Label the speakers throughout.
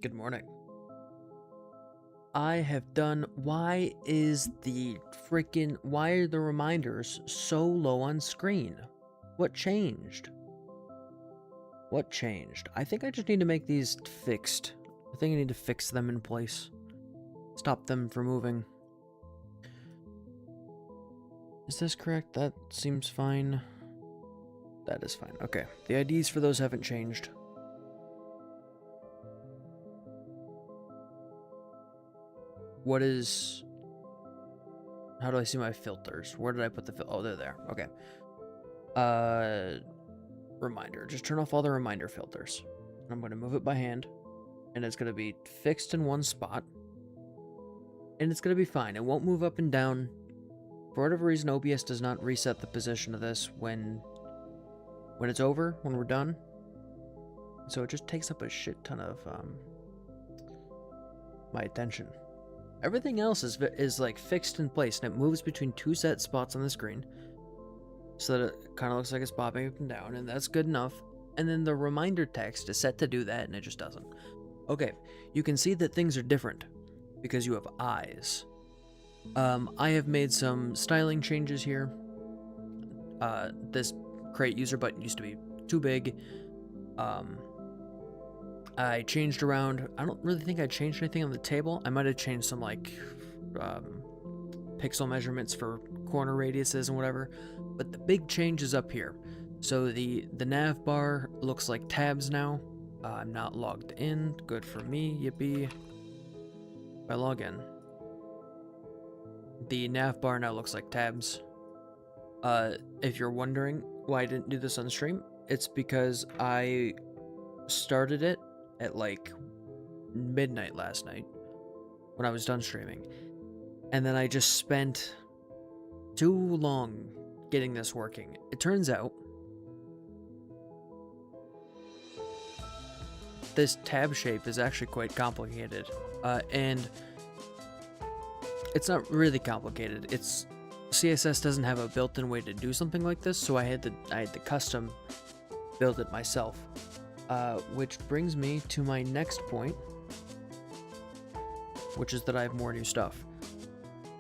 Speaker 1: Good morning. I have done. Why are the reminders so low on screen? What changed? What changed? I think I just need to make these fixed. I think I need to fix them in place. Stop them from moving. Is this correct? That seems fine. That is fine. Okay. The IDs for those haven't changed. How do I see my filters? Where did I put the oh, they're there. Okay. Reminder. Just turn off all the reminder filters. I'm going to move it by hand, and it's going to be fixed in one spot, and it's going to be fine. It won't move up and down. For whatever reason, OBS does not reset the position of this when it's over, when we're done. So it just takes up a shit ton of my attention. Everything else is like fixed in place, and it moves between two set spots on the screen, so that it kind of looks like it's bobbing up and down, and that's good enough. And then the reminder text is set to do that, and it just doesn't. Okay, you can see that things are different because you have eyes. I have made some styling changes here. This create user button used to be too big. I changed around. I don't really think I changed anything on the table. I might have changed some like pixel measurements for corner radiuses and whatever. But the big change is up here. So the nav bar looks like tabs now. I'm not logged in. Good for me. Yippee. If I log in, the nav bar now looks like tabs. If you're wondering why I didn't do this on stream, it's because I started it at like midnight last night when I was done streaming, and then I just spent too long getting this working. It turns out this tab shape is actually quite complicated, and it's not really complicated. It's CSS doesn't have a built-in way to do something like this, so I had to custom build it myself. Which brings me to my next point, which is that I have more new stuff.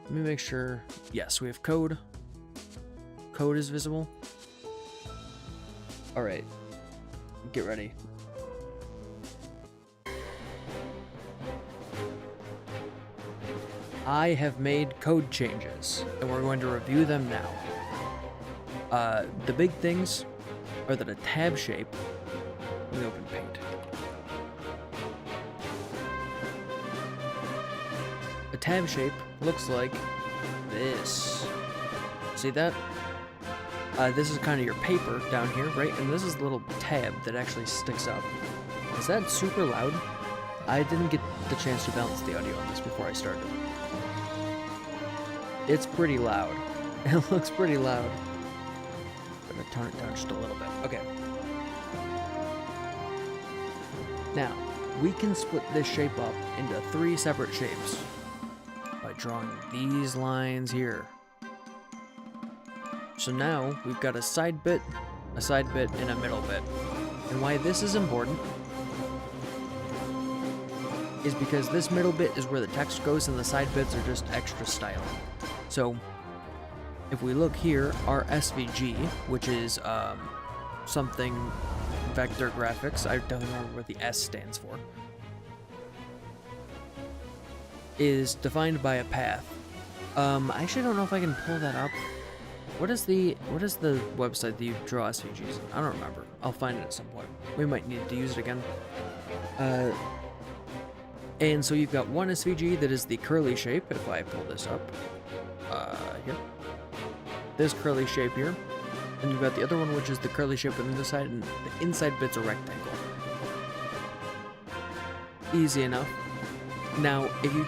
Speaker 1: Let me make sure. Yes, we have code. Code is visible. All right, get ready. I have made code changes, and we're going to review them now. The big things are that a tab shape. Let me open Paint. A tab shape looks like this. See that? This is kind of your paper down here, right? And this is the little tab that actually sticks up. Is that super loud? I didn't get the chance to balance the audio on this before I started. It's pretty loud. It looks pretty loud. I'm gonna tone it down just a little bit. Okay. Now, we can split this shape up into 3 separate shapes by drawing these lines here. So now, we've got a side bit, and a middle bit. And why this is important is because this middle bit is where the text goes, and the side bits are just extra styling. So, if we look here, our SVG, which is something vector graphics, I don't remember what the S stands for, is defined by a path. I actually don't know if I can pull that up. What is the website that you draw SVGs in? I don't remember. I'll find it at some point. We might need to use it again. And so you've got one SVG that is the curly shape. If I pull this up, here, this curly shape here. And you've got the other one, which is the curly shape on the other side, and the inside bit's a rectangle. Easy enough. Now, if you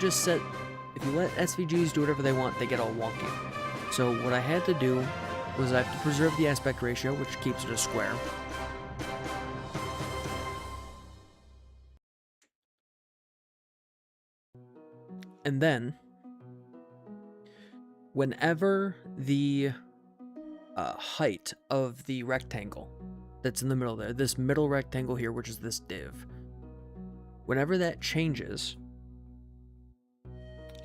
Speaker 1: let SVGs do whatever they want, they get all wonky. So what I had to do was I have to preserve the aspect ratio, which keeps it a square. And then, whenever the height of the rectangle that's in the middle there, this middle rectangle here, which is this div, Whenever that changes,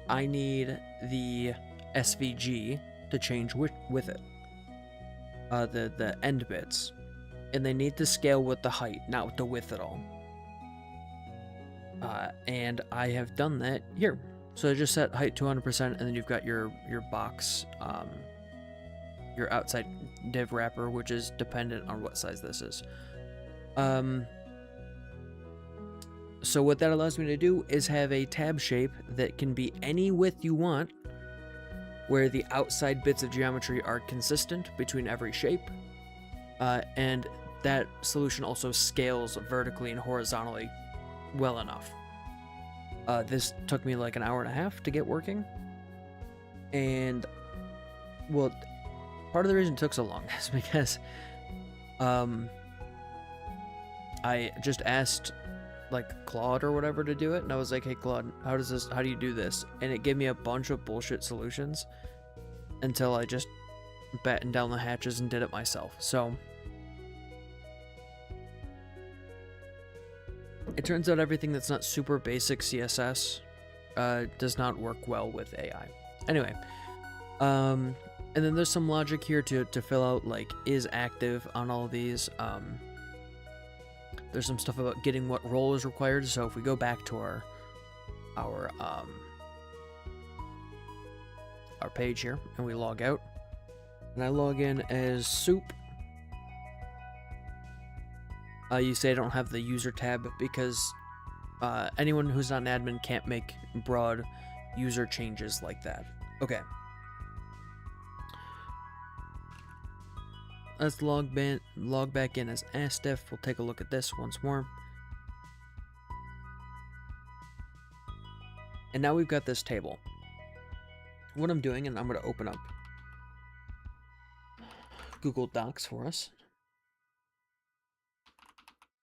Speaker 1: I need the SVG to change with it. The end bits. And they need to scale with the height, not with the width at all. And I have done that here. So I just set height to 100%, and then you've got your box, your outside div wrapper, which is dependent on what size this is. So what that allows me to do is have a tab shape that can be any width you want, where the outside bits of geometry are consistent between every shape, and that solution also scales vertically and horizontally well enough. This took me like an hour and a half to get working, and well, part of the reason it took so long is because I just asked like Claude or whatever to do it, and I was like, hey Claude, how do you do this? And it gave me a bunch of bullshit solutions until I just battened down the hatches and did it myself. So it turns out everything that's not super basic CSS does not work well with AI. Anyway, and then there's some logic here to fill out, like, is active on all of these. There's some stuff about getting what role is required. So if we go back to our page here and we log out, and I log in as soup, you say I don't have the user tab because anyone who's not an admin can't make broad user changes like that. Okay. Let's log back in as Astiff. We'll take a look at this once more. And now we've got this table. What I'm doing, and I'm going to open up Google Docs for us.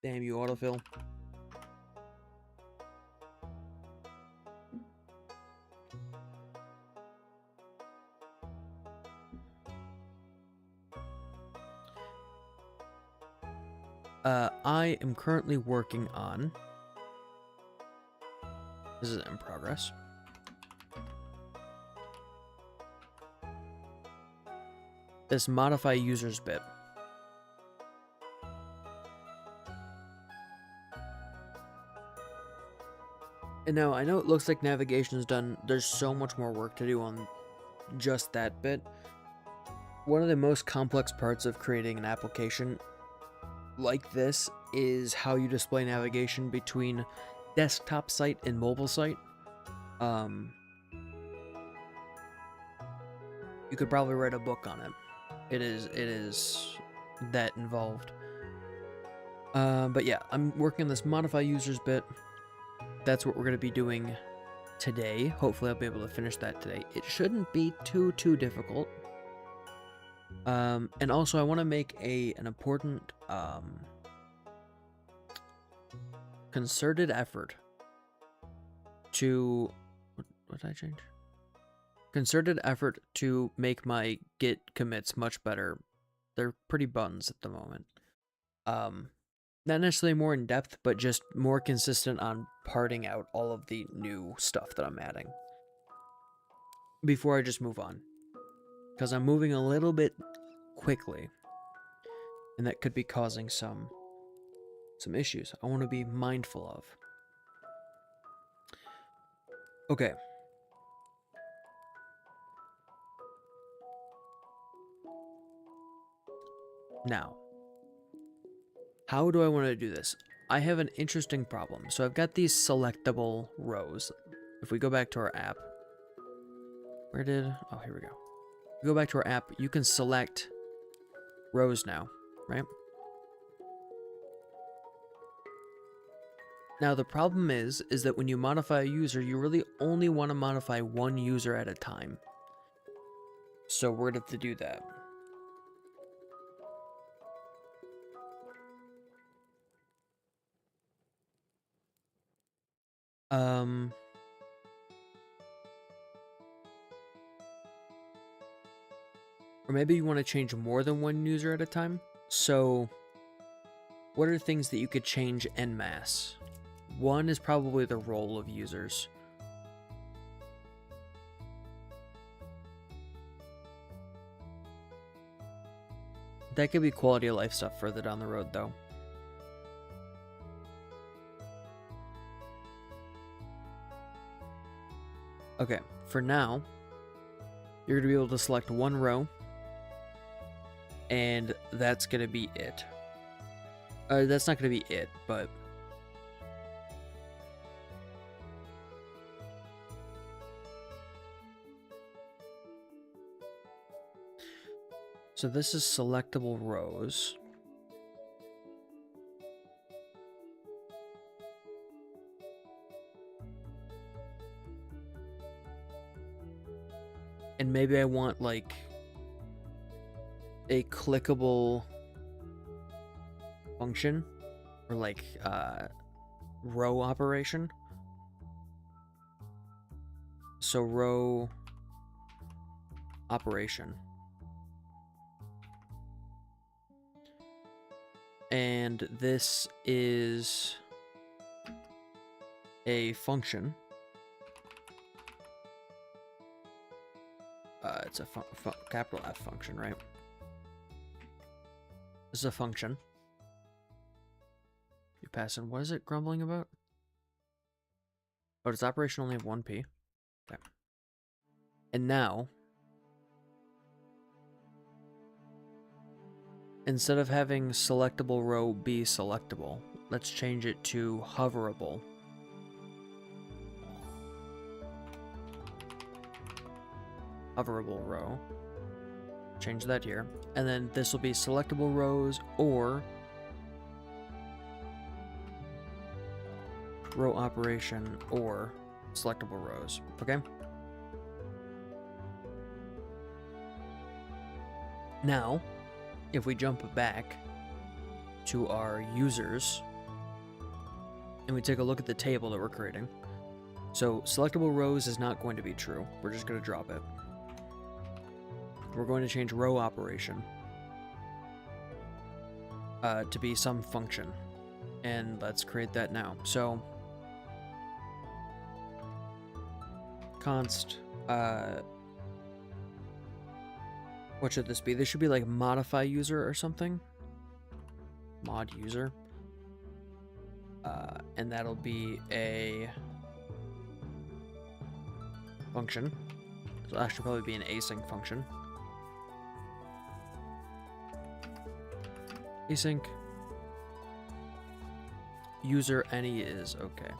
Speaker 1: Damn you, autofill. I am currently working on, this is in progress, this modify users bit. And now I know it looks like navigation is done. There's so much more work to do on just that bit. One of the most complex parts of creating an application like this is how you display navigation between desktop site and mobile site. You could probably write a book on it. It is that involved. But yeah, I'm working on this modify users bit. That's what we're going to be doing today. Hopefully I'll be able to finish that today. It shouldn't be too difficult. And also I want to make an important concerted effort to what did I change? Concerted effort to make my Git commits much better. They're pretty buttons at the moment. Not necessarily more in depth, but just more consistent on parting out all of the new stuff that I'm adding before I just move on, because I'm moving a little bit quickly, and that could be causing some issues I want to be mindful of. Okay. Now, how do I want to do this? I have an interesting problem. So I've got these selectable rows. If we go back to our app, oh, here we go. If we go back to our app, you can select rows now, right? Now the problem is that when you modify a user, you really only want to modify one user at a time. So we're going to have to do that. Or maybe you want to change more than one user at a time. So what are things that you could change en masse? 1 is probably the role of users. That could be quality of life stuff further down the road, though. Okay, for now, you're going to be able to select 1 row, and that's going to be it. That's not going to be it, but... So this is selectable rows. And maybe I want like a clickable function or like row operation. So row operation. And this is a function. It's a capital F function, right? This is a function. You pass in, what is it grumbling about? Oh, does operation only have 1p? Okay. And now, instead of having selectable row be selectable, let's change it to hoverable. Hoverable row. Change that here. And then this will be selectable rows or row operation or selectable rows. Okay? Now, if we jump back to our users and we take a look at the table that we're creating. So selectable rows is not going to be true. We're just going to drop it. We're going to change row operation to be some function. And let's create that now. So const, what should this be? This should be like modify user or something. Mod user. And that'll be a function. So that should probably be an async function. Async user any is okay.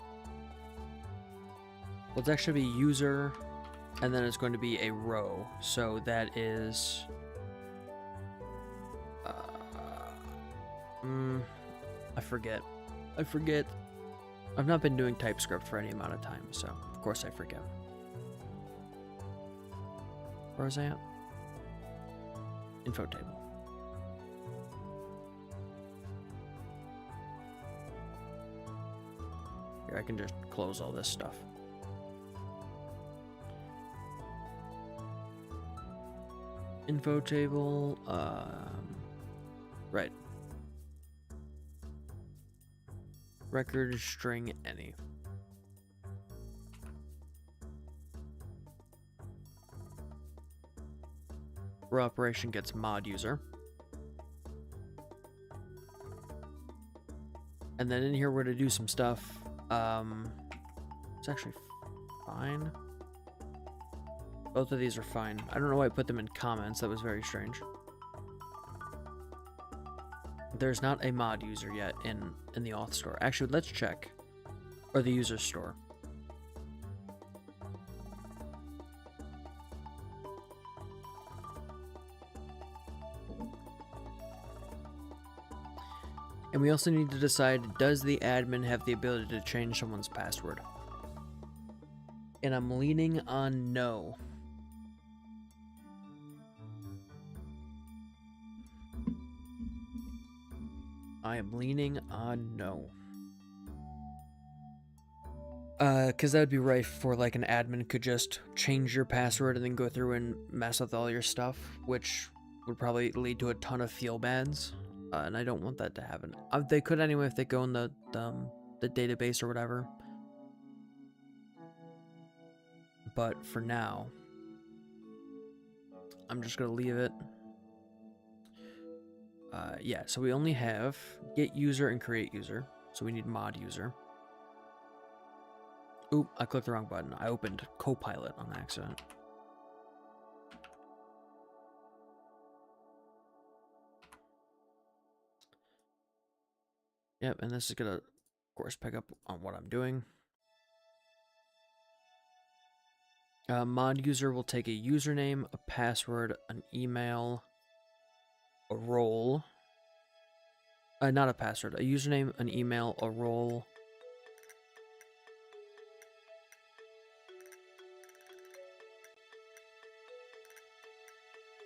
Speaker 1: Well, it's actually be user, and then it's going to be a row. So that is I forget. I've not been doing TypeScript for any amount of time, so of course I forget. Where was I at? Info table. Here, I can just close all this stuff. Info table, right. Record string any. Row operation gets mod user. And then in here we're going to do some stuff. It's actually fine. Both of these are fine. I don't know why I put them in comments. That was very strange. There's not a mod user yet in the auth store. Actually, let's check. Or the user store. And we also need to decide, does the admin have the ability to change someone's password? And I'm leaning on no. I am leaning on no. Because that would be rife for like an admin could just change your password and then go through and mess with all your stuff, which would probably lead to a ton of feel bads. And I don't want that to happen. They could anyway if they go in the the database or whatever. But for now, I'm just gonna leave it. Yeah, so we only have get user and create user. So we need mod user. Oop, I clicked the wrong button. I opened Copilot on accident. Yep, and this is gonna, of course, pick up on what I'm doing. Mod user will take a username, a password, an email, a role. Not a password, a username, an email, a role.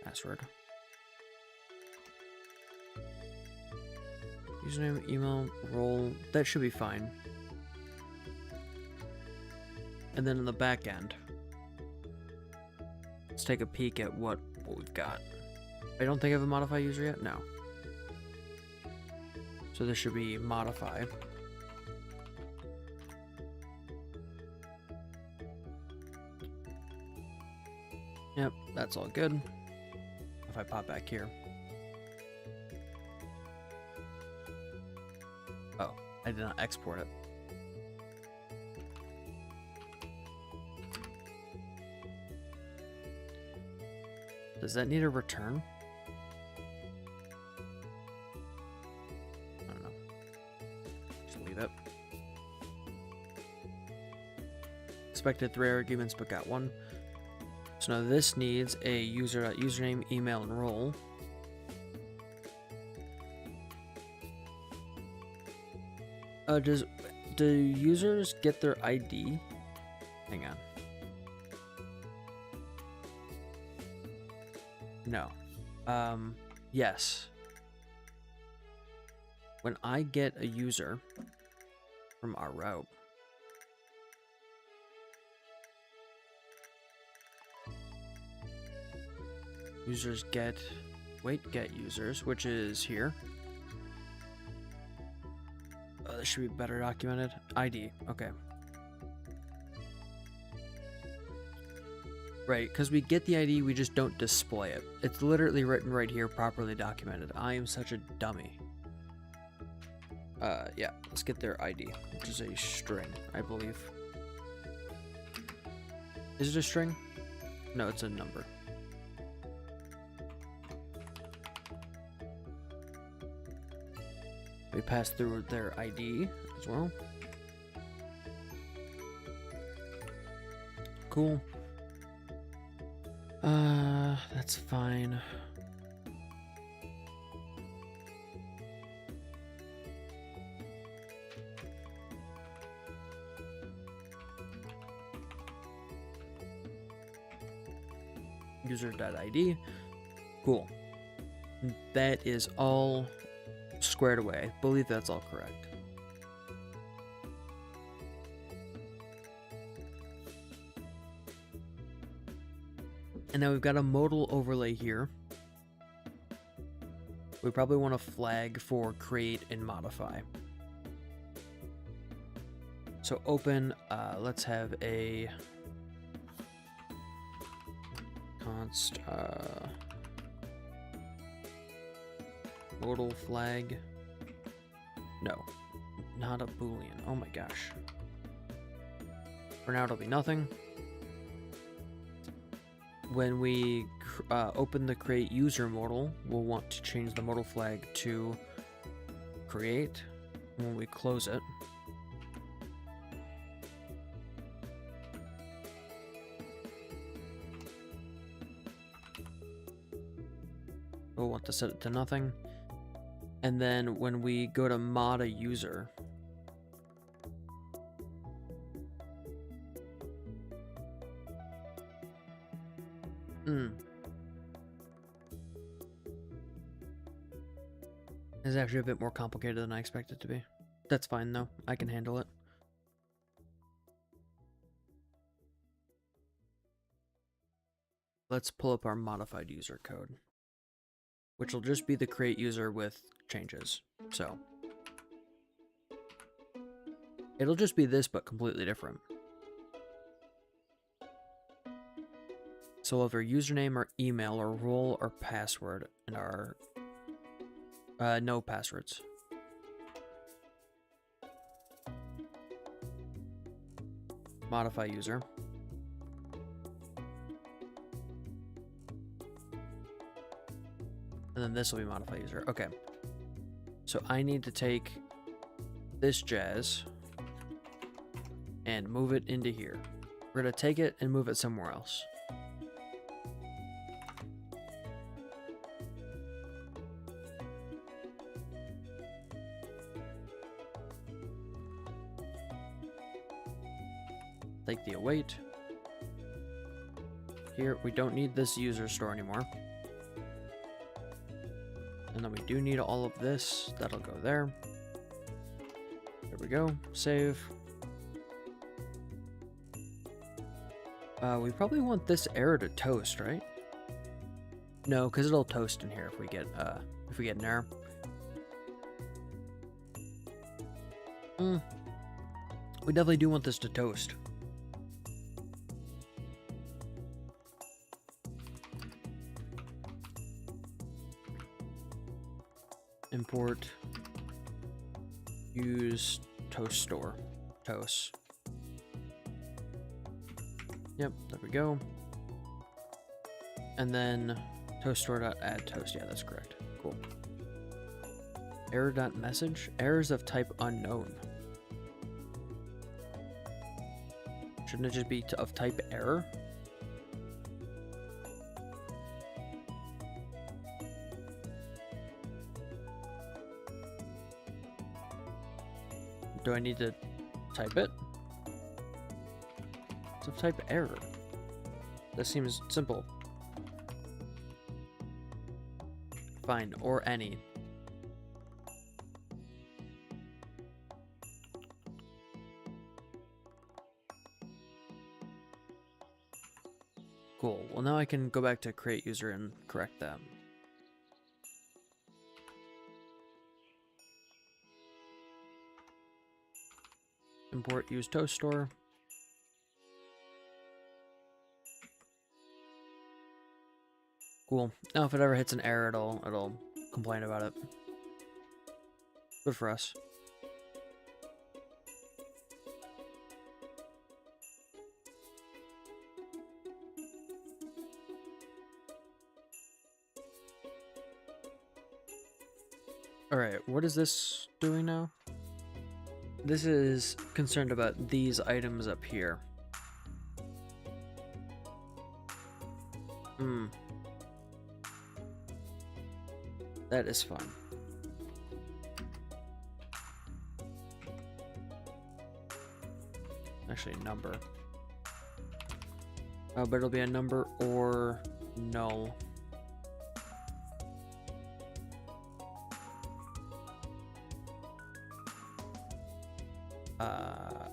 Speaker 1: Password. Username, email, role. That should be fine. And then in the back end, let's take a peek at what we've got. I don't think I have a modify user yet. No. So this should be modify. Yep, that's all good. If I pop back here. Oh, I did not export it. Does that need a return? I don't know. Just leave it. Expected 3 arguments, but got 1. So now this needs a username, email, and role. Do users get their ID? Hang on. No. Yes. When I get a user from our route, users get users, which is here. Oh, this should be better documented. ID, okay. Right, because we get the ID, we just don't display it. It's literally written right here, properly documented. I am such a dummy. Yeah, let's get their ID, which is a string, I believe. Is it a string? No, it's a number. We pass through their ID as well. Cool. That's fine. User.id. Cool. That is all squared away. I believe that's all correct. And now we've got a modal overlay here. We probably want to flag for create and modify. So open, let's have a const modal flag. No, not a boolean. Oh my gosh. For now it'll be nothing. When we open the create user modal, we'll want to change the modal flag to create. When we close it, we'll want to set it to nothing. And then when we go to mod a user, it's actually a bit more complicated than I expected it to be. That's fine though, I can handle it. Let's pull up our modified user code, which will just be the create user with changes. So It'll just be this, but completely different. So we'll have our username, our email, our role, our password, and our no passwords. Modify user. And then this will be modify user. Okay. So I need to take this jazz and move it into here. We're going to take it and move it somewhere else. Take the await. Here, we don't need this user store anymore. And then we do need all of this. That'll go there. There we go. Save. We probably want this error to toast, right? No, because it'll toast in here if we get an error. We definitely do want this to toast. Import use toast store. Toast. Yep, there we go. And then toast store.add toast. Yeah, that's correct. Cool. Error.message. Errors of type unknown. Shouldn't it just be of type error? Do I need to type it? It's of type error. That seems simple. Fine, or any. Cool. Well, now I can go back to create user and correct that. Import use toast store. Cool. Now if it ever hits an error, it'll complain about it. Good for us. Alright, what is this doing now? This is concerned about these items up here. That is fun. Actually, number. Oh, but it'll be a number or null.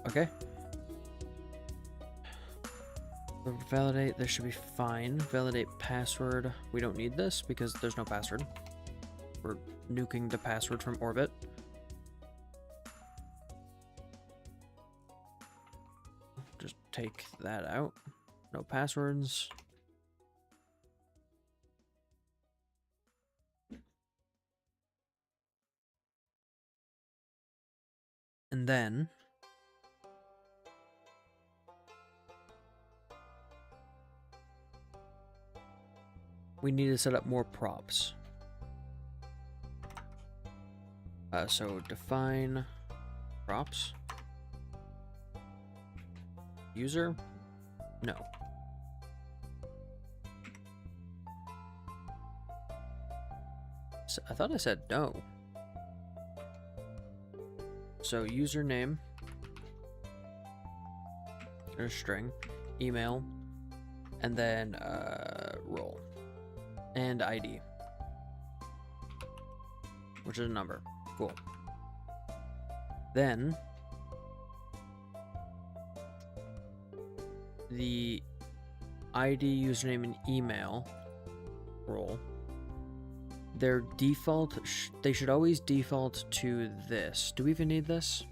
Speaker 1: Okay. Validate, this should be fine. Validate password. We don't need this because there's no password. We're nuking the password from orbit. Just take that out. No passwords. And then we need to set up more props. So define props. User? No. So I thought I said no. So username, or string, email, and then role, and ID, which is a number. Cool. Then the ID, username, and email role. Their default, they should always default to this. Do we even need this?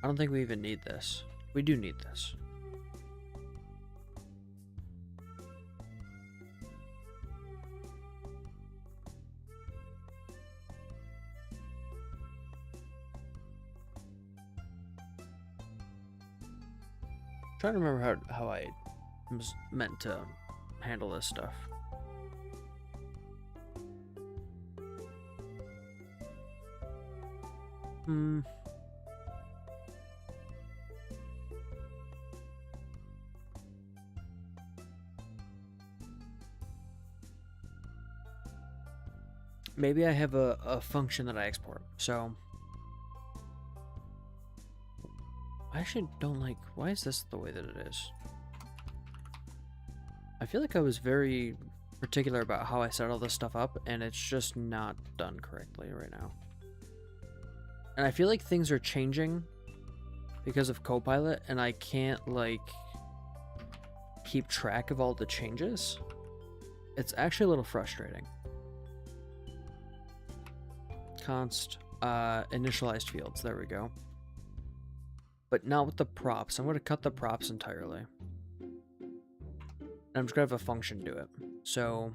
Speaker 1: I don't think we even need this. We do need this. Trying to remember how I was meant to handle this stuff. Maybe I have a function that I export. So I actually don't like, why is this the way that it is? I feel like I was very particular about how I set all this stuff up, and it's just not done correctly right now. And I feel like things are changing because of Copilot, and I can't, like, keep track of all the changes. It's actually a little frustrating. Const initialized fields, there we go. But not with the props. I'm going to cut the props entirely. And I'm just going to have a function do it. So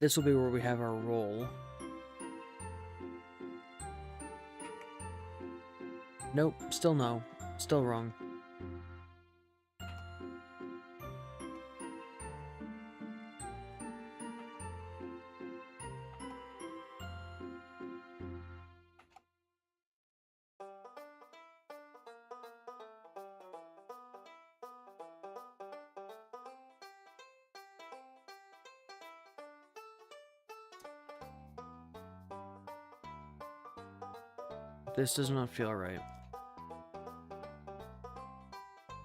Speaker 1: this will be where we have our role. Nope, still no. Still wrong. This does not feel right.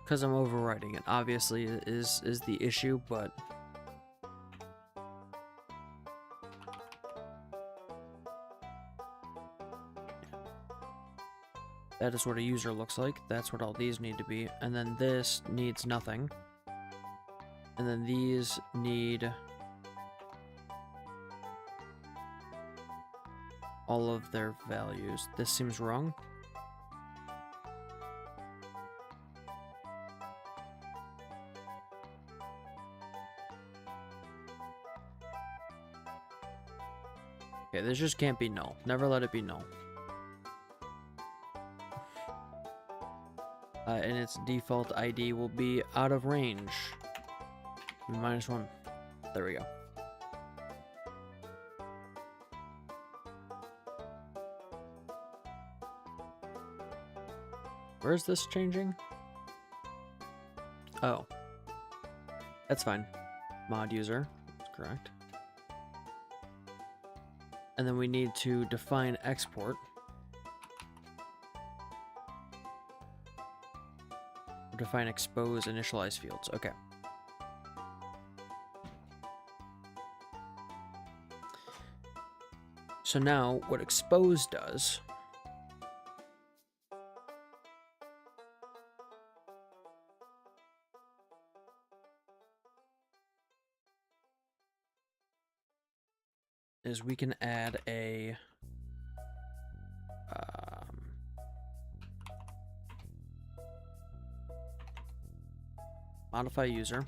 Speaker 1: Because I'm overwriting it, obviously, is the issue, but that is what a user looks like. That's what all these need to be. And then this needs nothing. And then these need all of their values. This seems wrong. Okay, this just can't be null. Never let it be null. And its default ID will be out of range. -1. There we go. Where's this changing? Oh. That's fine. Mod user. That's correct. And then we need to define export. Define expose initialize fields. Okay. So now what expose does is we can add a modify user.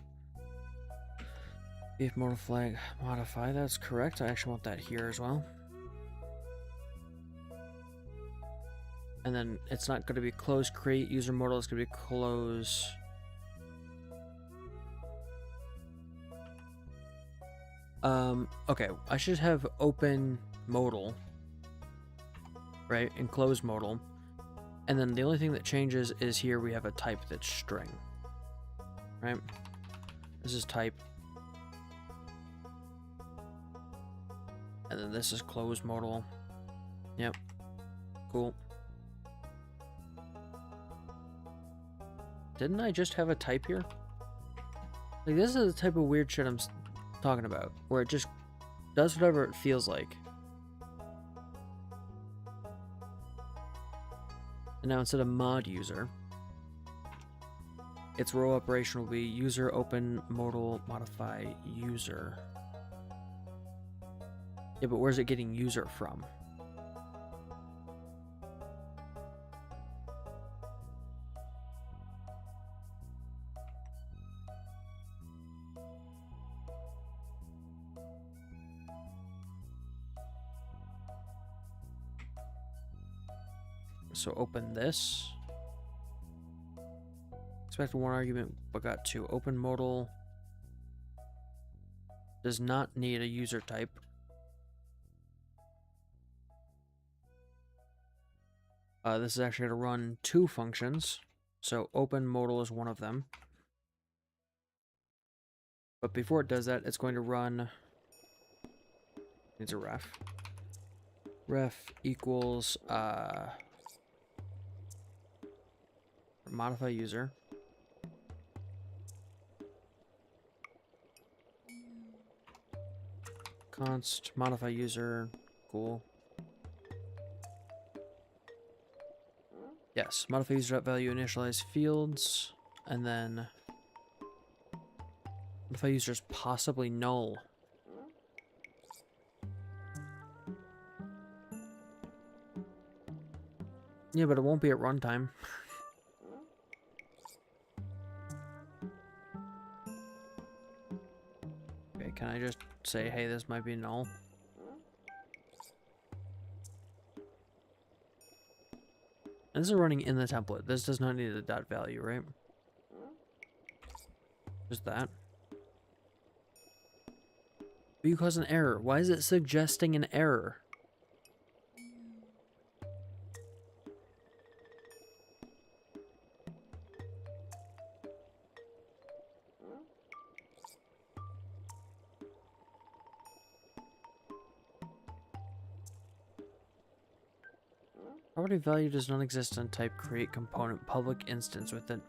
Speaker 1: If modal flag modify, that's correct. I actually want that here as well. And then it's not going to be close create user modal, it's going to be close okay, I should have open modal, right, and close modal. And then the only thing that changes is here we have a type that's string. Right? This is type. And then this is close modal. Yep. Cool. Didn't I just have a type here? Like, this is the type of weird shit I'm talking about, where it just does whatever it feels like. And now instead of mod user, its row operation will be user open modal modify user. Yeah, but where's it getting user from? So open this. Expected one argument, but got two. Open modal does not need a user type. This is actually going to run two functions. So open modal is one of them. But before it does that, it's going to run... Needs a ref. Ref equals modify user. Const modify user. Cool. Yes, modify user.value initialize fields, and then modify user's possibly null. Yeah, but it won't be at runtime. Okay, can I just say, hey, this might be null? And this is running in the template. This does not need a dot value, right? Just that. But you cause an error. Why is it suggesting an error? Property value does not exist on type create component public instance within.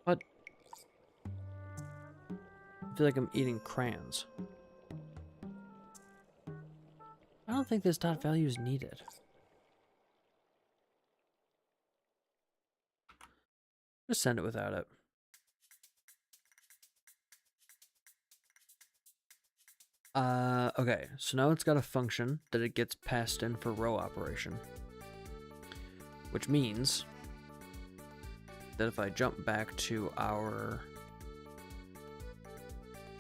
Speaker 1: What? I feel like I'm eating crayons. I don't think this dot value is needed. Just send it without it. Okay, so now it's got a function that it gets passed in for row operation. Which means that if I jump back to our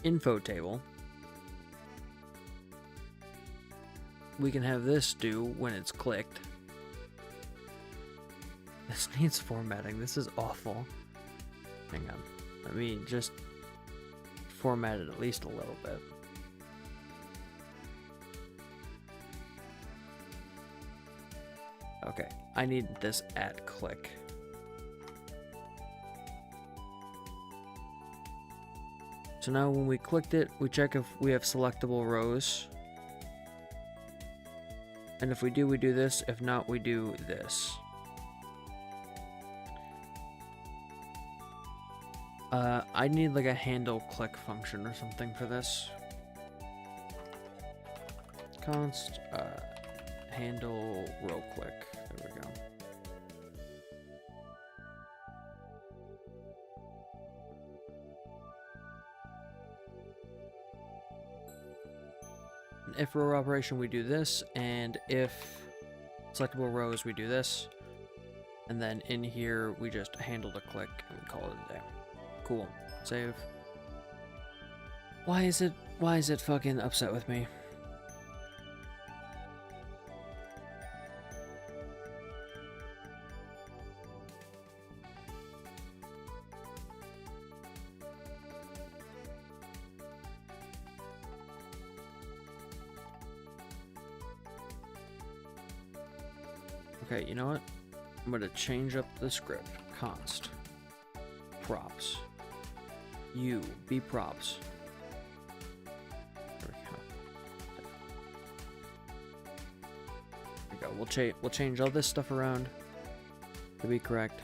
Speaker 1: info table, we can have this do when it's clicked. This needs formatting. This is awful. Hang on. Let me just format it at least a little bit. Okay, I need this at click. So now when we clicked it, we check if we have selectable rows. And if we do this. If not, we do this. I need like a handle click function or something for this. Const handle row click. There we go. And if row operation, we do this, and if selectable rows, we do this. And then in here, we just handle the click and we call it a day. Cool. Save. Why is it fucking upset with me? Okay, you know what? I'm gonna change up the script. Const props. You be props. There we go. We'll change all this stuff around to be correct.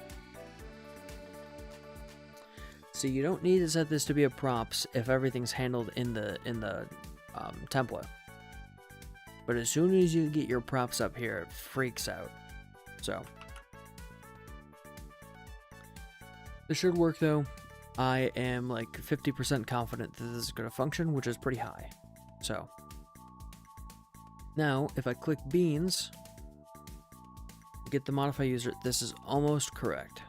Speaker 1: So you don't need to set this to be a props if everything's handled in the template. But as soon as you get your props up here, it freaks out. So this should work though. I am like 50% confident that this is going to function, which is pretty high. So now if I click beans, get the modify user, this is almost correct.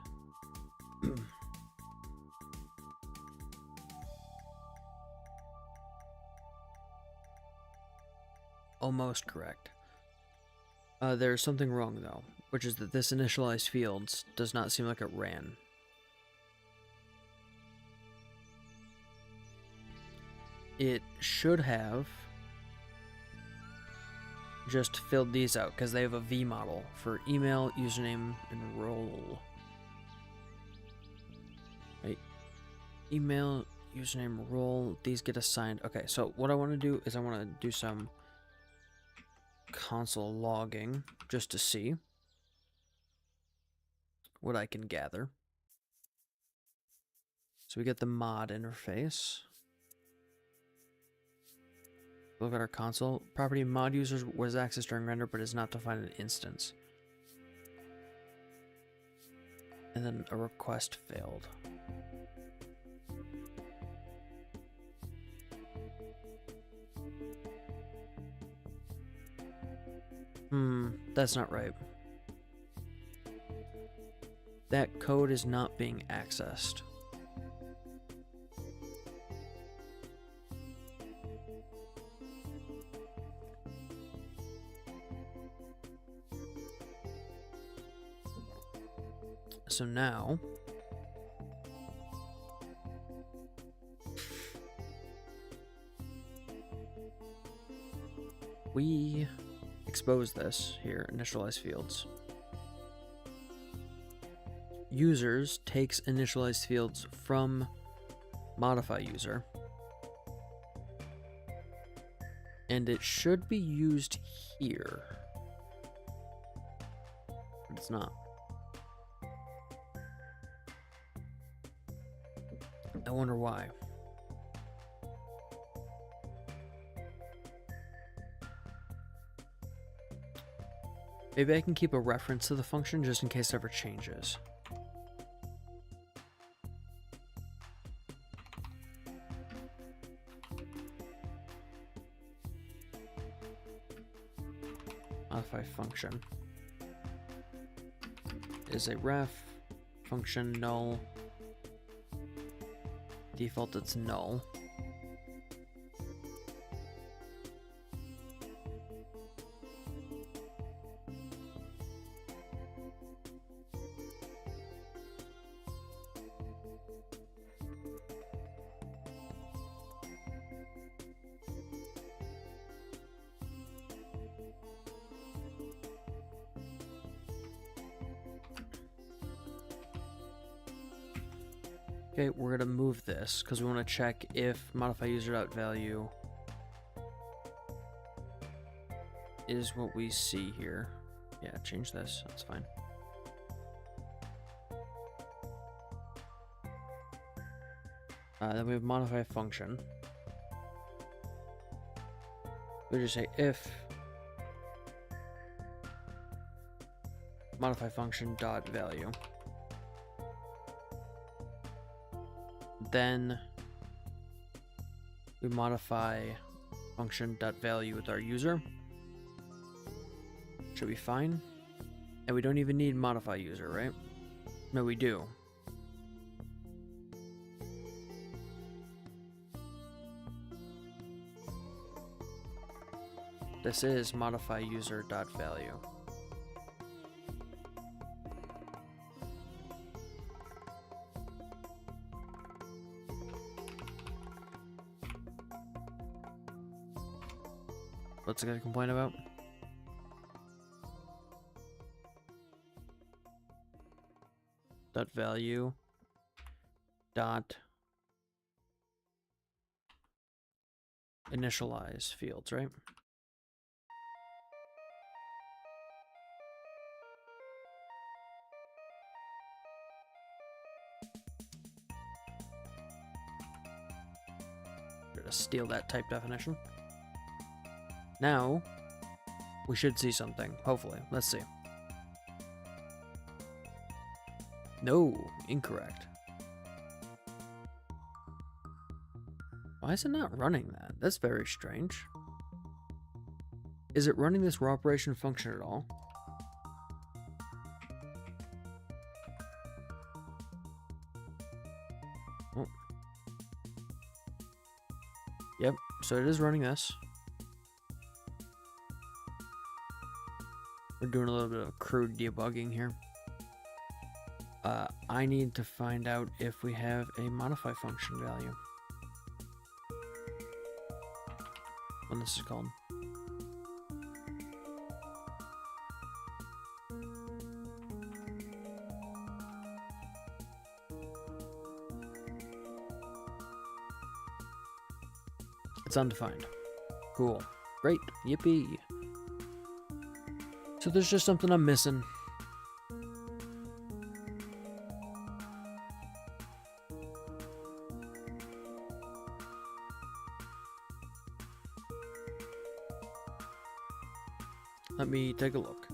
Speaker 1: almost correct. There's something wrong though, which is that this initialized fields does not seem like it ran. It should have just filled these out because they have a V model for email, username, and role. Right. Email, username, role, these get assigned. Okay, so what I want to do is I want to do some console logging just to see what I can gather. So we get the mod interface. Look at our console. Property mod users was accessed during render, but is not defined an instance. And then a request failed. That's not right. That code is not being accessed. So now we expose this here, initialize fields. Users takes initialized fields from modify user, and it should be used here, but it's not. I wonder why. Maybe I can keep a reference to the function just in case it ever changes. Modify function is a ref function null. Default it's null. Okay, we're gonna move this because we want to check if modify user.value is what we see here. Yeah, change this. That's fine. Then we have modify function. We just say if modify function dot value. Then we modify function.value with our user. Should be fine. And we don't even need modify user, right? No, we do. This is modify user.value. What's it gonna complain about? Dot value dot initialize fields, right? Gonna steal that type definition. Now, we should see something, hopefully. Let's see. No, incorrect. Why is it not running that? That's very strange. Is it running this raw operation function at all? Oh. Yep, so it is running this. We're doing a little bit of crude debugging here. I need to find out if we have a modify function value. When this is called. It's undefined. Cool. Great. Yippee. So there's just something I'm missing. Let me take a look.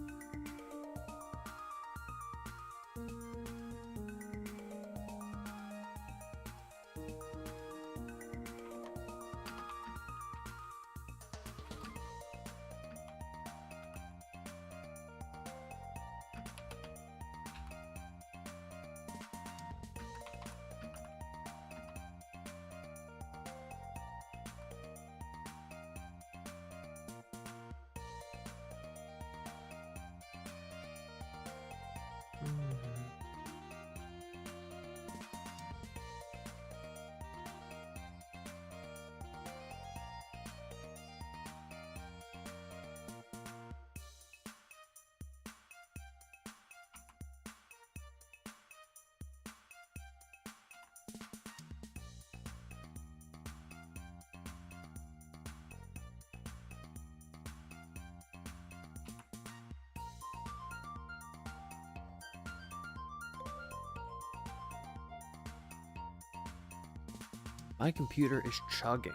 Speaker 1: My computer is chugging.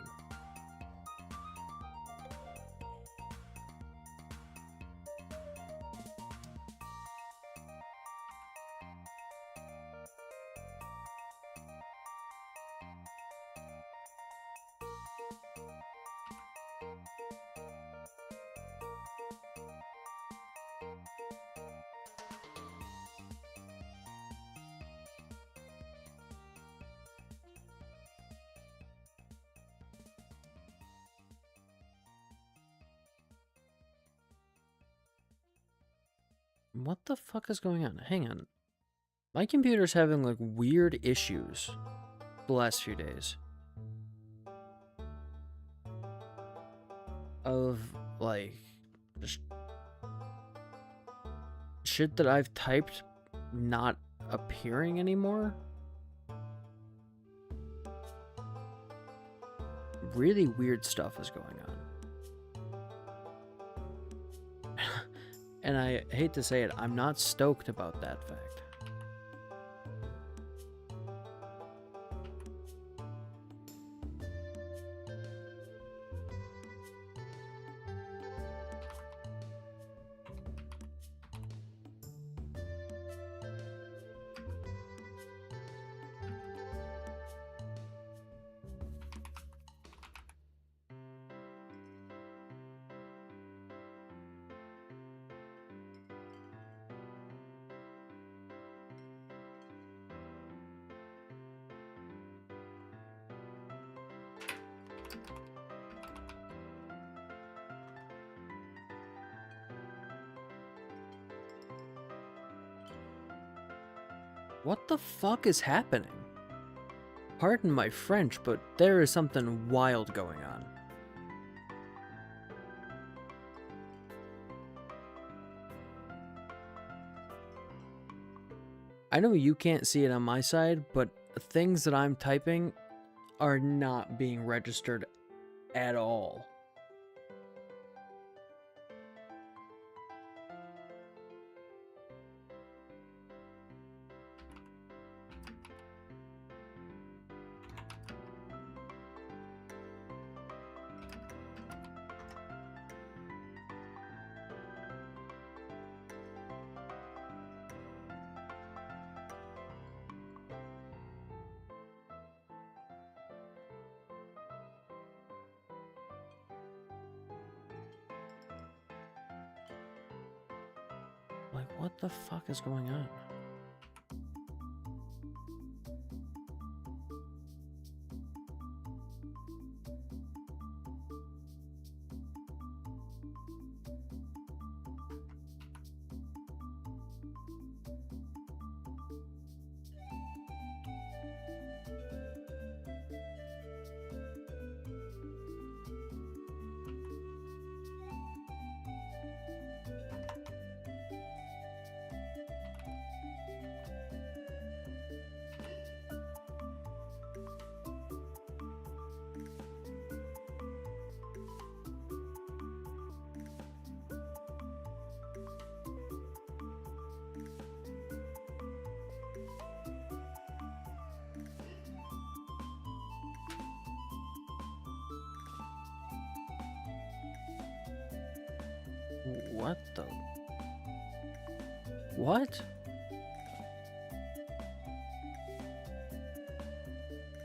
Speaker 1: What the fuck is going on? Hang on. My computer's having like weird issues the last few days. Of like just shit that I've typed not appearing anymore. Really weird stuff is going on. And I hate to say it, I'm not stoked about that fact. What the fuck is happening? Pardon my French, but there is something wild going on. I know you can't see it on my side, but things that I'm typing are not being registered at all. Like, what the fuck is going on? What the? What?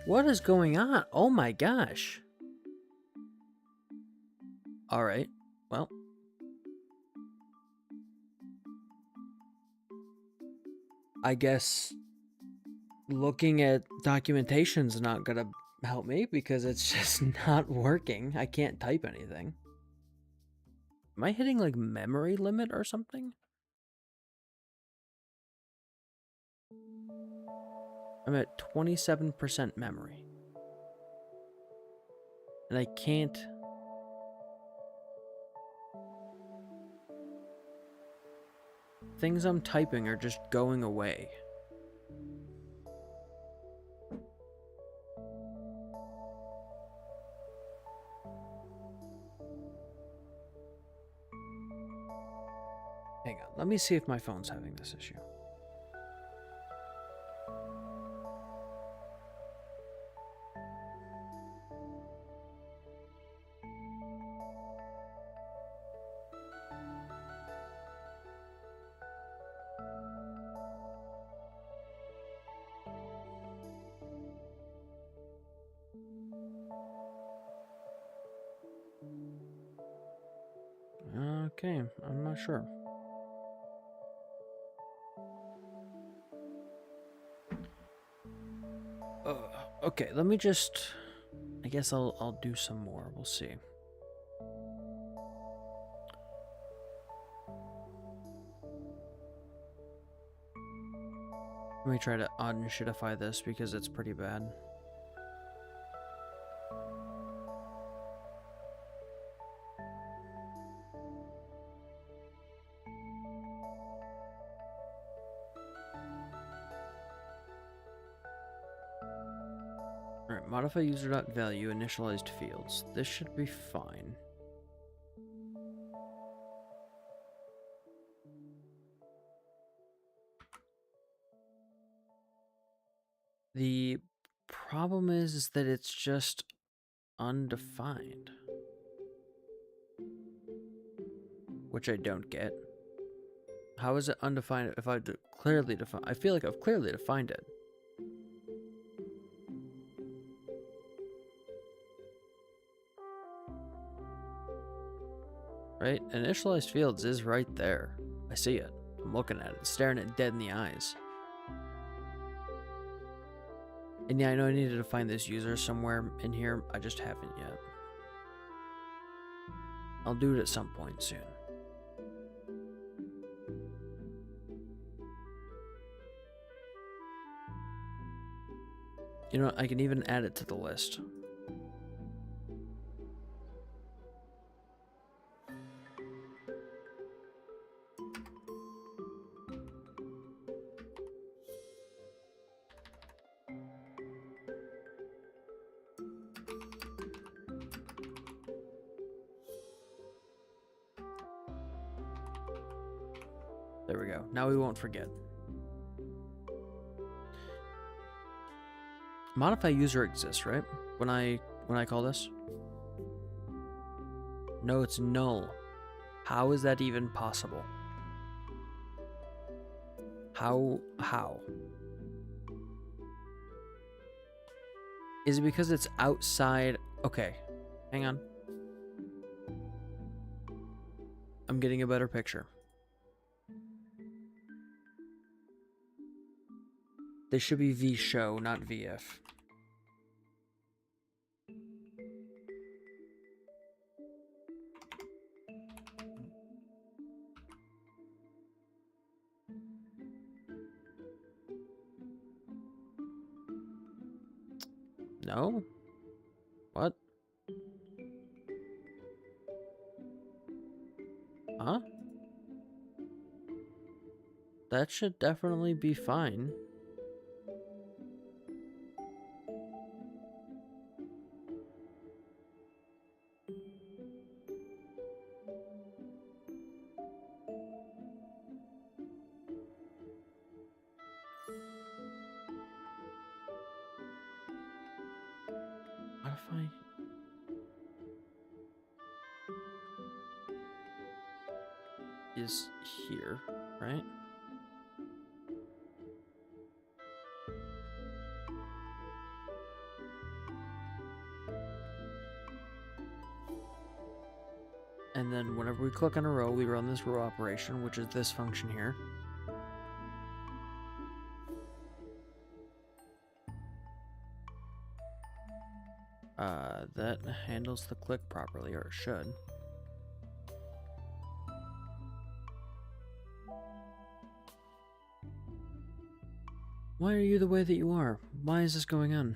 Speaker 1: What is going on? Oh my gosh. Alright, well. I guess looking at documentation's not gonna help me because it's just not working. I can't type anything. Am I hitting like memory limit or something? I'm at 27% memory. And I can't... Things I'm typing are just going away. Hang on, let me see if my phone's having this issue. Okay, I'm not sure. Okay, let me just... I guess I'll do some more. We'll see. Let me try to unshitify this because it's pretty bad. Alright, modify user.value initialized fields. This should be fine. The problem is that it's just undefined. Which I don't get. How is it undefined if I clearly define? I feel like I've clearly defined it. Right? Initialized fields is right there. I see it. I'm looking at it, staring it dead in the eyes. And yeah, I know I needed to find this user somewhere in here. I just haven't yet. I'll do it at some point soon. You know what? I can even add it to the list. There we go. Now we won't forget. Modify user exists, right? When I call this? No, it's null. How is that even possible? How? Is it because it's outside? Okay, hang on. I'm getting a better picture. This should be vshow, not vf. No? What? Huh? That should definitely be fine. Modify. is here, right? And then whenever we click on a row, we run this row operation, which is this function here. That handles the click properly, or it should. Why are you the way that you are? Why is this going on?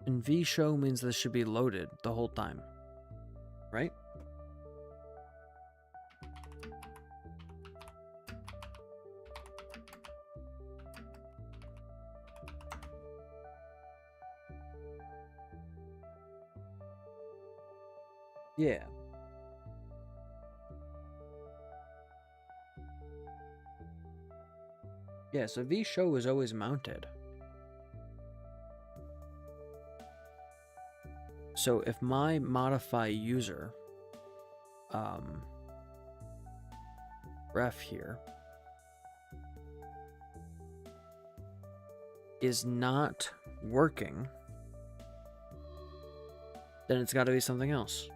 Speaker 1: And vshow means this should be loaded the whole time, right? Yeah. Yeah, so vshow is always mounted. So if my modify user ref here is not working, then it's got to be something else.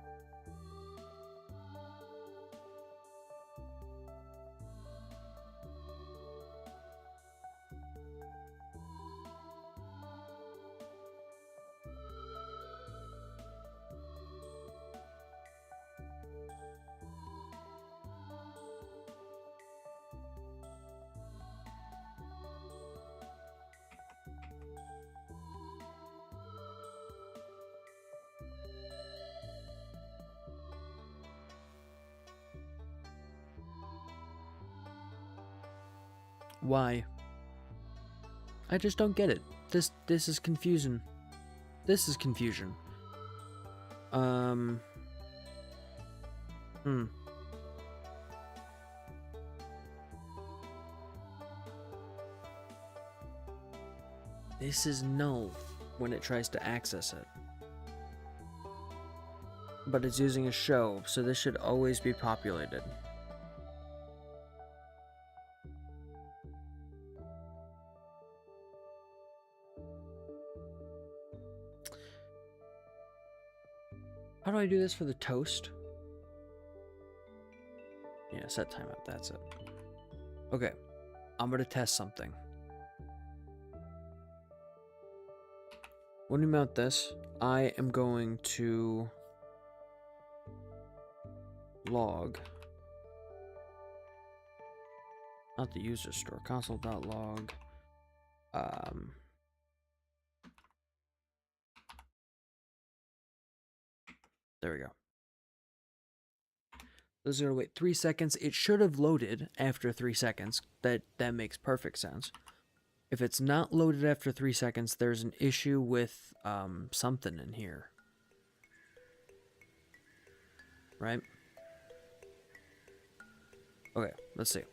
Speaker 1: Why? I just don't get it. This is confusion. This is confusion. This is null when it tries to access it. But it's using a show, so this should always be populated. How do I do this for the toast? Yeah, set timeout, that's it. Okay, I'm gonna test something. When we mount this, I am going to log, not the user store, console.log, there we go. This is gonna wait 3 seconds. It should have loaded after 3 seconds. That makes perfect sense. If it's not loaded after 3 seconds, there's an issue with something in here. Right? Okay, let's see.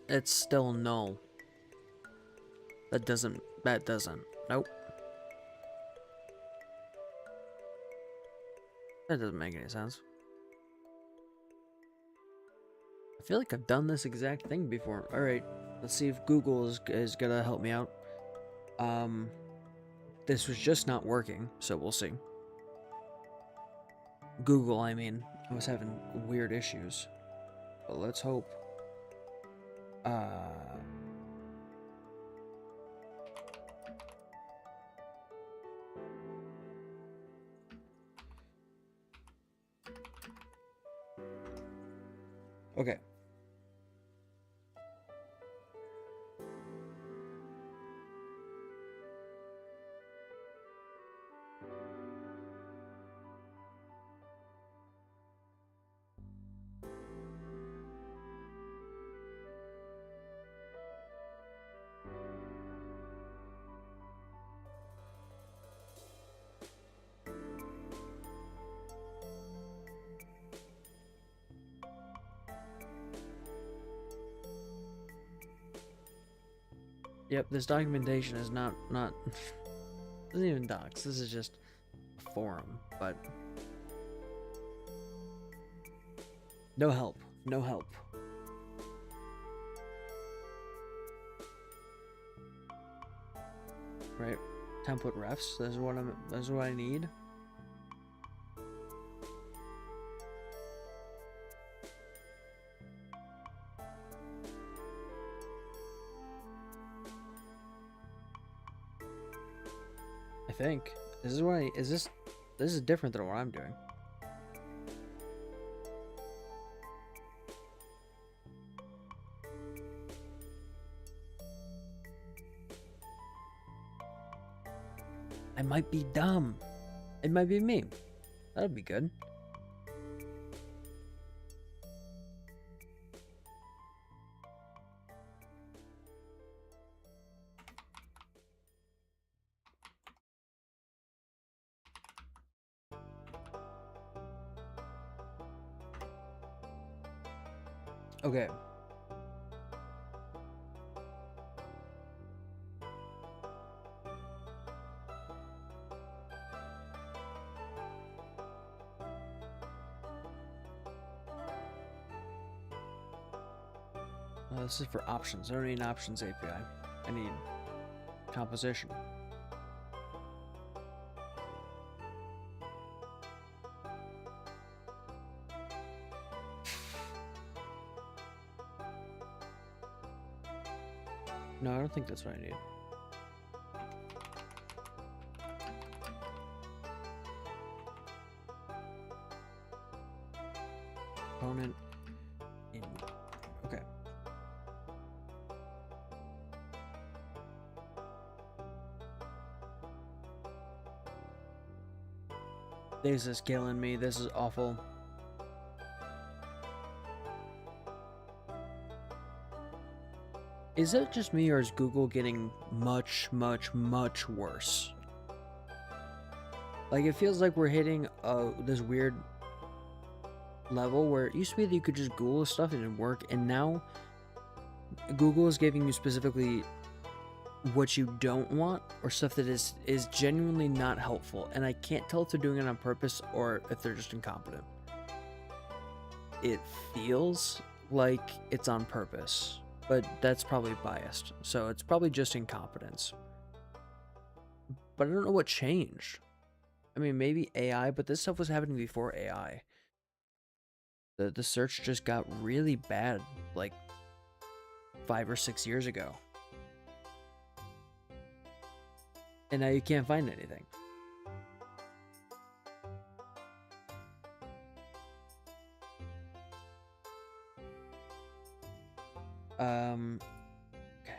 Speaker 1: It's still null. That doesn't. Nope. That doesn't make any sense. I feel like I've done this exact thing before. Alright, let's see if Google is gonna help me out. This was just not working, so we'll see. Google, I mean. I was having weird issues. But let's hope. Okay. Yep, this documentation is not isn't even docs. This is just a forum, but no help. No help. Right? Template refs. This is what I need. I think. This is different than what I'm doing. I might be dumb. It might be me. That'd be good. Okay. This is for options. I don't need an options API. I need composition. No, I don't think that's what I need. Component in. Okay. This is killing me. This is awful. Is it just me, or is Google getting much, much, much worse? Like, it feels like we're hitting this weird level where it used to be that you could just Google stuff and it'd work, and now Google is giving you specifically what you don't want, or stuff that is genuinely not helpful, and I can't tell if they're doing it on purpose or if they're just incompetent. It feels like it's on purpose, but that's probably biased, so it's probably just incompetence. But I don't know what changed. I mean, maybe AI, but this stuff was happening before AI. The search just got really bad like 5 or 6 years ago. And now you can't find anything. Okay.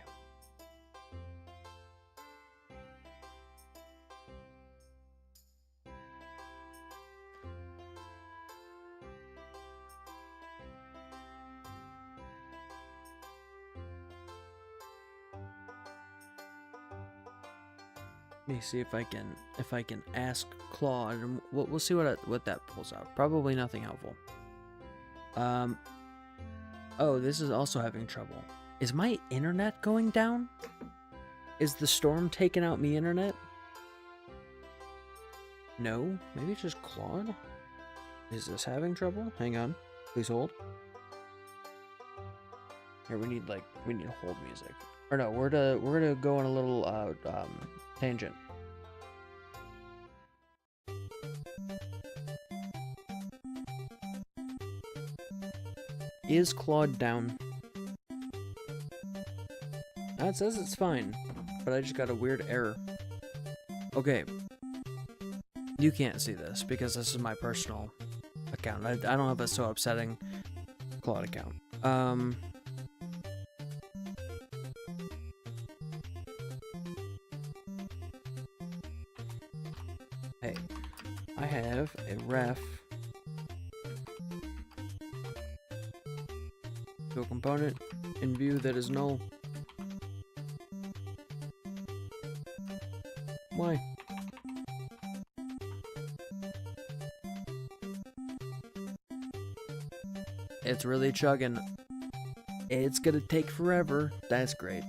Speaker 1: Let me see if I can ask Claude, and we'll see what that pulls out. Probably nothing helpful. Oh, this is also having trouble. Is my internet going down? Is the storm taking out me internet? No, maybe it's just Claude. Is this having trouble? Hang on, please hold. Here, we need hold music. Or no, we're gonna go on a little tangent. Is Claude down? It says it's fine, but I just got a weird error. Okay. You can't see this because this is my personal account. I don't have a so upsetting Claude account. Hey, I have a ref to a component in view that is null. Why? It's really chugging. It's gonna take forever. That's great.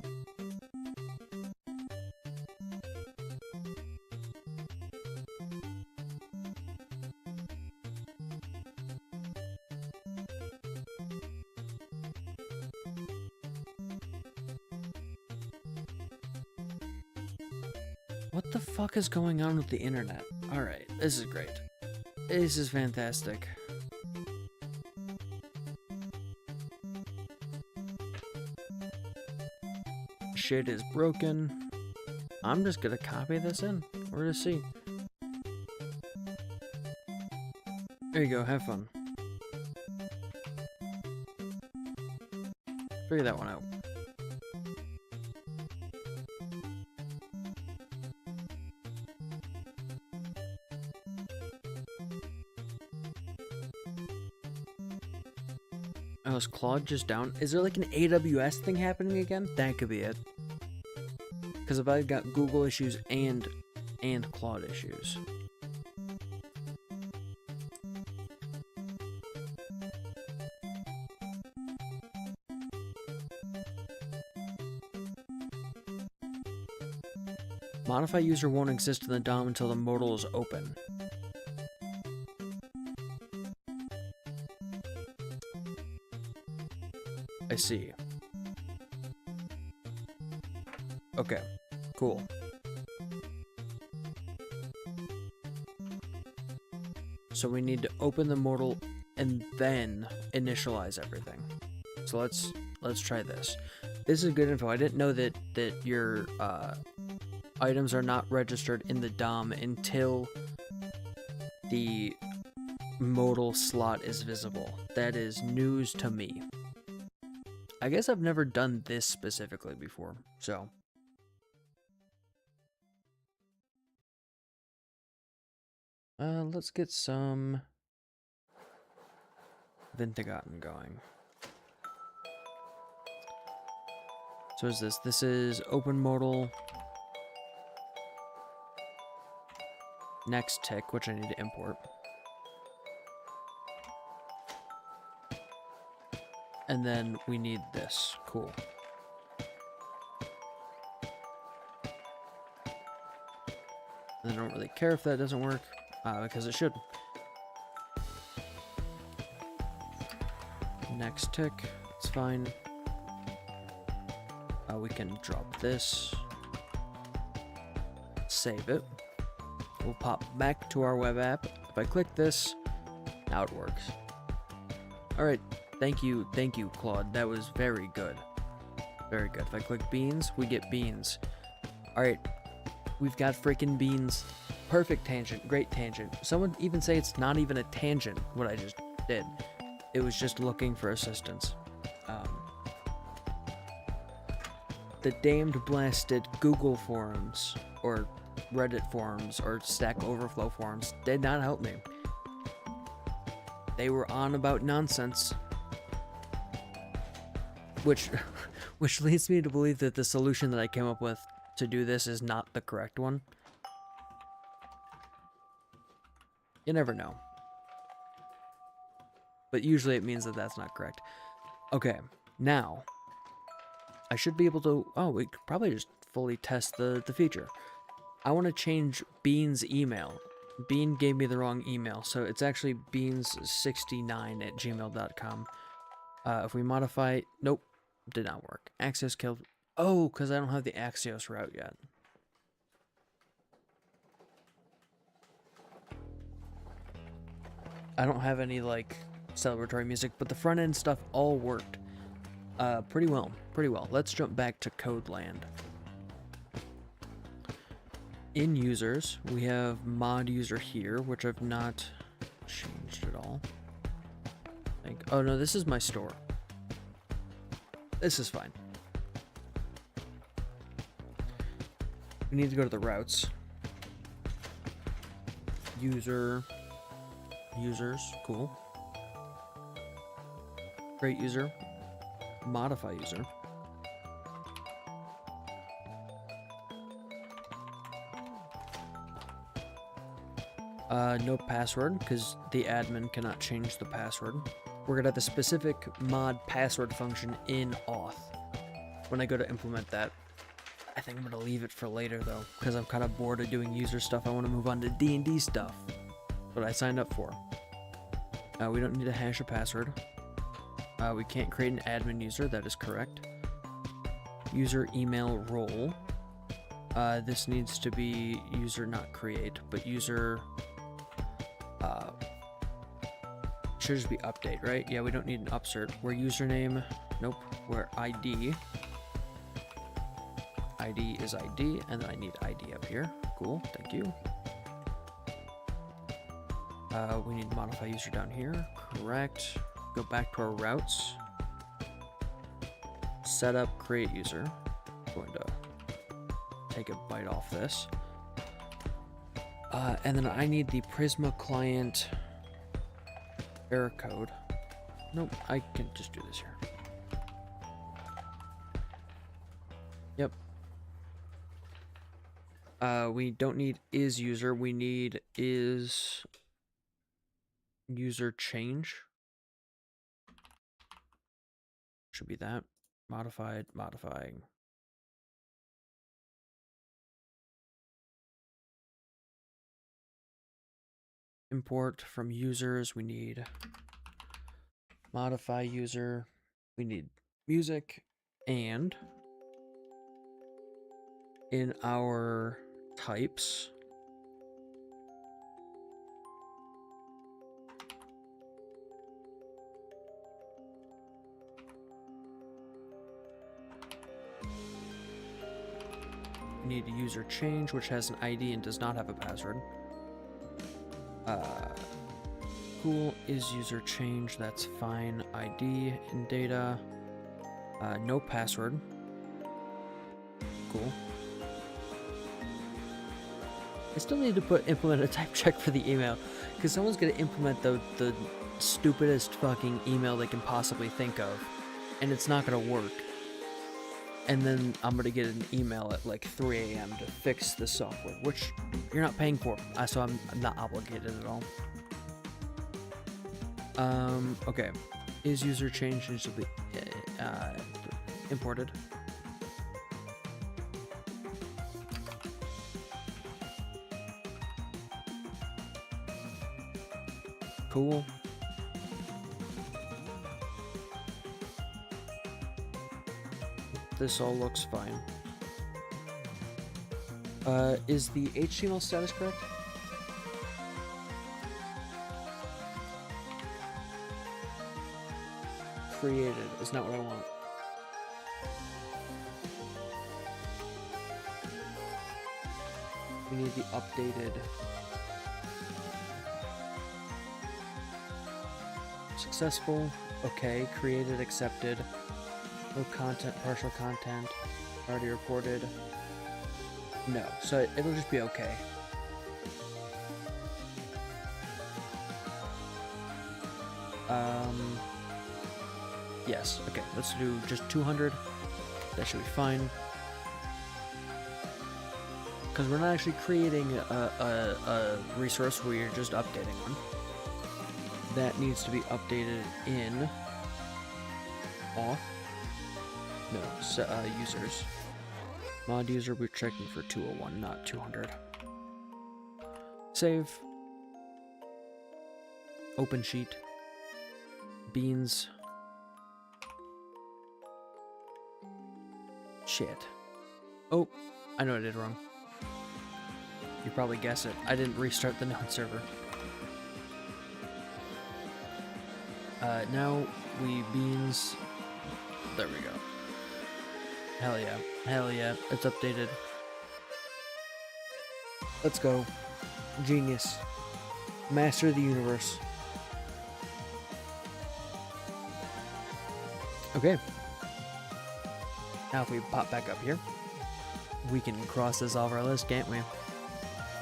Speaker 1: What the fuck is going on with the internet? Alright, this is great. This is fantastic. Shit is broken. I'm just gonna copy this in. We're gonna see. There you go, have fun. Figure that one out. Oh, is Claude just down? Is there like an AWS thing happening again? That could be it. Because if I've got Google issues and Claude issues. Modify user won't exist in the DOM until the modal is open. I see. Okay, cool. So we need to open the modal and then initialize everything. So let's try this. This is good info. I didn't know that your items are not registered in the DOM until the modal slot is visible. That is news to me. I guess I've never done this specifically before, so. Let's get some Vintegatten going. So is this? This is open modal. Next tick, which I need to import. And then we need this. Cool. And I don't really care if that doesn't work, because it should. Next tick, it's fine. We can drop this. Save it. We'll pop back to our web app. If I click this, now it works. Alright, thank you, Claude. That was very good. Very good. If I click beans, we get beans. Alright, we've got freaking beans. Perfect tangent, great tangent. Someone even say it's not even a tangent, what I just did. It was just looking for assistance. The damned blasted Google forums, or Reddit forums, or Stack Overflow forums did not help me. They were on about nonsense. Which leads me to believe that the solution that I came up with to do this is not the correct one. You never know. But usually it means that that's not correct. Okay, now I should be able to... Oh, we could probably just fully test the feature. I want to change Bean's email. Bean gave me the wrong email, so it's actually beans69@gmail.com. If we modify... Nope, did not work. Axios killed... Oh, because I don't have the Axios route yet. I don't have any, like, celebratory music, but the front-end stuff all worked. Pretty well. Let's jump back to code land. In users, we have mod user here, which I've not changed at all. Oh no, this is my store. This is fine. We need to go to the routes. Users, cool. Create user. Modify user. No password, because the admin cannot change the password. We're gonna have the specific mod password function in auth. When I go to implement that, I think I'm gonna leave it for later though, because I'm kind of bored of doing user stuff. I want to move on to D&D stuff. What I signed up for. We don't need to hash a password. We can't create an admin user, that is correct. User email role. This needs to be user, not create, but user, should just be update, right? Yeah, we don't need an upsert. Where username, nope. Where ID is ID, and then I need ID up here. Cool, thank you. We need modify user down here, correct. Go back to our routes. Setup, create user. I'm going to take a bite off this. And then I need the Prisma client error code. Nope, I can just do this here. Yep. We don't need is user, we need is user change. Should be that. Modified, modifying. Import from users, we need modify user, we need music, and in our types, we need a user change, which has an ID and does not have a password. Cool, is user change, that's fine. ID and data, no password. Cool. I still need to implement a type check for the email, because someone's gonna implement the stupidest fucking email they can possibly think of, and it's not gonna work. And then I'm gonna get an email at like 3 a.m. to fix the software, which you're not paying for, so I'm not obligated at all. Okay. Is user change needs to be imported. Cool. This all looks fine. Is the HTML status correct? Created is not what I want. We need the updated. Successful. Okay. Created, accepted. No content, partial content. Already reported. No. So it'll just be okay. Yes. Okay. Let's do just 200. That should be fine. Because we're not actually creating a resource, we're just updating one. That needs to be updated in auth. No, users. Mod user, we're checking for 201, not 200. Save. Open sheet. Beans. Shit. Oh, I know what I did wrong. You probably guess it. I didn't restart the node server. Now we beans. There we go. Hell yeah. Hell yeah. It's updated. Let's go. Genius. Master of the universe. Okay. Now if we pop back up here, we can cross this off our list, can't we?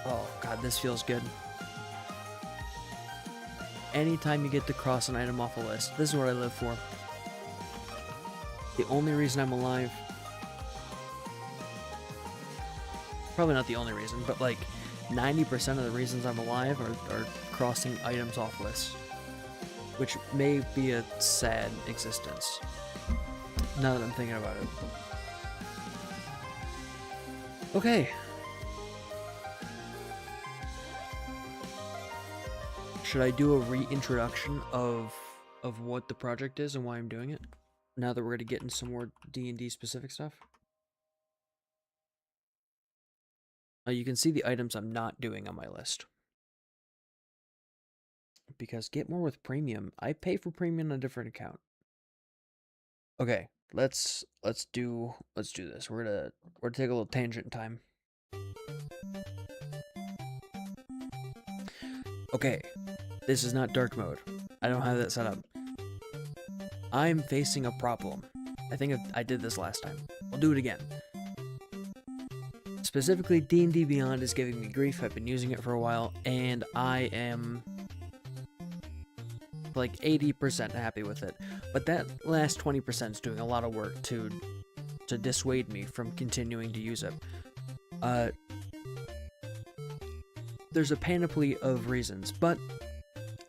Speaker 1: Oh god, this feels good. Anytime you get to cross an item off a list, this is what I live for. The only reason I'm alive, probably not the only reason, but like 90% of the reasons I'm alive are crossing items off lists, which may be a sad existence, now that I'm thinking about it. Okay. Should I do a reintroduction of what the project is and why I'm doing it? Now that we're going to get into some more D&D specific stuff? You can see the items I'm not doing on my list. Because get more with premium. I pay for premium on a different account. Okay, let's do this. We're gonna take a little tangent time. Okay, this is not dark mode. I don't have that set up. I'm facing a problem. I think I did this last time. I'll do it again. Specifically, DnD Beyond is giving me grief. I've been using it for a while, and I am like 80% happy with it. But that last 20% is doing a lot of work to dissuade me from continuing to use it. There's a panoply of reasons, but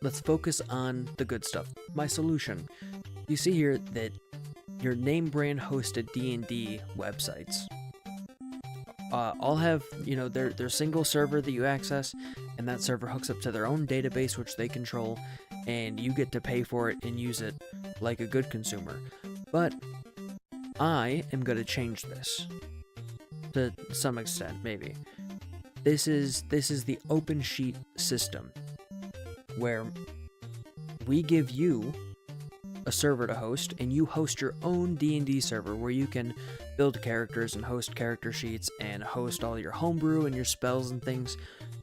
Speaker 1: let's focus on the good stuff. My solution. You see here that your name brand hosted D&D websites all have, you know, their single server that you access, and that server hooks up to their own database which they control, and you get to pay for it and use it like a good consumer. But I am going to change this to some extent, maybe. This is the open sheet system where we give you a server to host, and you host your own D&D server where you can build characters and host character sheets and host all your homebrew and your spells and things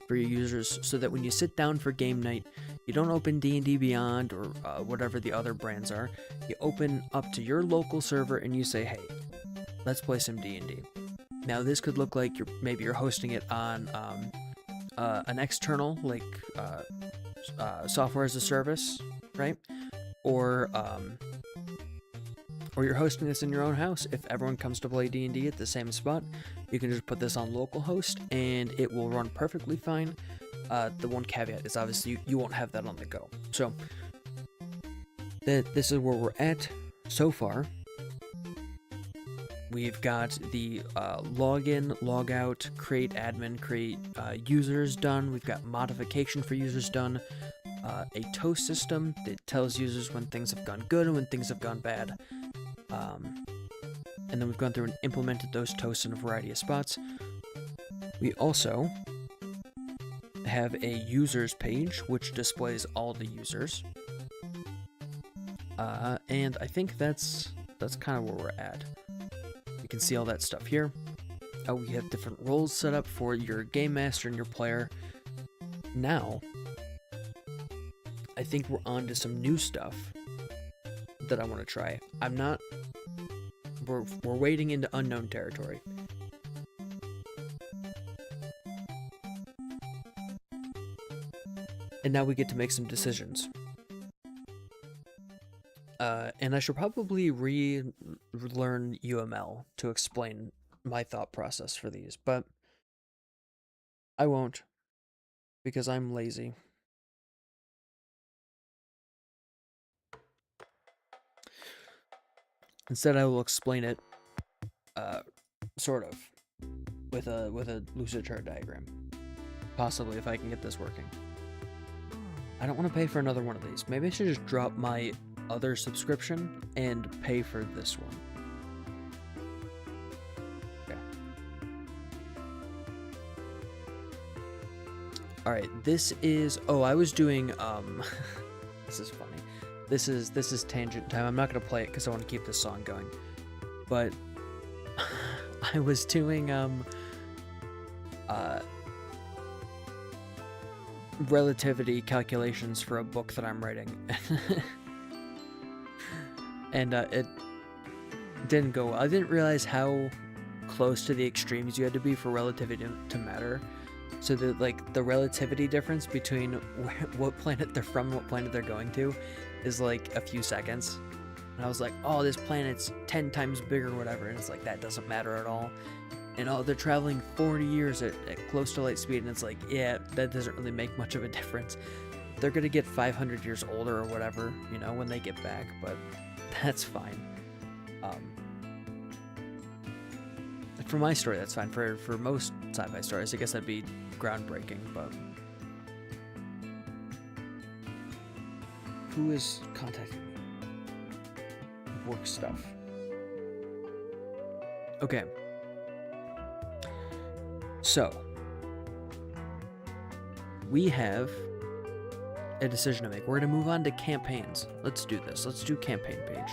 Speaker 1: for your users, so that when you sit down for game night, you don't open D&D Beyond or whatever the other brands are. You open up to your local server and you say, hey, let's play some D&D. Now this could look like maybe you're hosting it on an external, like software as a service, right? Or you're hosting this in your own house. If everyone comes to play D&D at the same spot, you can just put this on localhost and it will run perfectly fine. The one caveat is obviously you won't have that on the go. So this is where we're at so far. We've got the login, logout, create admin, create users done. We've got modification for users done. A toast system that tells users when things have gone good and when things have gone bad. And then we've gone through and implemented those toasts in a variety of spots. We also have a users page which displays all the users. And I think that's kind of where we're at. You can see all that stuff here. We have different roles set up for your game master and your player. Now, I think we're on to some new stuff that I want to try. We're wading into unknown territory. And now we get to make some decisions. And I should probably relearn UML to explain my thought process for these, but I won't, because I'm lazy. Instead, I will explain it, sort of, with a lucid chart diagram. Possibly, if I can get this working. I don't want to pay for another one of these. Maybe I should just drop my other subscription and pay for this one. Okay. Alright, this is... Oh, I was doing, this is funny. This is tangent time. I'm not going to play it because I want to keep this song going. But I was doing, relativity calculations for a book that I'm writing. And it didn't go well. I didn't realize how close to the extremes you had to be for relativity to matter. So that, like, the relativity difference between what planet they're from and what planet they're going to is like a few seconds. And I was like, oh, this planet's 10 times bigger or whatever. And it's like, that doesn't matter at all. And oh, they're traveling 40 years at close to light speed. And it's like, yeah, that doesn't really make much of a difference. They're going to get 500 years older or whatever, you know, when they get back. But that's fine. For my story, that's fine. For most sci-fi stories, I guess that'd be groundbreaking, but... Who is contacting me? Work stuff. Okay. So, we have a decision to make. We're going to move on to campaigns. Let's do this. Let's do campaign page.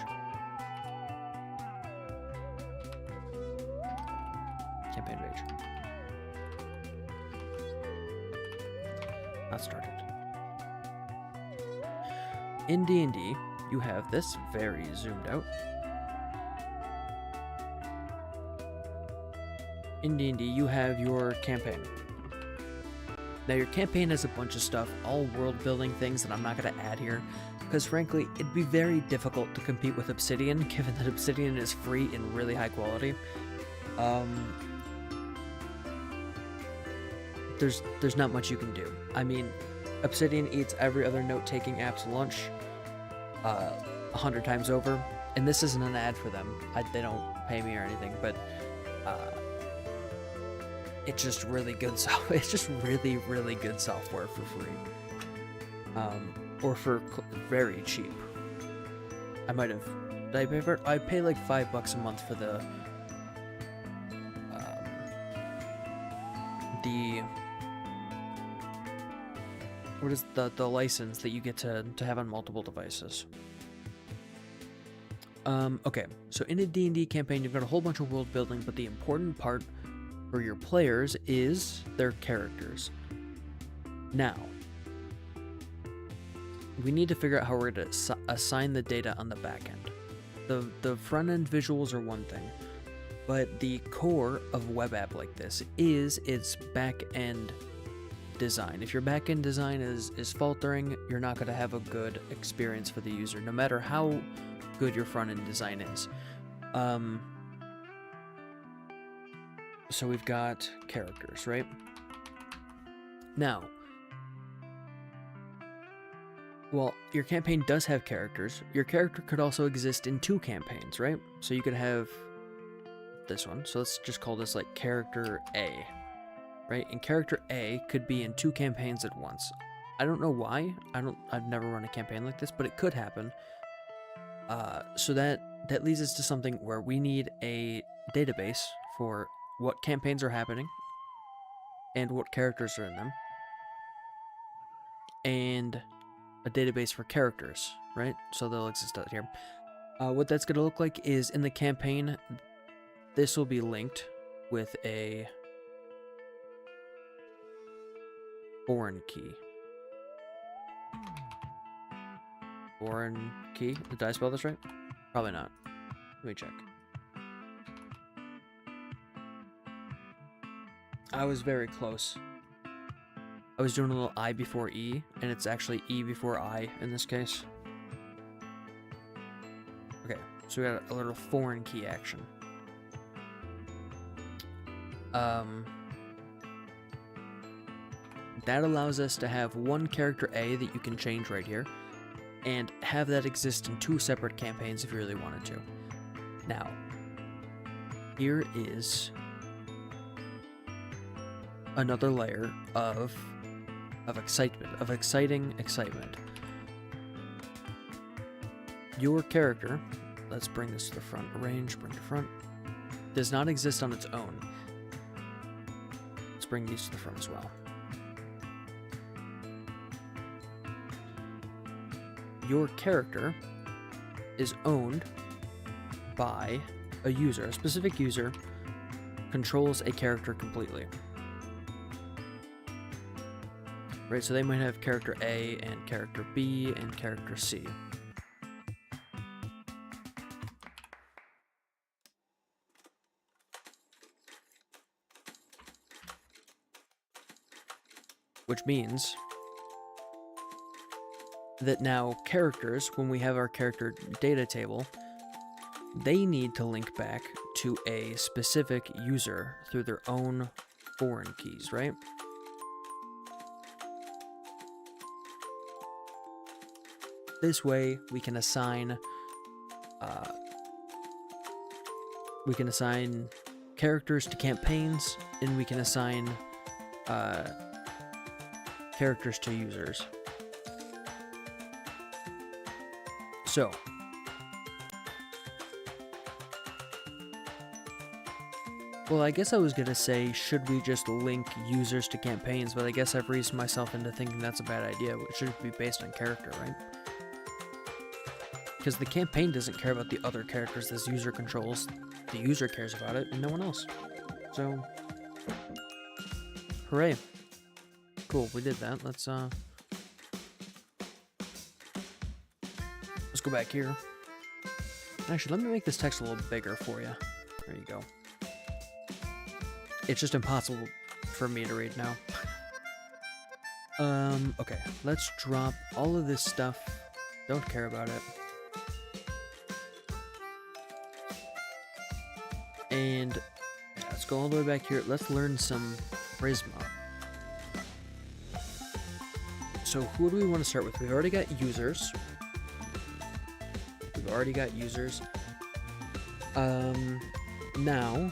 Speaker 1: Campaign page. Not started. In D&D, you have this very zoomed out. In D&D, you have your campaign. Now, your campaign has a bunch of stuff, all world-building things that I'm not going to add here, because frankly, it'd be very difficult to compete with Obsidian, given that Obsidian is free and really high quality. There's not much you can do. I mean, Obsidian eats every other note-taking app's lunch 100 times over, and this isn't an ad for them. They don't pay me or anything, but it's just really good software. It's just really, really good software for free, or for very cheap. I might have. Did I pay for it? I pay like $5 a month for the what is the license that you get to have on multiple devices. Okay, so in a D&D campaign, you've got a whole bunch of world building, but the important part for your players is their characters. Now, we need to figure out how we're going to assign the data on the back end. The front end visuals are one thing, but the core of Webapp like this is its back end design. If your back end design is faltering, you're not going to have a good experience for the user, no matter how good your front end design is. So we've got characters, right? Now, well, your campaign does have characters. Your character could also exist in 2 campaigns, right? So you could have this one. So let's just call this like character A, right? And character A could be in 2 campaigns at once. I don't know why. I've never run a campaign like this, but it could happen. So that leads us to something where we need a database for what campaigns are happening and what characters are in them, and a database for characters, right? So they'll exist out here. What that's going to look like is in the campaign, this will be linked with a foreign key. Foreign key? Did I spell this right? Probably not. Let me check. I was very close. I was doing a little I before E, and it's actually E before I in this case. Okay, so we got a little foreign key action. That allows us to have one character A that you can change right here, and have that exist in 2 separate campaigns if you really wanted to. Now, here is another layer of excitement, of exciting excitement. Your character, let's bring this to the front, arrange, bring to front, does not exist on its own. Let's bring these to the front as well. Your character is owned by a user. A specific user controls a character completely. Right, so they might have character A and character B and character C. Which means that now characters, when we have our character data table, they need to link back to a specific user through their own foreign keys, right? This way, we can assign characters to campaigns, and we can assign characters to users. So, Well, I guess I was gonna say, should we just link users to campaigns, but I guess I've reasoned myself into thinking that's a bad idea. It should be based on character, right? Because the campaign doesn't care about the other characters this user controls. The user cares about it, and no one else. So, hooray. Cool, we did that. Let's go back here. Actually, let me make this text a little bigger for you. There you go. It's just impossible for me to read now. Okay, let's drop all of this stuff. Don't care about it. And yeah, let's go all the way back here. Let's learn some Prisma. So who do we want to start with? We've already got users. Now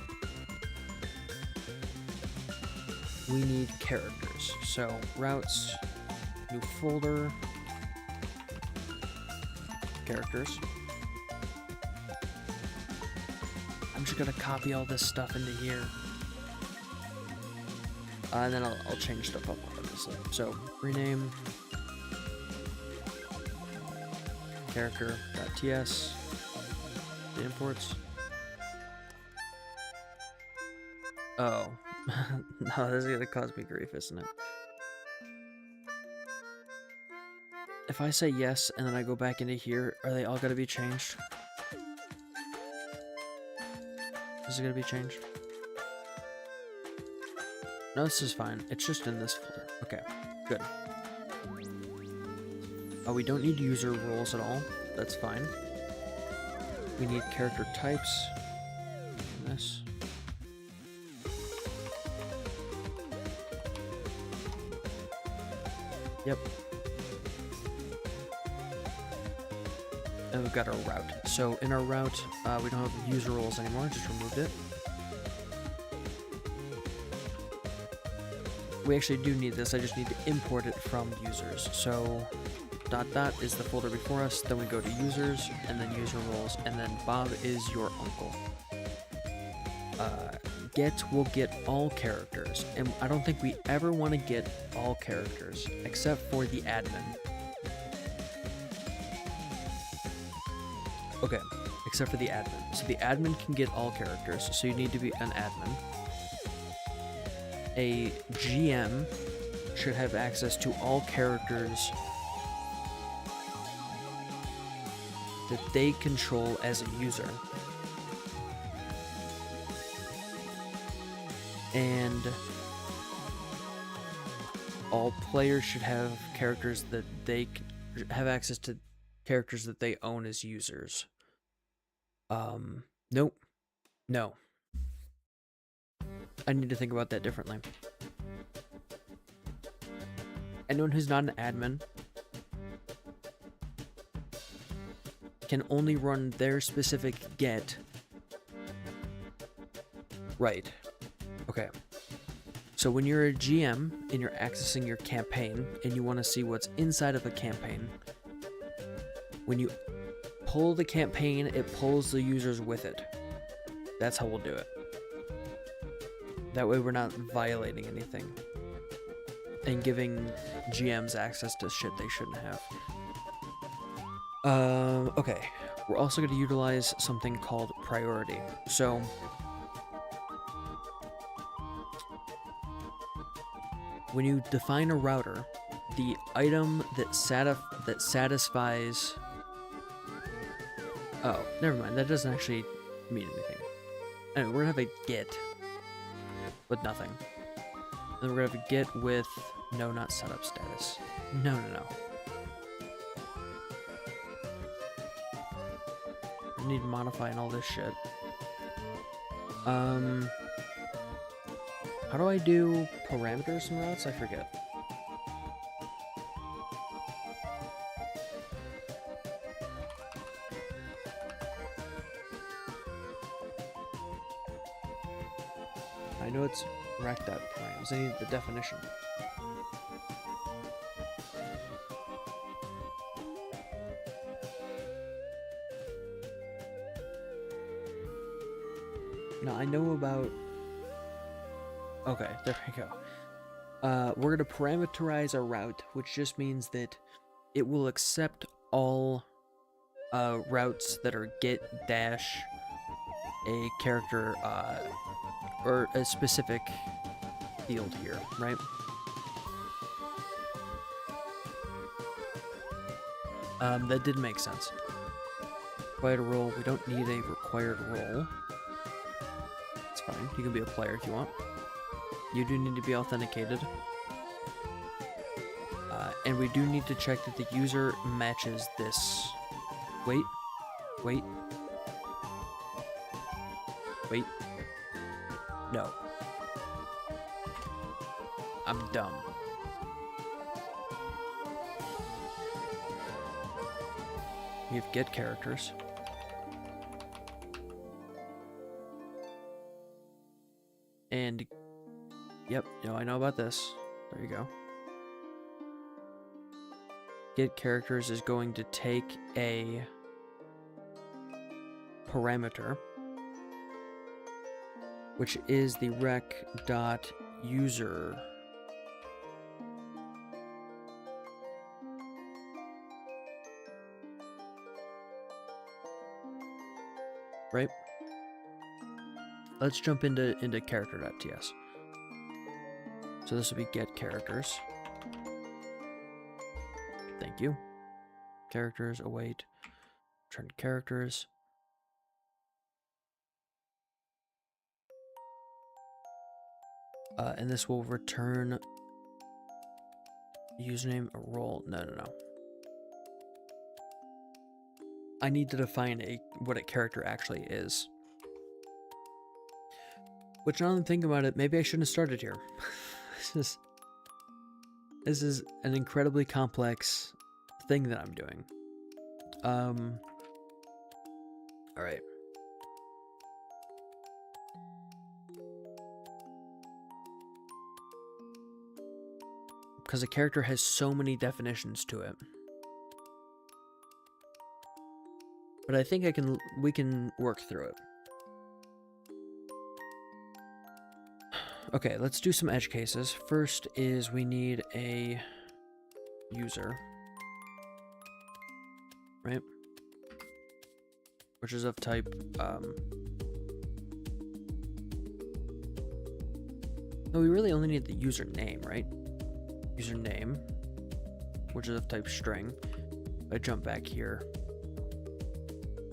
Speaker 1: we need characters. So routes, new folder, characters. I'm just gonna copy all this stuff into here. And then I'll change stuff up, obviously. So rename character.ts, the imports. Oh, no, this is gonna cause me grief, isn't it? If I say yes and then I go back into here, are they all gonna be changed? Is it gonna be changed? No, this is fine. It's just in this folder. Okay, good. Oh, we don't need user roles at all. That's fine. We need character types. This. Yep. And we've got our route. So in our route, we don't have user roles anymore. Just removed it. We actually do need this. I just need to import it from users. So .dot is the folder before us. Then we go to users and then user roles, and then Bob is your uncle. Get will get all characters, and I don't think we ever want to get all characters except for the admin. Okay, except for the admin. So the admin can get all characters, so you need to be an admin. A GM should have access to all characters that they control as a user. And all players should have characters that they have access to characters that they own as users. Nope. No. I need to think about that differently. Anyone who's not an admin can only run their specific get. Right. Okay. So when you're a GM and you're accessing your campaign and you want to see what's inside of a campaign, when you pull the campaign, it pulls the users with it. That's how we'll do it. That way we're not violating anything and giving GMs access to shit they shouldn't have. Okay. We're also going to utilize something called priority. So when you define a router, the item that satisfies... Oh, never mind. That doesn't actually mean anything. Anyway, we're gonna have a get with nothing. And we're gonna have a get with no, not setup status. No. I need modifying all this shit. How do I do parameters and routes? I forget. I know it's rec.params. I need the definition. Now I know about Okay, there we go. We're going to parameterize our route, which just means that it will accept all routes that are get dash a character or a specific field here, right? That did make sense. Required role. We don't need a required role. It's fine. You can be a player if you want. You do need to be authenticated. And we do need to check that the user matches this. Wait. Wait. Wait. No. I'm dumb. We have get characters. And, yep, I know about this. There you go. Get characters is going to take a parameter, which is the rec.user. Right? Let's jump into character.ts. So this will be get characters. Thank you. Characters, await, return characters. And this will return username, a role. No. I need to define what a character actually is. Which, now that I'm thinking about it, maybe I shouldn't have started here. This is an incredibly complex thing that I'm doing. Alright. Because a character has so many definitions to it. But I think we can work through it. Okay, let's do some edge cases. First is we need a user. Right? Which is of type, no, we really only need the username, right? Username, which is of type string. If I jump back here,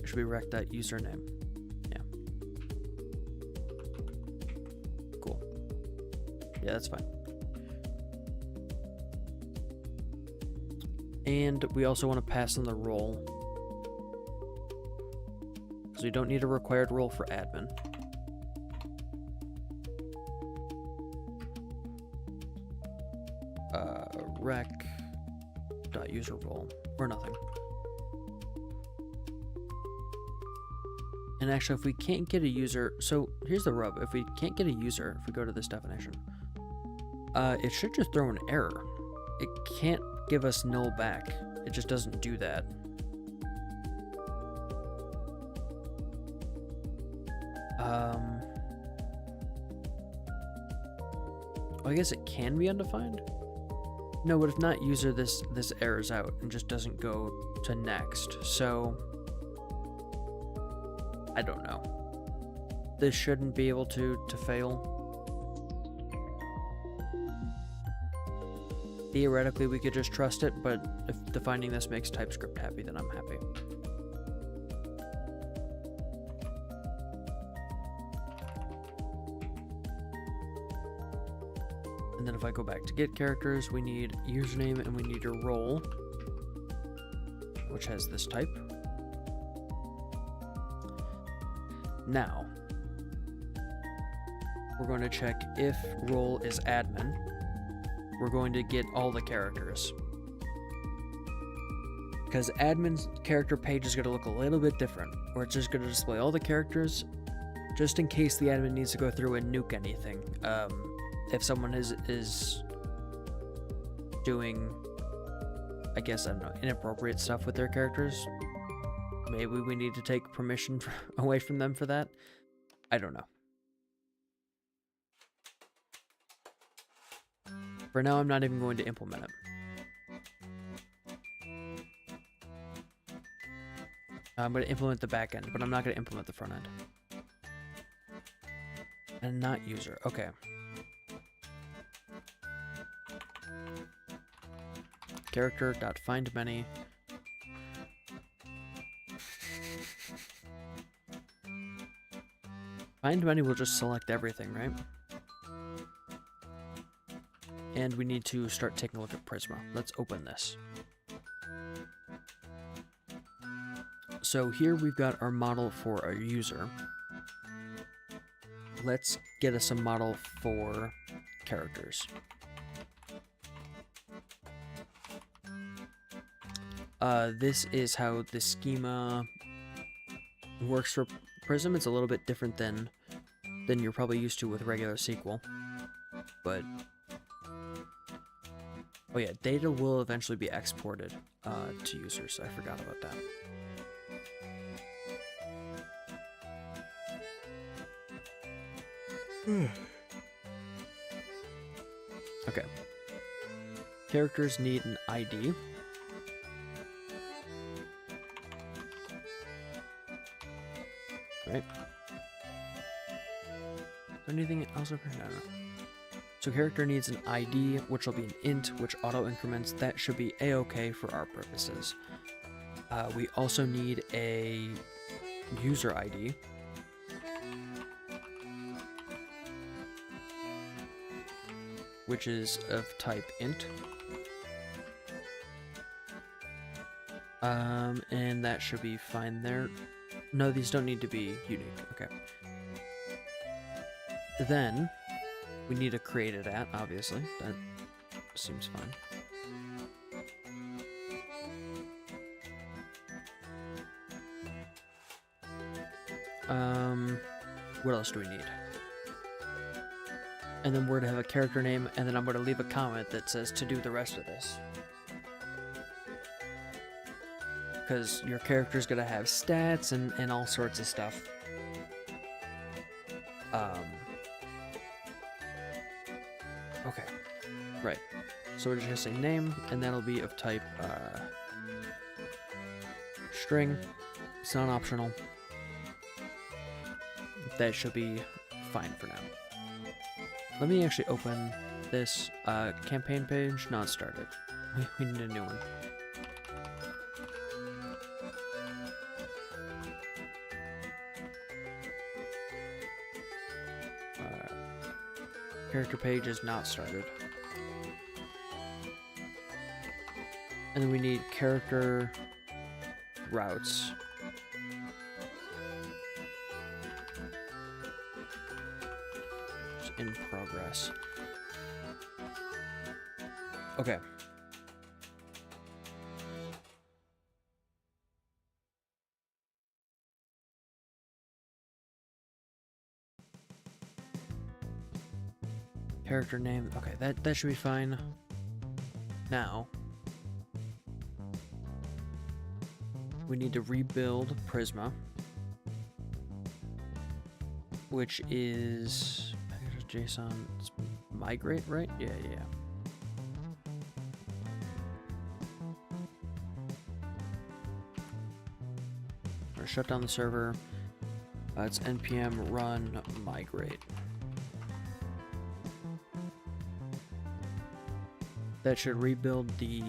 Speaker 1: should we rec that username? Yeah. Cool. Yeah, that's fine. And we also want to pass in the role. So we don't need a required role for admin. Rec.user role, or nothing. And actually, if we can't get a user, so here's the rub. If we can't get a user, if we go to this definition, it should just throw an error. It can't give us null back. It just doesn't do that. Well, I guess it can be undefined. No, but if not user, this errors out and just doesn't go to next. So I don't know. This shouldn't be able to fail. Theoretically, we could just trust it, but if defining this makes TypeScript happy, then I'm happy. And then if I go back to get characters, we need username and we need your role, which has this type. Now, we're going to check if role is admin. We're going to get all the characters. Because admin's character page is going to look a little bit different, where it's just going to display all the characters, just in case the admin needs to go through and nuke anything. If someone is doing, I guess, I don't know, inappropriate stuff with their characters, maybe we need to take permission away from them for that. I don't know. For now, I'm not even going to implement it. I'm going to implement the back end, but I'm not going to implement the front end. And not user. Okay. Character.findMany. Find many will just select everything, right? And we need to start taking a look at Prisma. Let's open this. So here we've got our model for our user. Let's get us a model for characters. This is how the schema works for Prism. It's a little bit different than you're probably used to with regular SQL. But oh yeah, data will eventually be exported to users. I forgot about that. Okay. Characters need an ID. Right? Anything else over here? No. So character needs an ID, which will be an int, which auto increments. That should be a-okay for our purposes. We also need a user ID. Which is of type int. And that should be fine there. No, these don't need to be unique. Okay. Then we need to create it at, obviously. That seems fine. What else do we need? And then we're going to have a character name, and then I'm going to leave a comment that says to do the rest of this. Because your character's going to have stats and all sorts of stuff. Okay. Right. So we're just going to say name, and that'll be of type string. It's not optional. That should be fine for now. Let me actually open this campaign page. Not started. We need a new one. Character page is not started. And then we need character routes. In progress. Okay. Character name. Okay, that should be fine. Now we need to rebuild Prisma, which is JSON migrate, right? Yeah. Or shut down the server. It's npm run migrate. That should rebuild the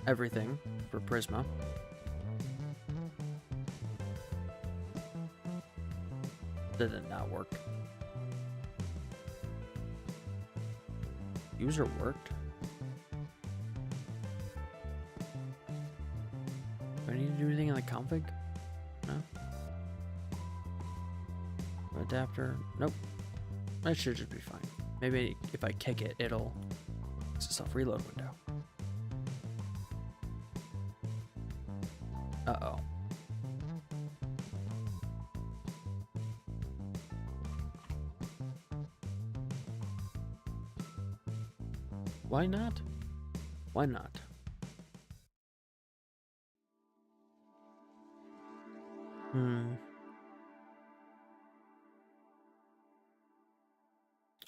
Speaker 1: everything for Prisma. That did not work. User worked. Do I need to do anything in the config? No. Adapter. Nope. That should just be fine. Maybe if I kick it, it'll fix the self-reload window. Uh-oh. Why not? Why not?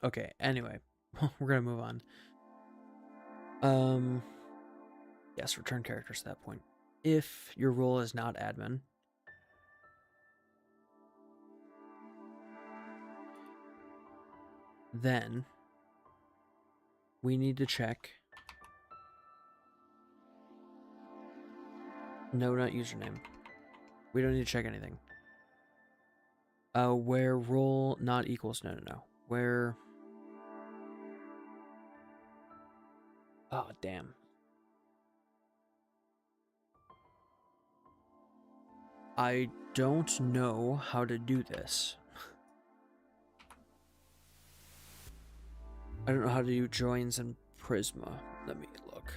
Speaker 1: Okay, anyway, we're gonna move on. Yes, return characters at that point. If your role is not admin, then we need to check. No, not username. We don't need to check anything. Where role not equals, no. Where... Oh, damn. I don't know how to do this. I don't know how to do joins in Prisma. Let me look.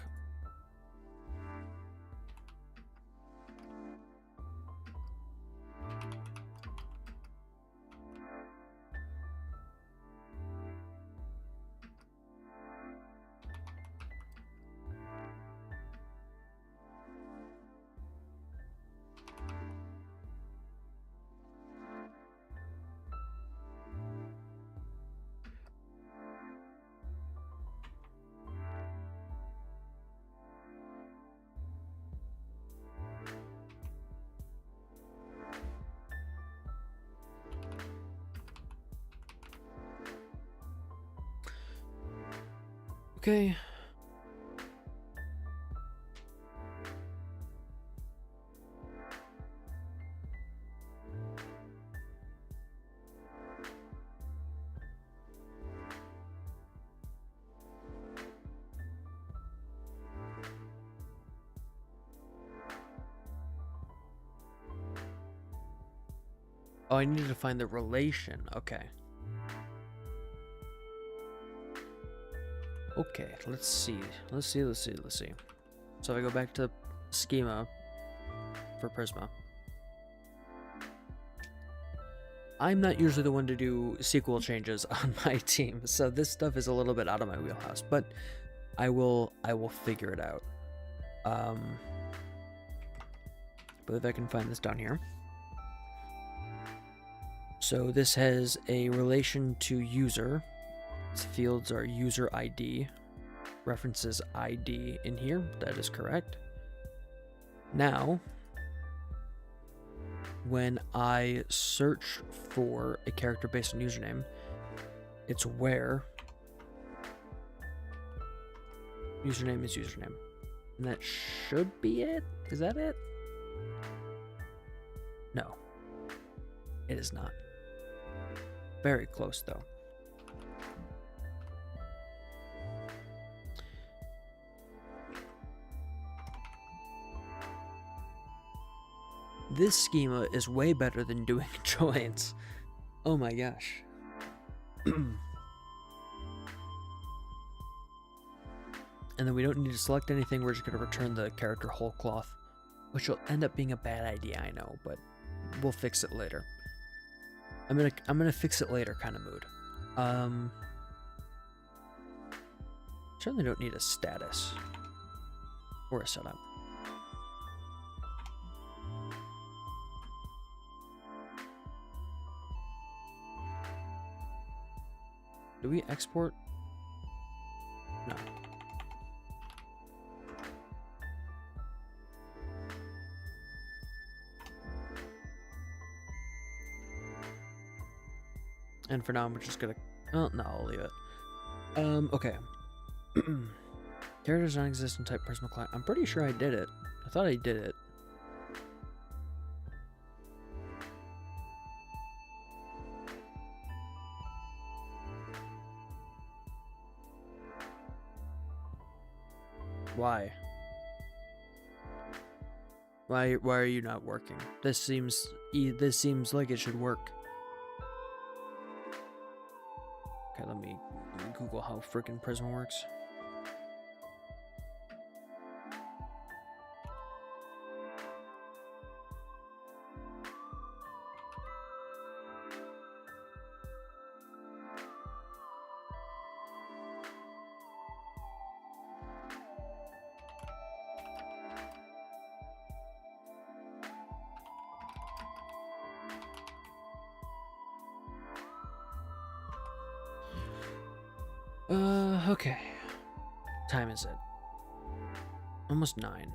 Speaker 1: Okay. Oh, I needed to find the relation. Okay. Okay, let's see. So if I go back to schema for Prisma. I'm not usually the one to do SQL changes on my team, so this stuff is a little bit out of my wheelhouse, but I will figure it out. I believe I can find this down here. So this has a relation to user. Its fields are user ID, references ID in here. That is correct. Now, when I search for a character based on username, it's where username is username. And that should be it. Is that it? No, it is not. Very close though. This schema is way better than doing joins. Oh my gosh. And then we don't need to select anything. We're just going to return the character whole cloth, which will end up being a bad idea, I know, but we'll fix it later. I'm gonna fix it later kind of mood. Certainly don't need a status or a setup. Do we export? No. And for now, I'm just gonna... Oh, no, I'll leave it. Okay. Characters non-existent type Prisma client. I'm pretty sure I did it. I thought I did it. Why? Why are you not working? This seems like it should work. Okay, let me Google how freaking Prisma works. Okay. Time is it? Almost 9.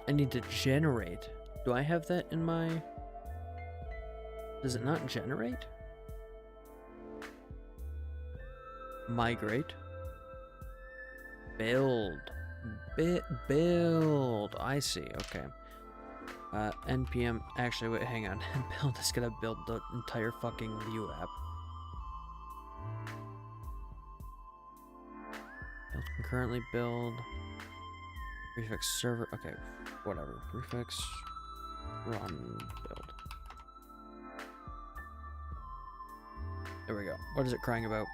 Speaker 1: I need to generate. Do I have that in my... Does it not generate? Migrate. Build. Build. I see. Okay. NPM. Actually, wait, hang on. Build is gonna build the entire fucking Vue app. Build concurrently build. Prefix server. Okay. Whatever. Prefix run build. There we go. What is it crying about?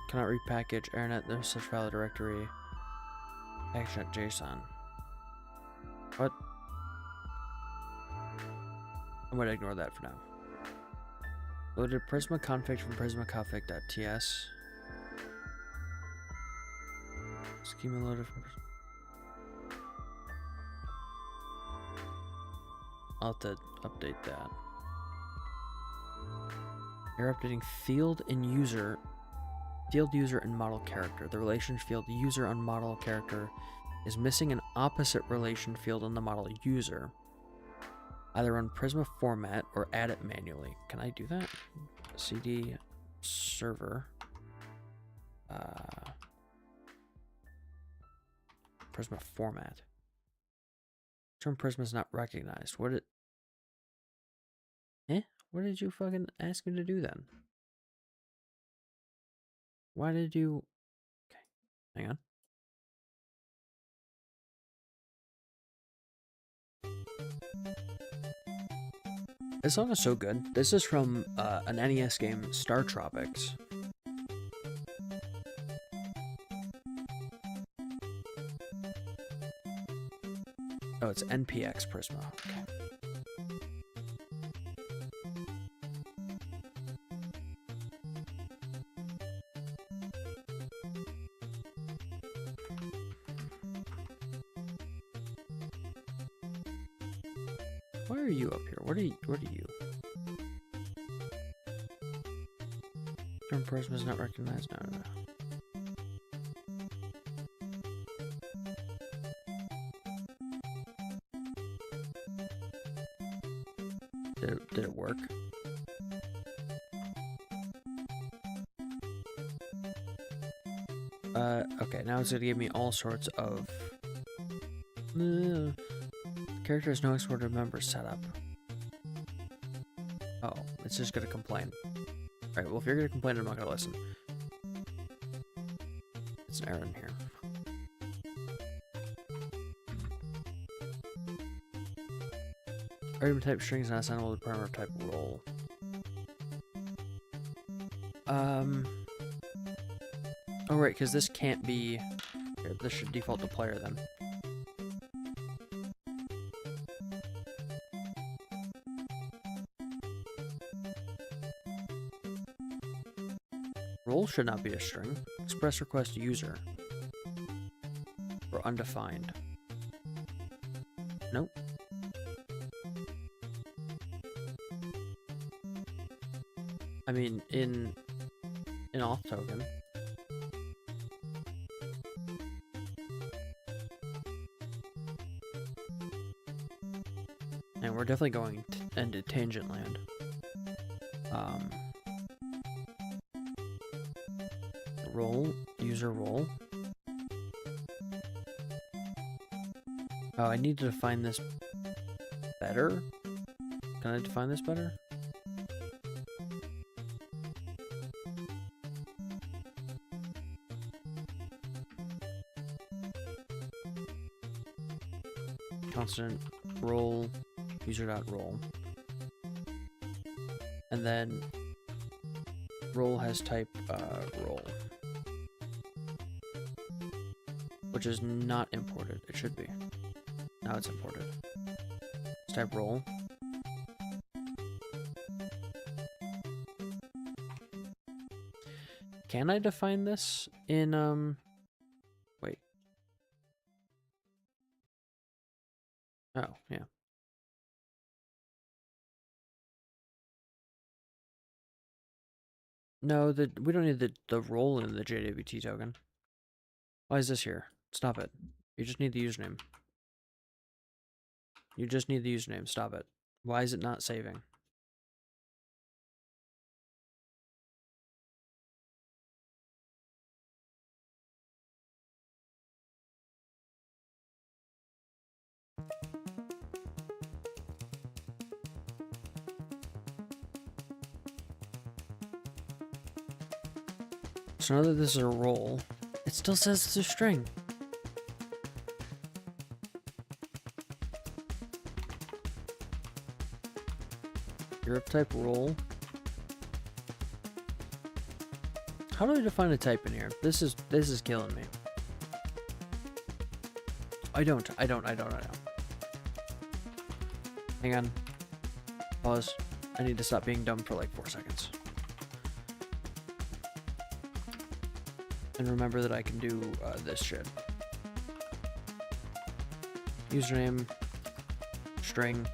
Speaker 1: Cannot repackage AirNet, there's such file directory. Package.json. What? I'm gonna ignore that for now. Loaded Prisma config from prismaconfig.ts. Schema loaded from. I'll have to update that. You're updating field user and model character. The relation field user on model character is missing an opposite relation field on the model user. Either run Prisma format or add it manually. Can I do that? CD server. Prisma format. Term Prisma is not recognized. What did... What did you fucking ask me to do then? Why did you... Okay, hang on. This song is so good. This is from an NES game, Star Tropics. Oh, it's NPX Prisma. Okay. Why are you up here? What are you? Term Prisma is not recognized. No. Did it work? Okay, now it's gonna give me all sorts of... Character has no exported member setup. Oh, it's just gonna complain. Alright, well if you're gonna complain, I'm not gonna listen. It's an error in here. Item type string is not assignable to parameter type role. Oh right, because this can't be... Here, this should default to player then. Role should not be a string. Express request user. Or undefined. Nope. I mean, in auth token. And we're definitely going into tangent land. Role, user role. Oh, I need to define this better. Can I define this better? Constant role user.role, and then role has type role, which is not imported. It should be. Now it's imported. It's type role. Can I define this in, wait. Oh, yeah. No, we don't need the role in the JWT token. Why is this here? Stop it. You just need the username. You just need the username. Stop it. Why is it not saving? So now that this is a role, it still says it's a string. You're of type role. How do I define a type in here? This is killing me. I don't. Hang on. Pause. I need to stop being dumb for like 4 seconds. And remember that I can do this shit. Username. String.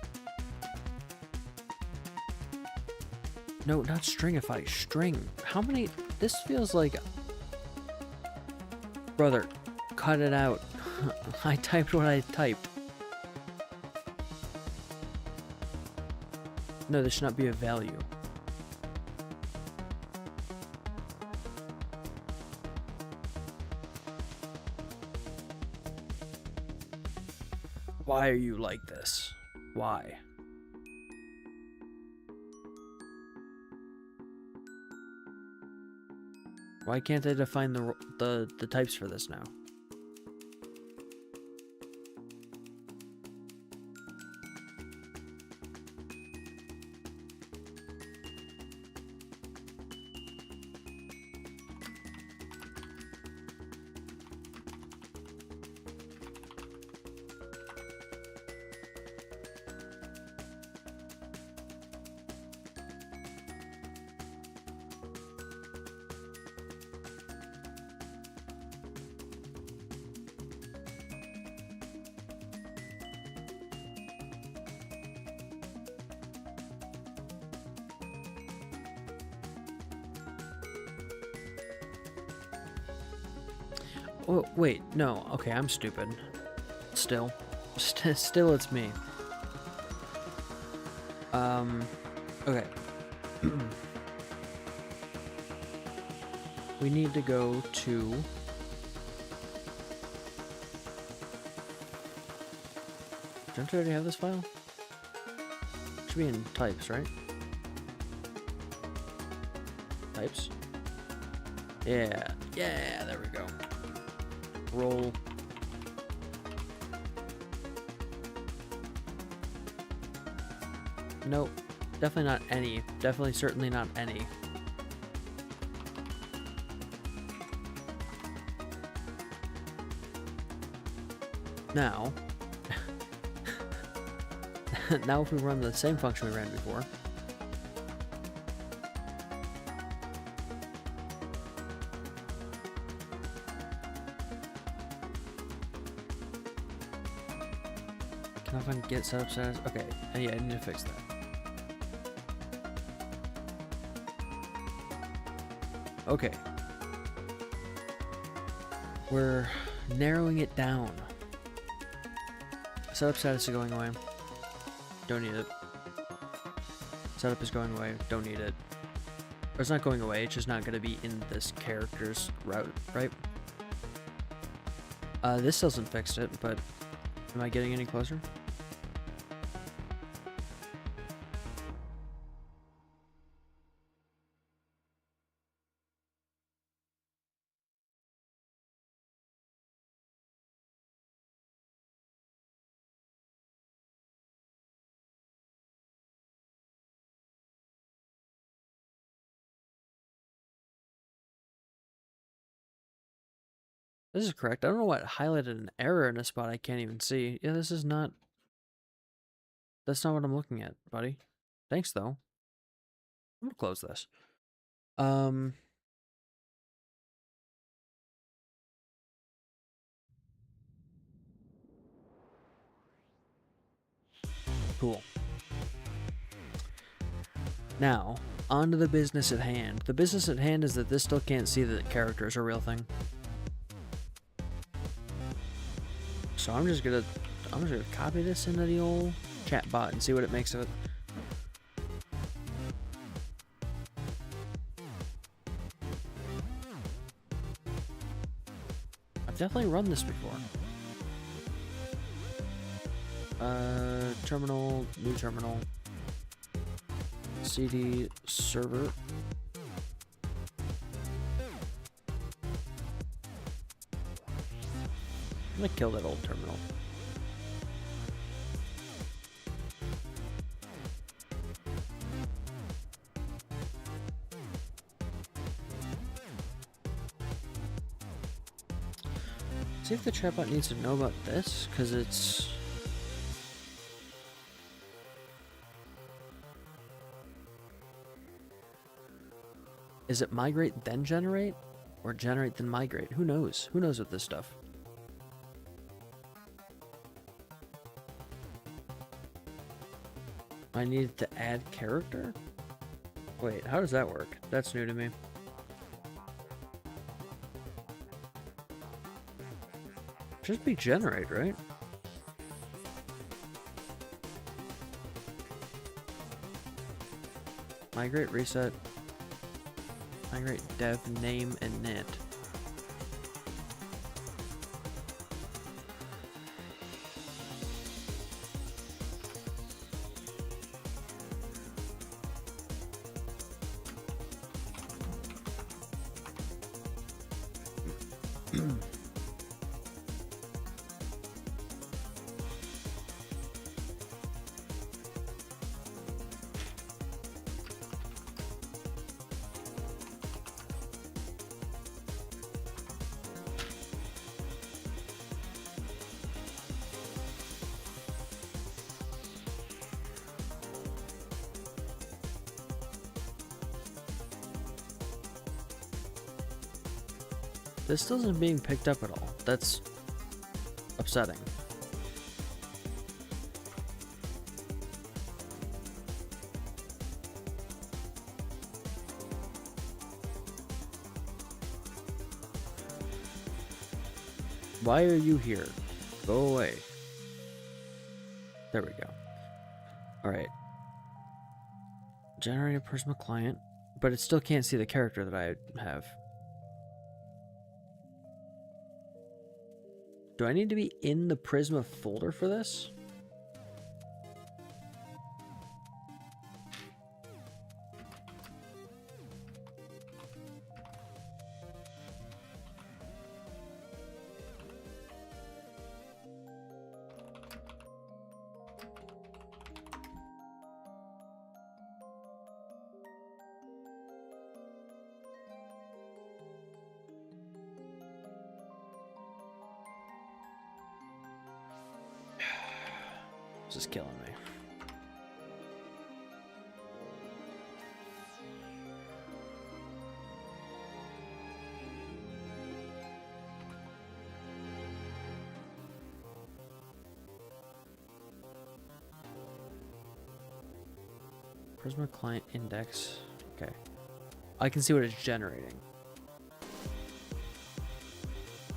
Speaker 1: No, not stringify. String. How many? This feels like... Brother, cut it out. I typed what I typed. No, there should not be a value. Why are you like this? Why? Why can't I define the types for this now? Oh, wait, no. Okay, I'm stupid. Still. Still it's me. Okay. We need to go to... Don't I already have this file? Should be in types, right? Types? Yeah. Yeah, there we go. Roll. Nope. Definitely not any. Definitely, certainly not any. Now, now if we run the same function we ran before, can I find get setup status? Okay, yeah, I need to fix that. Okay. We're narrowing it down. Setup status is going away. Don't need it. Setup is going away. Don't need it. Or it's not going away, it's just not going to be in this character's route, right? This doesn't fix it, but am I getting any closer? This is correct. I don't know what highlighted an error in a spot I can't even see. Yeah, this is not... That's not what I'm looking at, buddy. Thanks, though. I'm gonna close this. Cool. Now, on to the business at hand. The business at hand is that this still can't see that character is a real thing. So I'm just gonna copy this into the old chat bot and see what it makes of it. I've definitely run this before. Terminal, new terminal, CD server. I'm gonna kill that old terminal. See if the chatbot needs to know about this, because it's... Is it migrate then generate? Or generate then migrate? Who knows? Who knows with this stuff? I needed to add character? Wait, how does that work? That's new to me. Just be generate, right? Migrate, reset. Migrate dev name and net. This still isn't being picked up at all. That's upsetting. Why are you here? Go away. There we go. Alright. Generate a Prisma client, but it still can't see the character that I have. Do I need to be in the Prisma folder for this? This is killing me. Prisma client index. Okay. I can see what it's generating.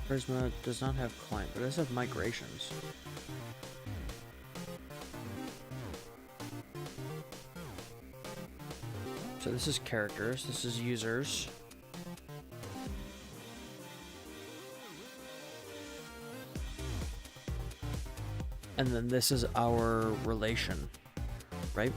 Speaker 1: Prisma does not have client, but it does have migrations. So this is characters, this is users. And then this is our relation, right?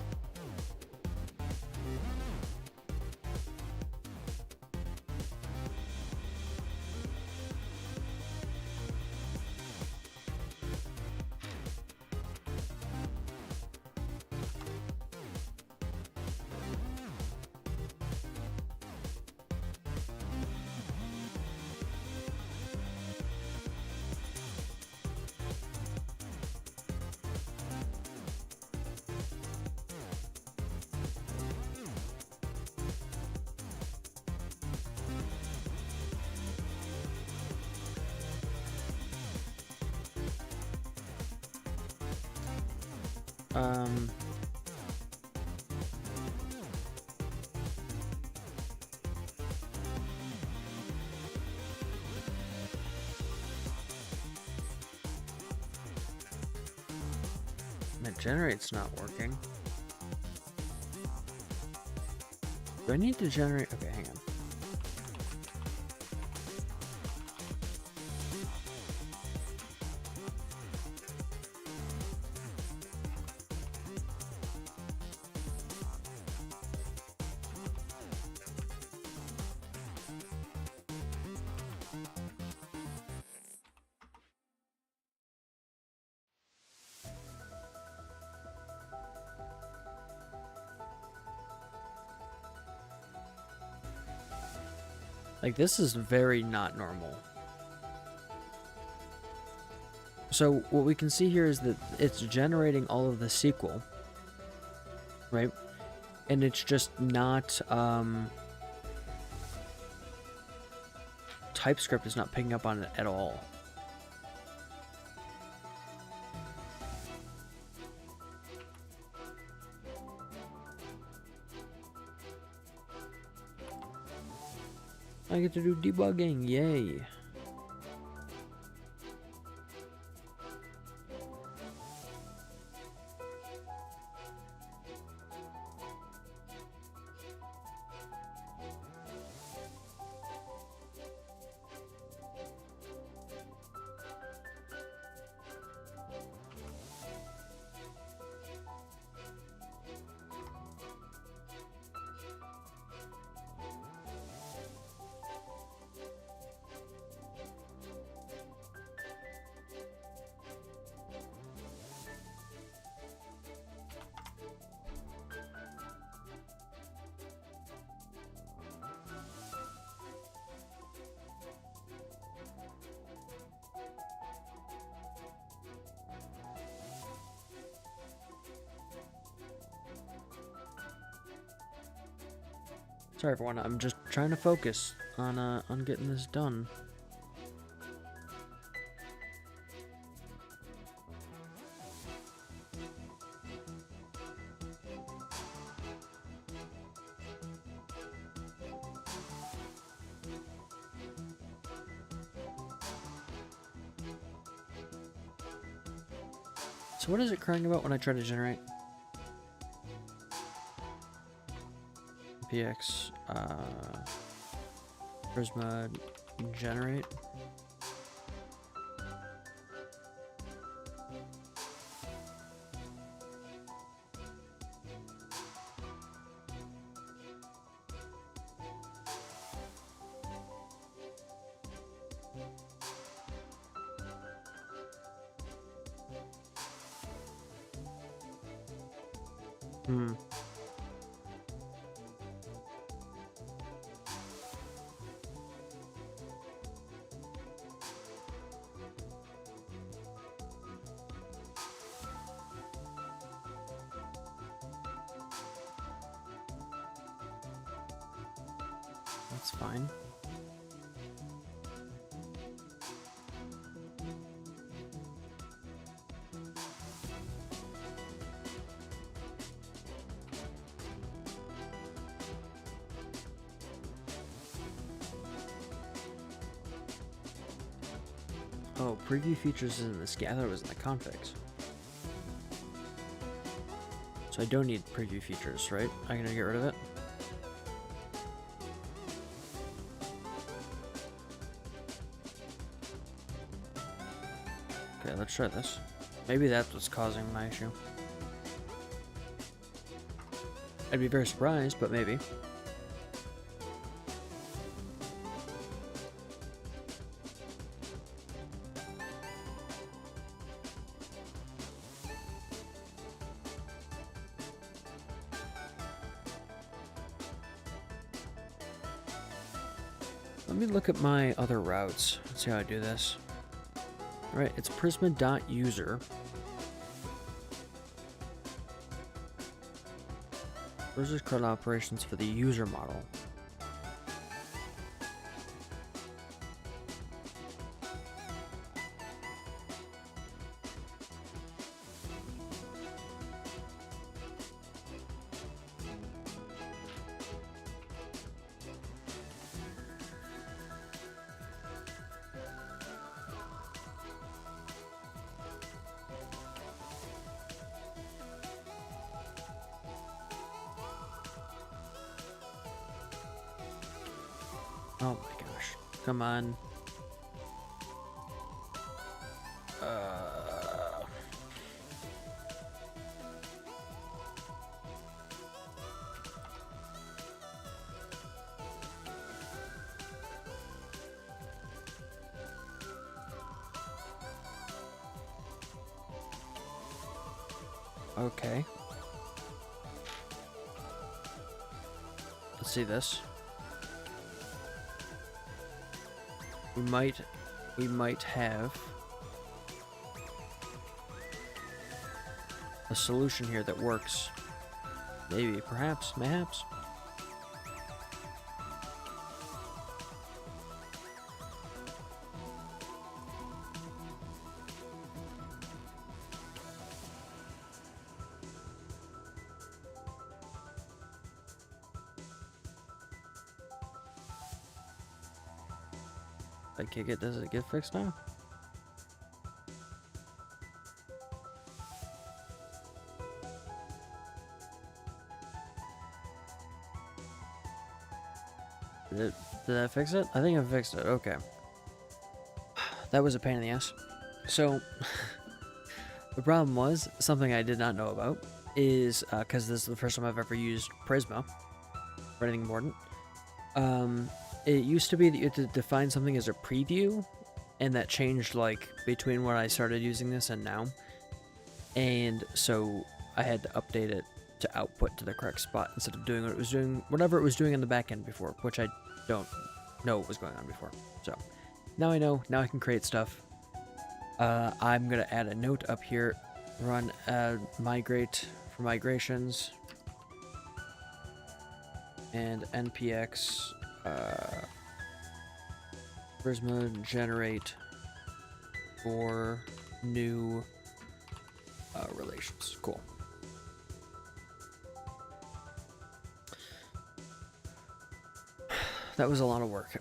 Speaker 1: My generate's not working. Do I need to generate? Okay, hang on. Like, this is very not normal. So what we can see here is that it's generating all of the SQL, right? And it's just not, TypeScript is not picking up on it at all. I get to do debugging, yay. Sorry everyone, I'm just trying to focus on getting this done. So what is it crying about when I try to generate? PX, Prisma, generate. That's fine. Oh, preview features is in the I thought it was in the configs. So I don't need preview features, right? I'm gonna get rid of it. Okay, let's try this. Maybe that's what's causing my issue. I'd be very surprised, but maybe. Let me look at my other routes. Let's see how I do this. Alright, it's prisma.user. Those are CRUD operations for the user model. Oh my gosh. Come on. Okay. Let's see this. We might have a solution here that works. Maybe, perhaps, mayhaps. I kick it, does it get fixed now? Did that fix it? I think I fixed it. Okay. That was a pain in the ass. So, the problem was, something I did not know about, is, because this is the first time I've ever used Prisma, or anything important. It used to be that you had to define something as a preview, and that changed, like, between when I started using this and now. And so, I had to update it to output to the correct spot instead of doing what it was doing, whatever it was doing in the back end before, which I don't know what was going on before. So now I know, now I can create stuff. I'm gonna add a note up here, run migrate for migrations, and npx Prisma generate for new relations. Cool. That was a lot of work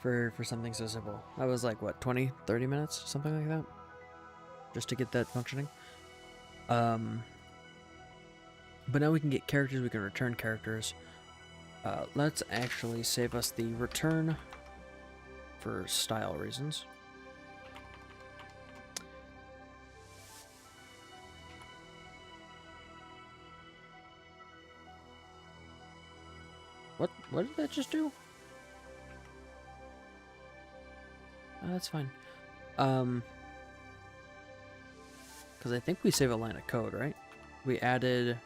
Speaker 1: for something so simple. That was like, what, 20, 30 minutes? Something like that? Just to get that functioning. But now we can get characters, we can return characters. Let's actually save us the return for style reasons. What did that just do? Oh, that's fine. Because I think we save a line of code, right? We added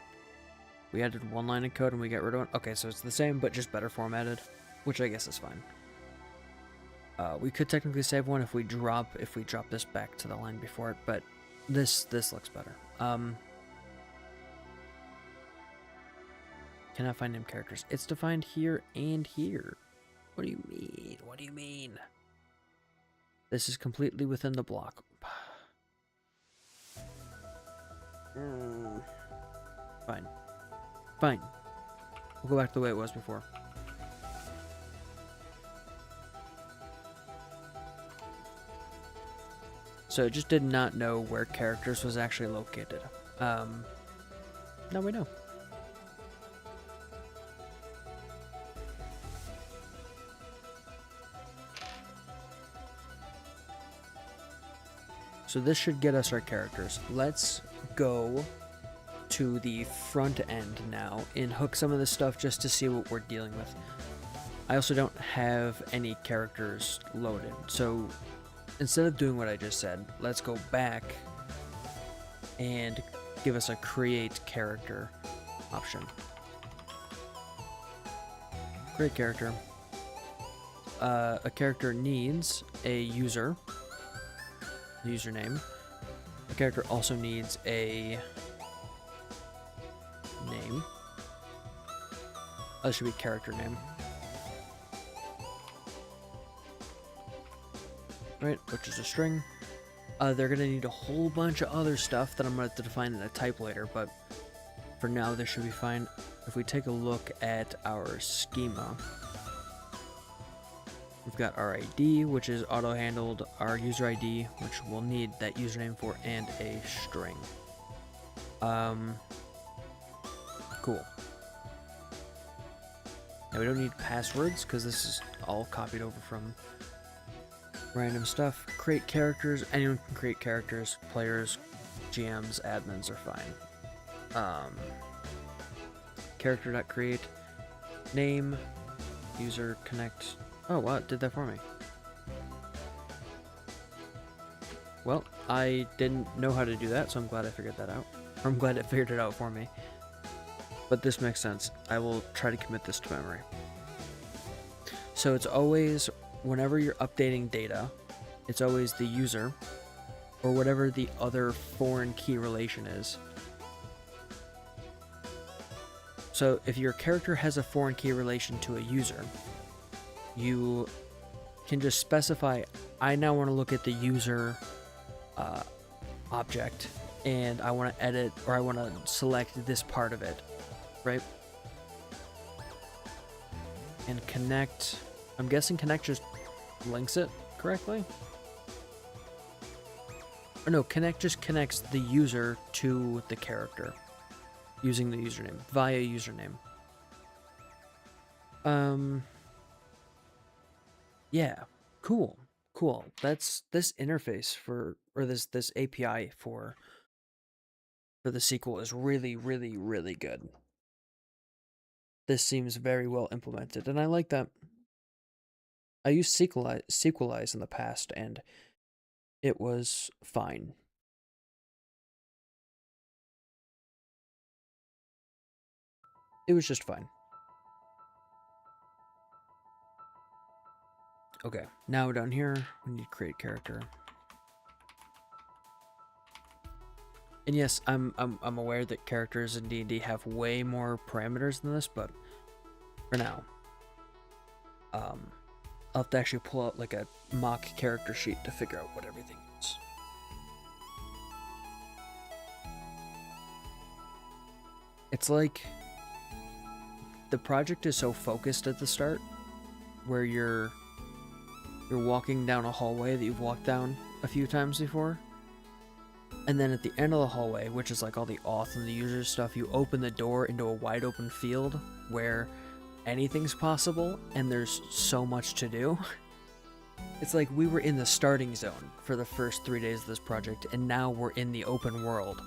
Speaker 1: one line of code and we got rid of it. Okay, so it's the same but just better formatted, which I guess is fine. We could technically save one if we drop this back to the line before it, but this looks better. Cannot find named characters. It's defined here and here. What do you mean? What do you mean? This is completely within the block. Fine. Fine. We'll go back to the way it was before. So it just did not know where characters was actually located. Now we know. So this should get us our characters. Let's go to the front end now and hook some of this stuff just to see what we're dealing with. I also don't have any characters loaded, so instead of doing what I just said, let's go back and give us a create character option. Create character. A character needs a username. The character also needs a name. That should be character name. Right, which is a string. They're gonna need a whole bunch of other stuff that I'm gonna have to define in a type later, but for now this should be fine. If we take a look at our schema, we've got our ID, which is auto-handled, our user ID, which we'll need that username for, and a string. Cool. And we don't need passwords because this is all copied over from random stuff. Create characters. Anyone can create characters. Players, GMs, admins are fine. Character.create. Name. User connect. Oh, wow, it did that for me. Well, I didn't know how to do that, so I'm glad I figured that out. I'm glad it figured it out for me. But this makes sense. I will try to commit this to memory. So it's always, whenever you're updating data, it's always the user, or whatever the other foreign key relation is. So if your character has a foreign key relation to a user, you can just specify, I now want to look at the user object, and I want to edit, or I want to select this part of it, right? And connect, I'm guessing connect just links it correctly? Or no, connect just connects the user to the character using the username, via username. Yeah, cool. That's this interface for, or this API for the sequel is really, really, really good. This seems very well implemented, and I like that. I used Sequelize in the past, and it was fine. It was just fine. Okay, now down here, we need to create character. And yes, I'm aware that characters in D&D have way more parameters than this, but for now, I'll have to actually pull out like a mock character sheet to figure out what everything is. It's like the project is so focused at the start, where you're walking down a hallway that you've walked down a few times before. And then at the end of the hallway, which is like all the auth and the user stuff, you open the door into a wide open field where anything's possible and there's so much to do. It's like we were in the starting zone for the first 3 days of this project, and now we're in the open world.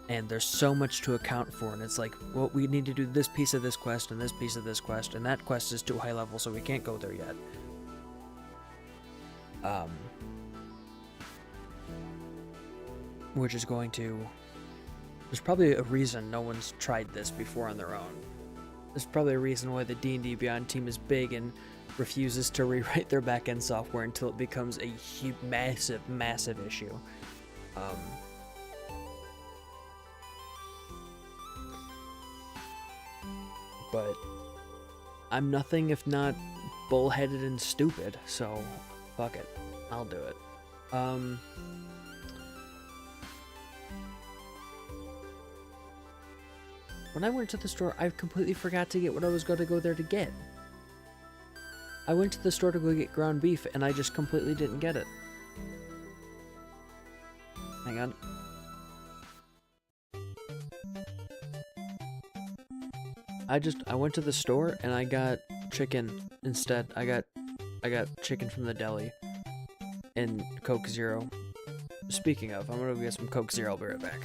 Speaker 1: And there's so much to account for, and it's like, well, we need to do this piece of this quest and this piece of this quest, and that quest is too high level, so we can't go there yet. Which is going to... There's probably a reason no one's tried this before on their own. There's probably a reason why the DnD Beyond team is big and refuses to rewrite their backend software until it becomes a massive, massive issue. But I'm nothing if not bullheaded and stupid, so fuck it. I'll do it. When I went to the store, I completely forgot to get what I was going to go there to get. I went to the store to go get ground beef, and I just completely didn't get it. Hang on. I went to the store, and I got chicken instead. I got chicken from the deli. And Coke Zero. Speaking of, I'm gonna go get some Coke Zero, I'll be right back.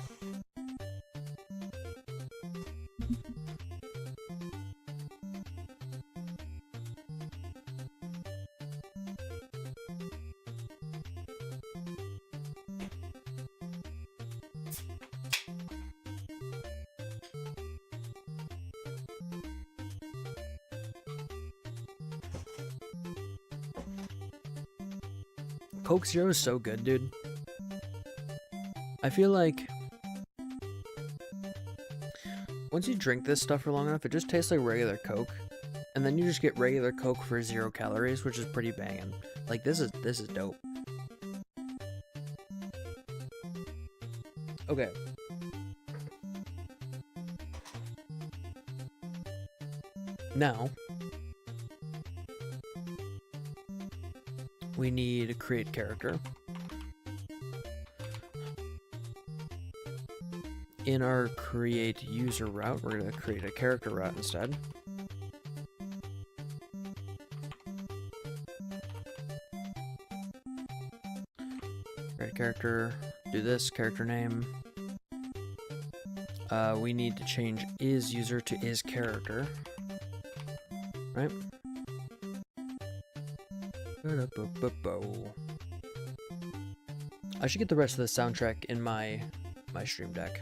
Speaker 1: Coke Zero is so good, dude. I feel like once you drink this stuff for long enough, it just tastes like regular Coke, and then you just get regular Coke for 0 calories, which is pretty banging. Like this is dope. Okay. Now we need to create character. In our create user route, we're going to create a character route instead. Create character. Do this character name. We need to change is user to is character. Right? I should get the rest of the soundtrack in my stream deck.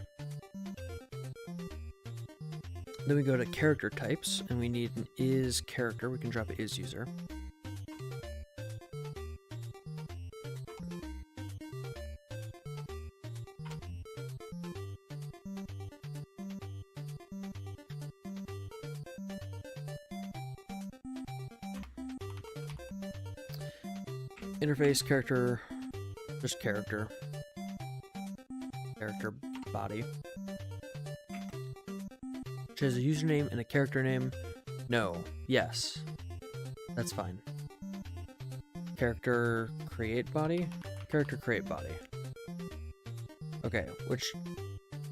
Speaker 1: Then we go to character types, and we need an is character. We can drop an is user. Interface character, just character. Character body. Which has a username and a character name. No. Yes. That's fine. Character create body. Character create body. Okay, which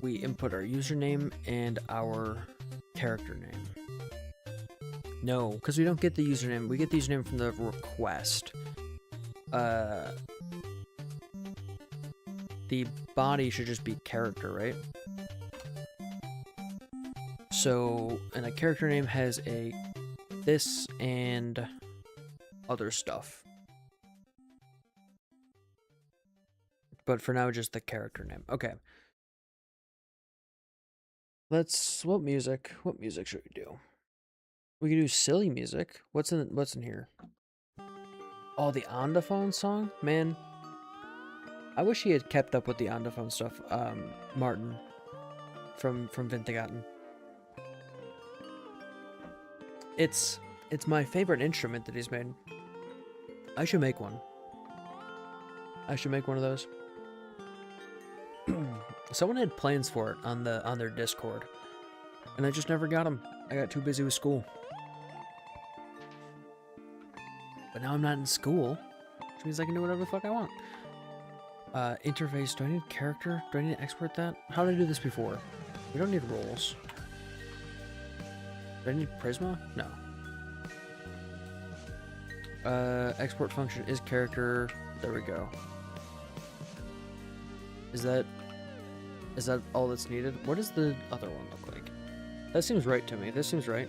Speaker 1: we input our username and our character name. No, because we don't get the username. We get the username from the request. The body should just be character, right? So, and a character name has a this and other stuff. But for now, just the character name. Okay. Let's, what music should we do? We can do silly music. What's in here? Oh, the Ondaphone song? Man, I wish he had kept up with the Ondaphone stuff. Martin from Vintegatten. It's my favorite instrument that he's made. I should make one. I should make one of those. Someone had plans for it on their Discord, and I just never got them. I got too busy with school. But now I'm not in school, which means I can do whatever the fuck I want. Interface, do I need character? Do I need to export that? How did I do this before? We don't need roles. Do I need Prisma? No. Export function is character. There we go. Is that all that's needed? What does the other one look like? That seems right to me. This seems right.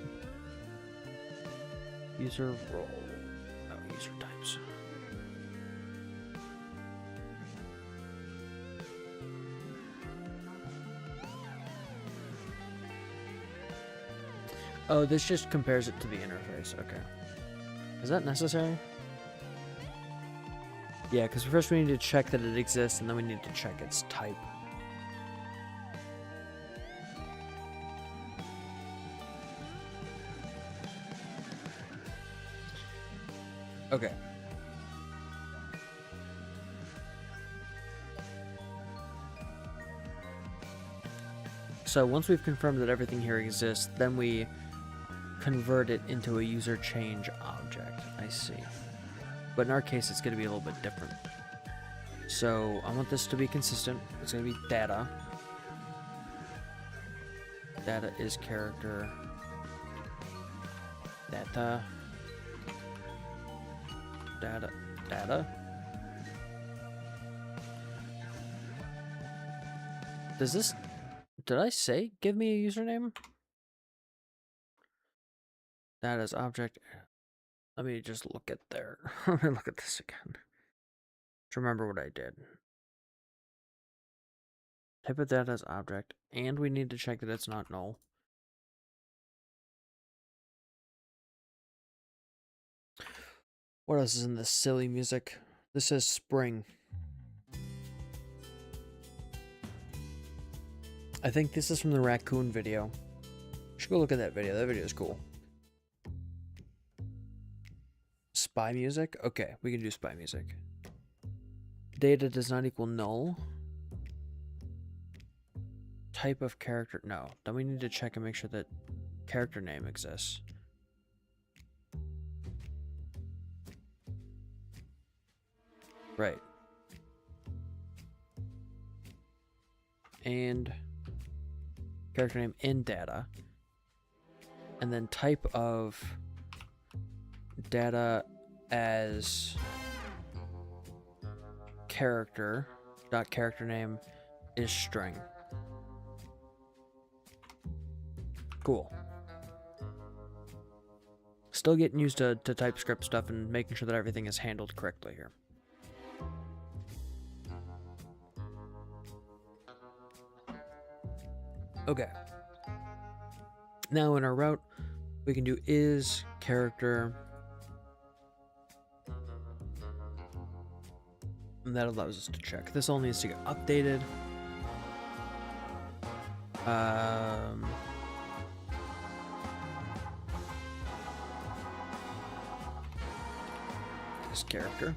Speaker 1: User role. Oh, user types. Oh, this just compares it to the interface. Okay. Is that necessary? Yeah, because first we need to check that it exists, and then we need to check its type. Okay. So once we've confirmed that everything here exists, then we convert it into a user change object. I see. But in our case, it's going to be a little bit different. So I want this to be consistent. It's going to be data. Data is character. Data. Data. Does this... Did I say give me a username? That is object. Let me just look at there. Let me look at this again. To remember what I did. Type of data as object, and we need to check that it's not null. What else is in this silly music? This says spring. I think this is from the raccoon video. You should go look at that video. That video is cool. Spy music? Okay, we can do spy music. Data does not equal null. Type of character? No. Then we need to check and make sure that character name exists. Right. And character name in data. And then type of data as character dot character name is string. Cool. Still getting used to TypeScript stuff and making sure that everything is handled correctly here. Okay. Now in our route, we can do is character. And that allows us to check. This all needs to get updated. This character.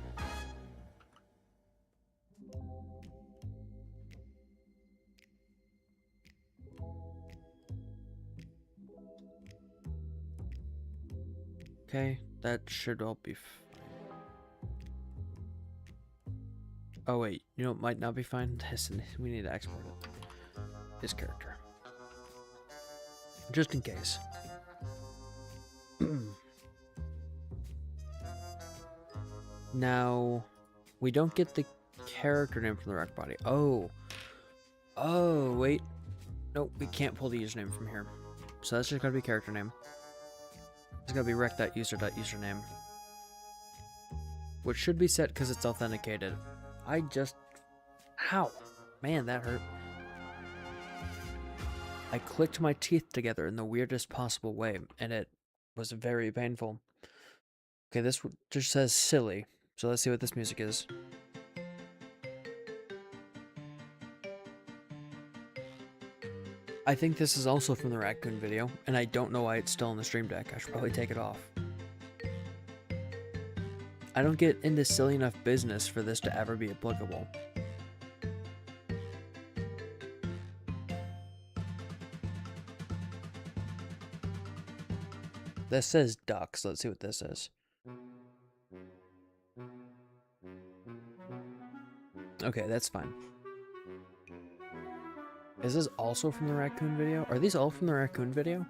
Speaker 1: Okay, that should all be fine. Oh wait, you know it might not be fine? We need to export it. This character. Just in case. Now, we don't get the character name from the rec body. Oh, wait. Nope, we can't pull the username from here. So that's just gotta be character name. It's gotta be rec.user.username. Which should be set because it's authenticated. Ow! Man, that hurt. I clicked my teeth together in the weirdest possible way, and it was very painful. Okay, this just says silly. So let's see what this music is. I think this is also from the raccoon video, and I don't know why it's still on the stream deck. I should probably take it off. I don't get into silly enough business for this to ever be applicable. This says ducks. Let's see what this is. Okay, that's fine. Is this also from the raccoon video? Are these all from the raccoon video?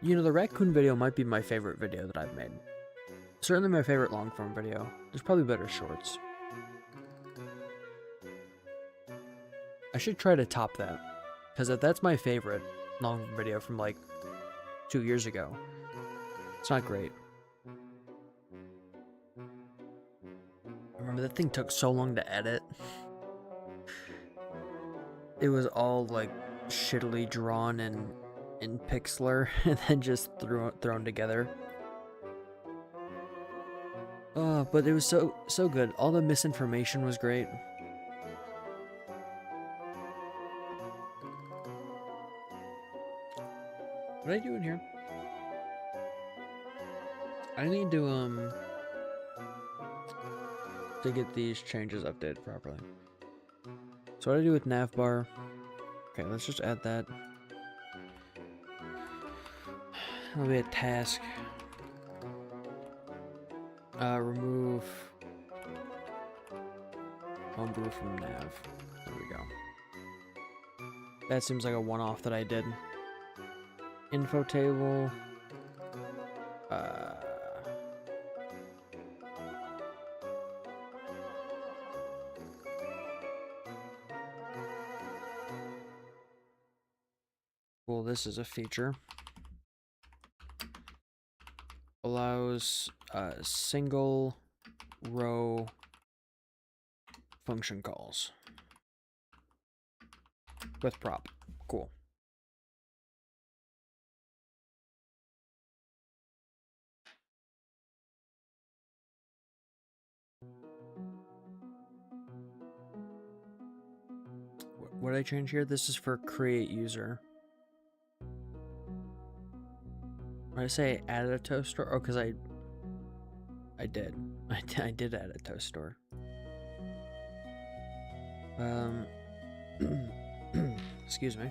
Speaker 1: You know, the raccoon video might be my favorite video that I've made. Certainly my favorite long form video. There's probably better shorts. I should try to top that. Because if that's my favorite long form video from like 2 years ago, it's not great. I remember that thing took so long to edit. It was all like shittily drawn and in Pixlr and then just thrown together. Oh, but it was so good. All the misinformation was great. What did I do in here? I need to get these changes updated properly. So what do I do with navbar? Okay, let's just add that. That'll be a task. Remove homebrew from nav. There we go. That seems like a one-off that I did. Info table. Well, this is a feature. Allows single row function calls with prop. Cool. What did I change here? This is for create user. When I say add a toast store, oh, because I did. I did add a toast store. Excuse me.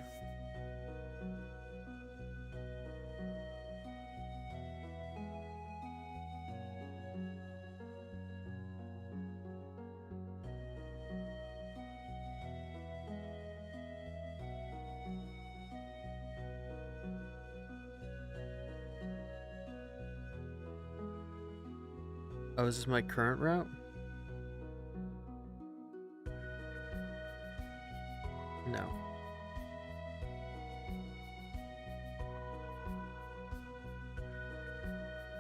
Speaker 1: Oh, is this my current route? No.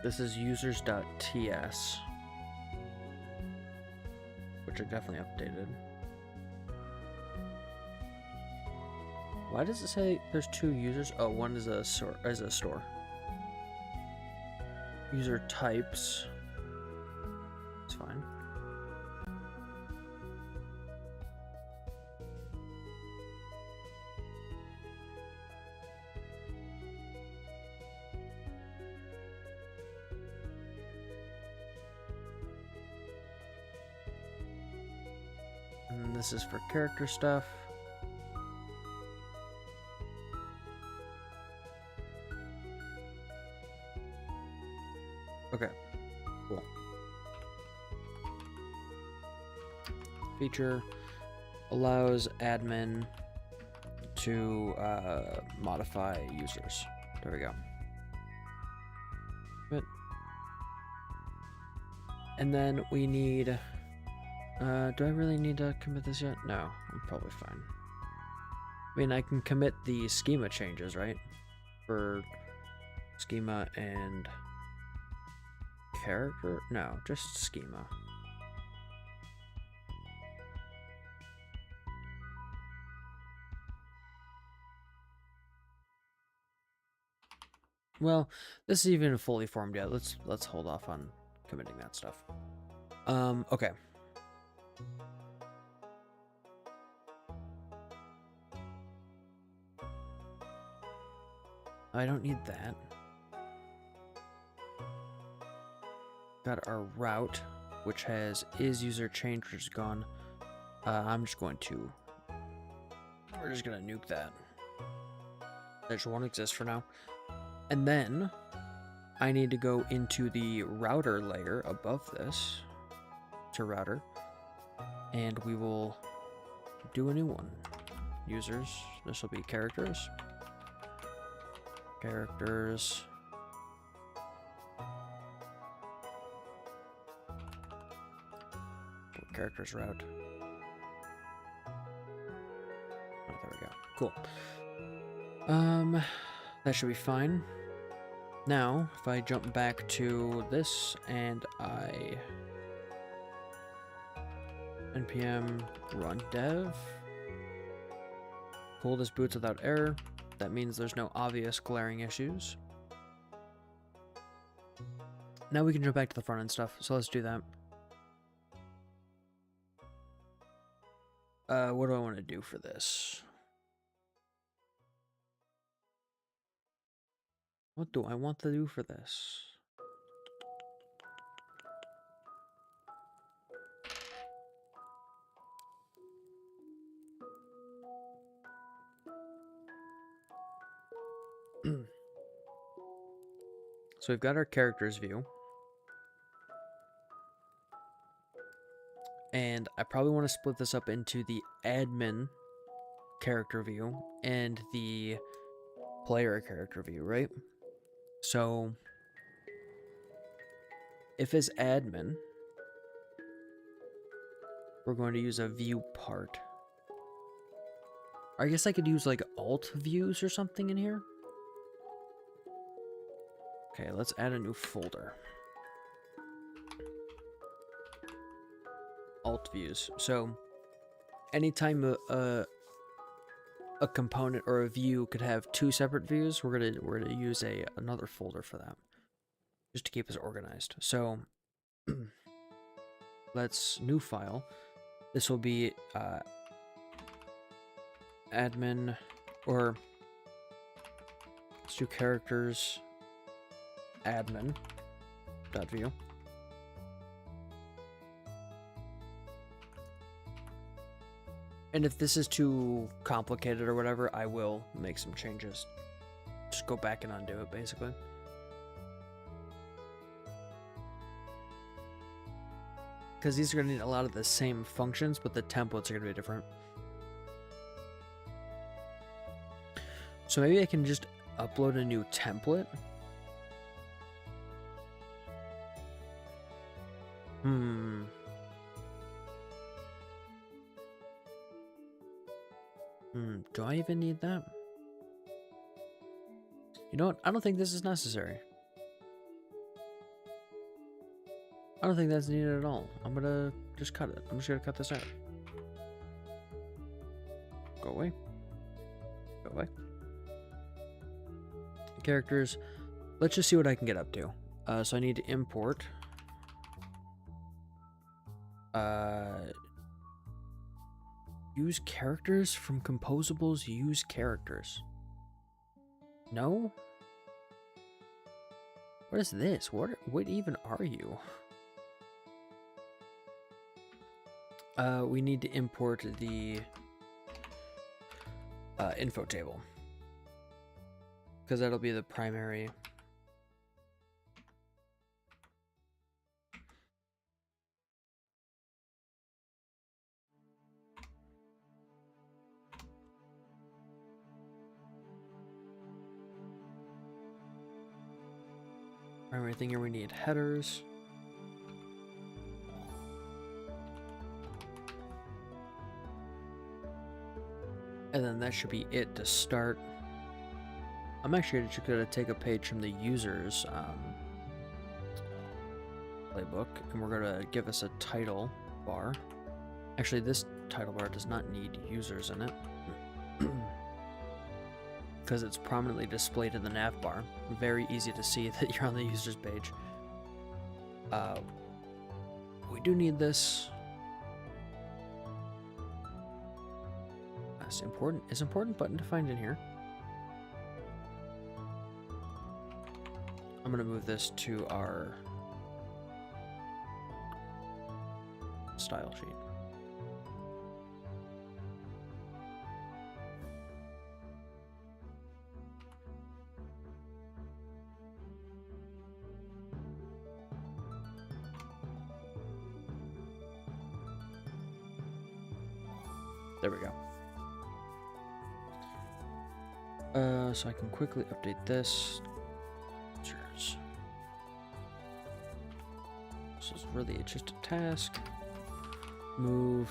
Speaker 1: This is users.ts, which are definitely updated. Why does it say there's 2 users? Oh, one is a store. User types. It's fine. And this is for character stuff. Okay, cool. Feature allows admin to modify users. There we go. Good. And then we need... do I really need to commit this yet? No, I'm probably fine. I mean, I can commit the schema changes, right? For schema and character? No, just schema. Well, this is even fully formed yet. Let's hold off on committing that stuff. Okay. I don't need that. Got our route, which has is user change, which is gone. I'm just going to... We're just gonna nuke that. That just won't exist for now. And then I need to go into the router layer above this to router, and we will do a new one. Users, this will be characters. Characters. Characters route. Oh, there we go. Cool. That should be fine. Now, if I jump back to this and I npm run dev, pull this boots without error. That means there's no obvious glaring issues. Now we can jump back to the front end stuff, so let's do that. What do I want to do for this? What do I want to do for this? So we've got our characters view. And I probably want to split this up into the admin character view and the player character view, right? So if as admin, we're going to use a view part. I guess I could use like alt views or something in here. Okay, let's add a new folder. Alt views. So anytime a component or a view could have 2 separate views, we're gonna use another folder for that, just to keep us organized. So let's new file. This will be admin, or let's do characters admin.view. And if this is too complicated or whatever, I will make some changes. Just go back and undo it, basically. Because these are going to need a lot of the same functions, but the templates are going to be different. So maybe I can just upload a new template. Hmm. Do I even need that? You know what? I don't think this is necessary. I don't think that's needed at all. I'm gonna just cut it. I'm just gonna cut this out. Go away. Go away. Characters. Let's just see what I can get up to. So I need to import. Use characters from composables. Use characters. No? What is this? What even are you? We need to import the info table, because that'll be the primary. Primary thing here, we need headers. And then that should be it to start. I'm actually just going to take a page from the user's playbook, and we're going to give us a title bar. Actually, this title bar does not need users in it, because it's prominently displayed in the nav bar. Very easy to see that you're on the user's page. We do need this. That's important. Is important button defined in here? I'm gonna move this to our style sheet. There we go. So I can quickly update this. Cheers. This is really just a task. Move.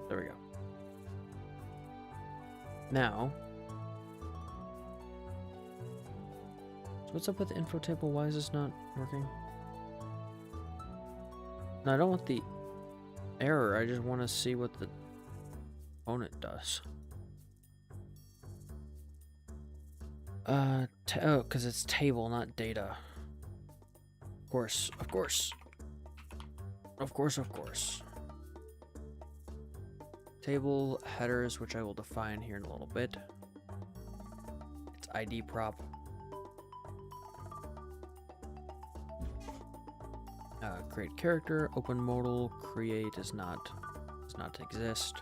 Speaker 1: There we go. Now, so what's up with the info table? Why is this not working? No, I don't want the error. I just want to see what the opponent does. Oh, because it's table, not data. Of course, of course. Of course, of course. Table headers, which I will define here in a little bit. It's ID prop. Create character, open modal, create does not exist.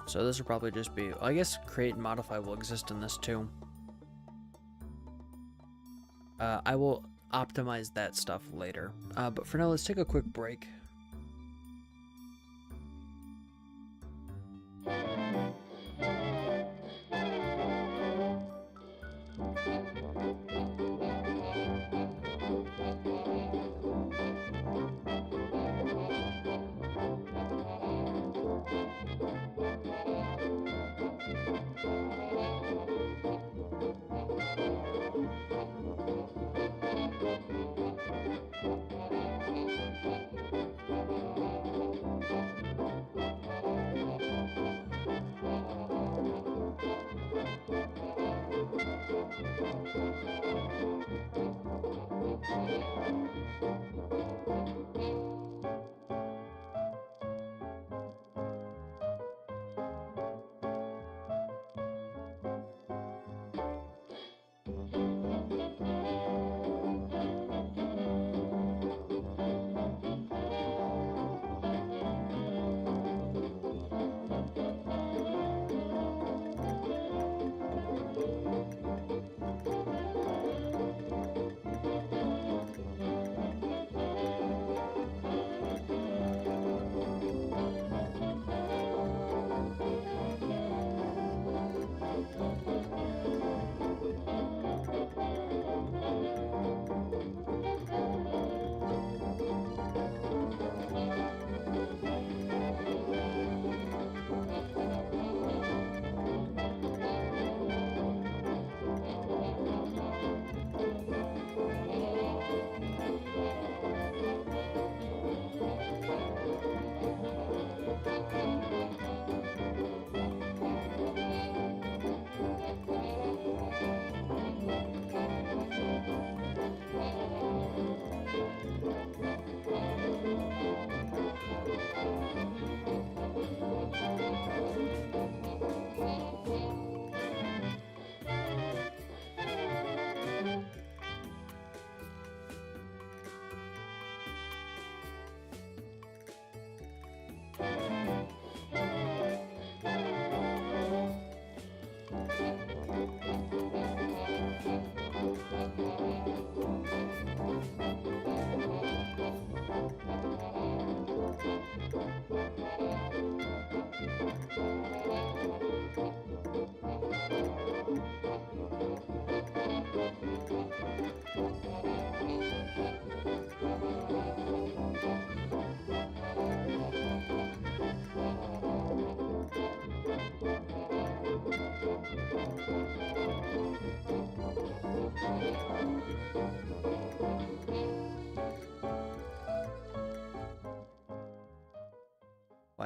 Speaker 1: So this will probably just be, I guess create and modify will exist in this too. I will optimize that stuff later. But for now, let's take a quick break.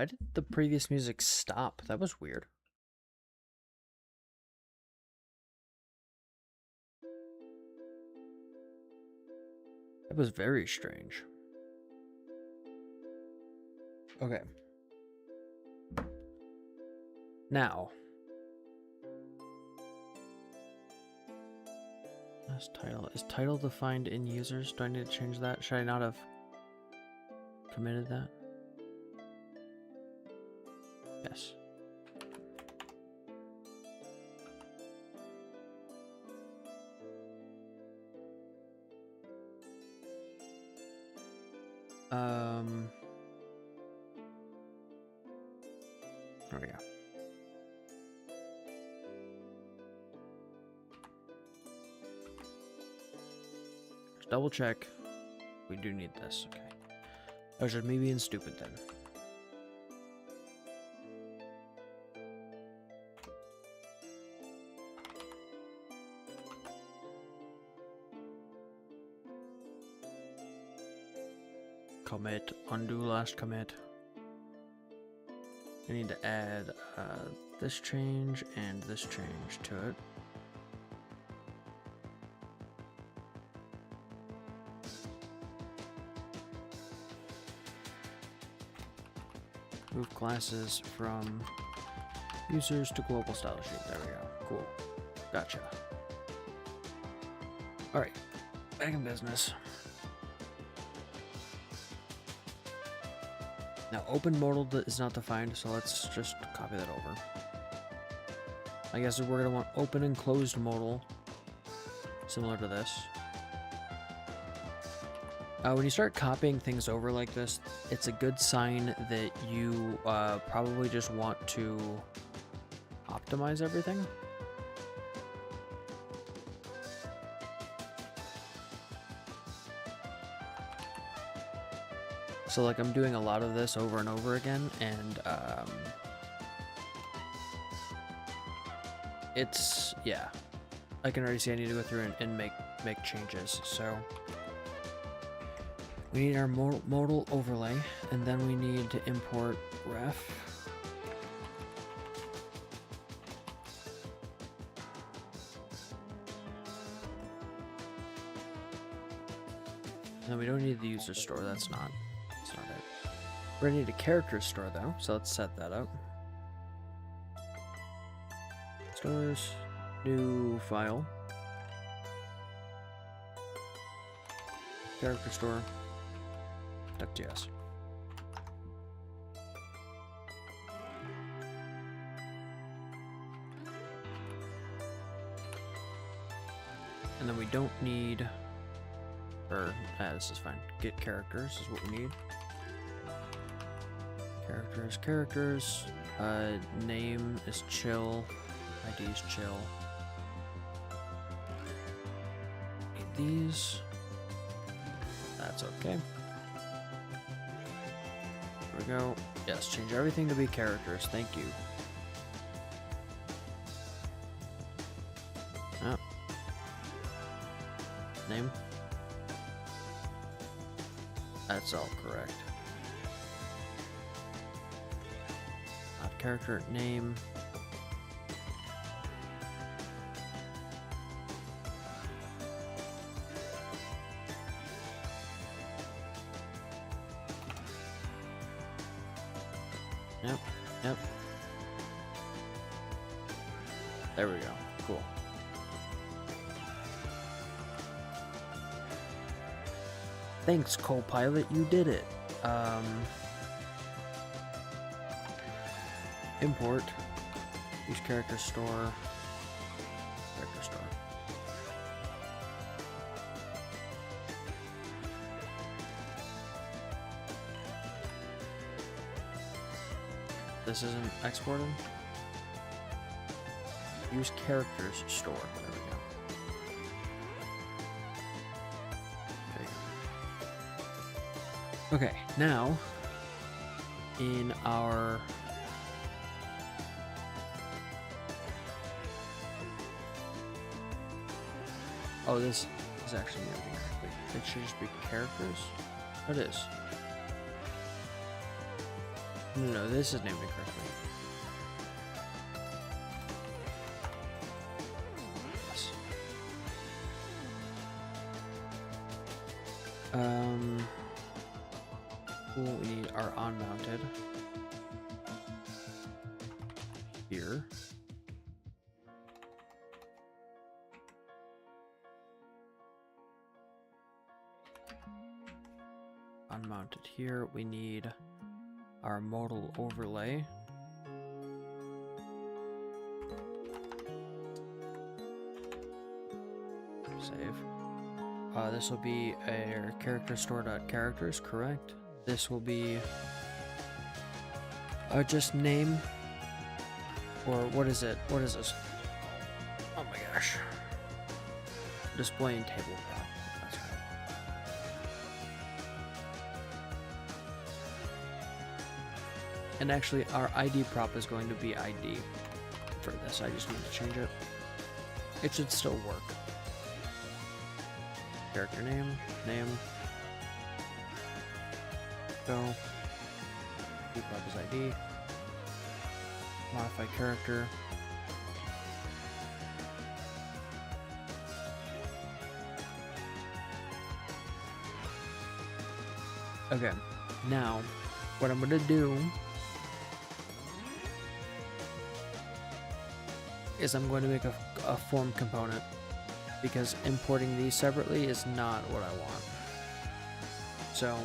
Speaker 1: Why did the previous music stop? That was weird. That was very strange. Okay. Now. Last title. Is title defined in users? Do I need to change that? Should I not have committed that? Yes. There we go. Just double check. We do need this. Okay. That was just me being stupid then. Commit, undo last commit. I need to add this change and this change to it. Move classes from users to global style sheet. There we go. Cool. Gotcha. Alright. Back in business. Now, open modal is not defined, so let's just copy that over. I guess we're going to want open and closed modal, similar to this. When you start copying things over like this, it's a good sign that you probably just want to optimize everything. So like I'm doing a lot of this over and over again, and it's, yeah, I can already see I need to go through and make changes. So we need our modal overlay, and then we need to import ref. And we don't need the user store, that's not it. We're gonna need a character store though, so let's set that up. Stores, new file, character store, duck.js. And then we don't need, or this is fine. Get characters is what we need. Characters. Name is chill. ID is chill. Need these. That's okay. There we go. Yes, change everything to be characters. Thank you. Oh. Name. That's all correct. Character name. Yep. There we go. Cool. Thanks, Copilot, you did it. Import, use character store, This isn't exported. Use characters store. There we go. Okay, now in our this is actually moving correctly. It should just be characters. It is. No, this is named incorrectly. Yes. We are unmounted here. Unmounted here. We need our modal overlay. Save. This will be a character store.characters, correct? This will be just name, or what is it? What is this? Oh my gosh. Displaying table prop. That's right. And actually, our ID prop is going to be ID for this. I just need to change it. It should still work. Character name. Go. ID prop is ID. Modify character. Okay, now what I'm gonna do is I'm going to make a form component, because importing these separately is not what I want. So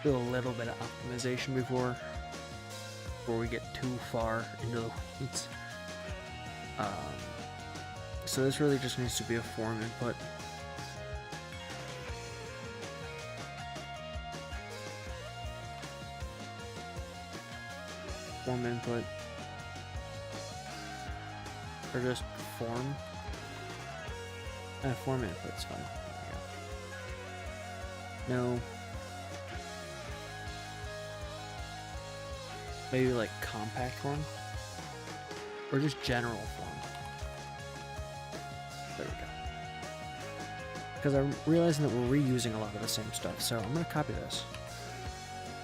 Speaker 1: do a little bit of optimization before we get too far into the weeds. So this really just needs to be a form input. Form input, or just form. Form input's fine. There we go. No. Maybe like compact form, or just general form. There we go. Because I'm realizing that we're reusing a lot of the same stuff, so I'm going to copy this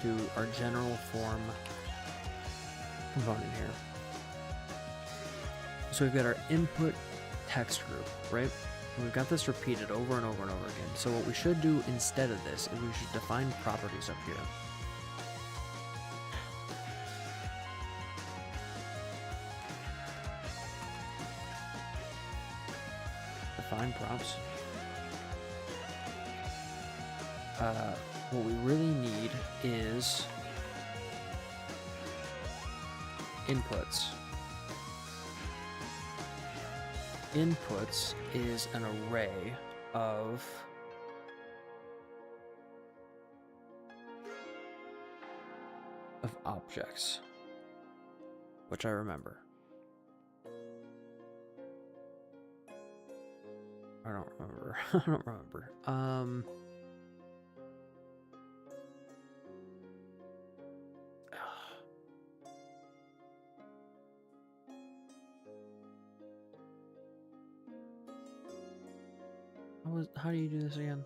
Speaker 1: to our general form component here. So we've got our input text group, right? And we've got this repeated over and over and over again. So what we should do instead of this is we should define properties up here. Define props. What we really need is inputs. Inputs is an array of objects, which I remember. I don't remember. I don't remember. How do you do this again?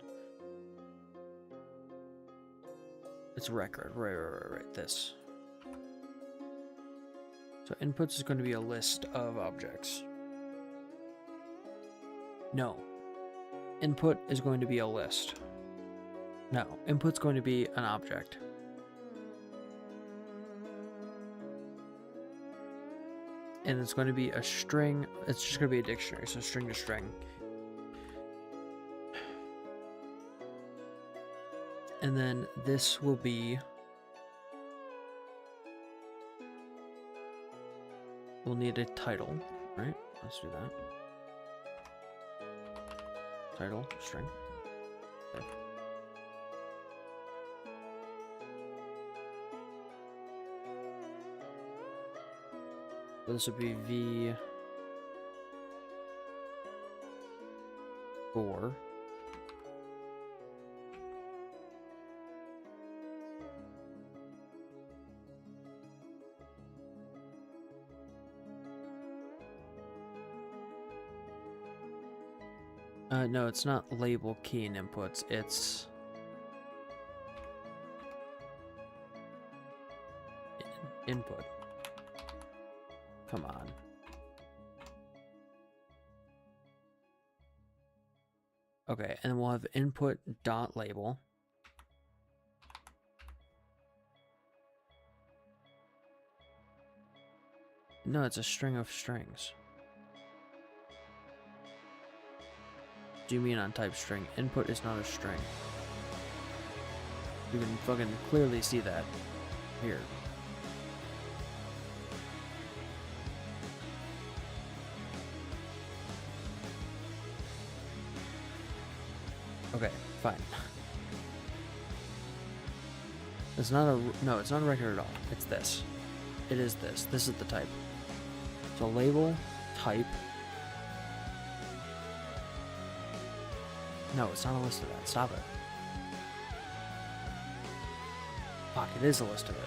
Speaker 1: It's record. Right. This. So inputs is going to be a list of objects. No. Input is going to be a list. No. Input's going to be an object. And it's going to be a string. It's just going to be a dictionary. So string to string. And then this will be, we'll need a title, right? Let's do that. Title, string. Okay. So this would be V4. No, it's not label key and inputs, it's input. Come on. Okay, and then we'll have input dot label. No, it's a string of strings. Do you mean on type string? Input is not a string. You can fucking clearly see that here. Okay, fine. It's not a, no, it's not a record at all. It's this. It is this. This is the type. So label, type. No, it's not a list of that. Stop it. Fuck, it is a list of it.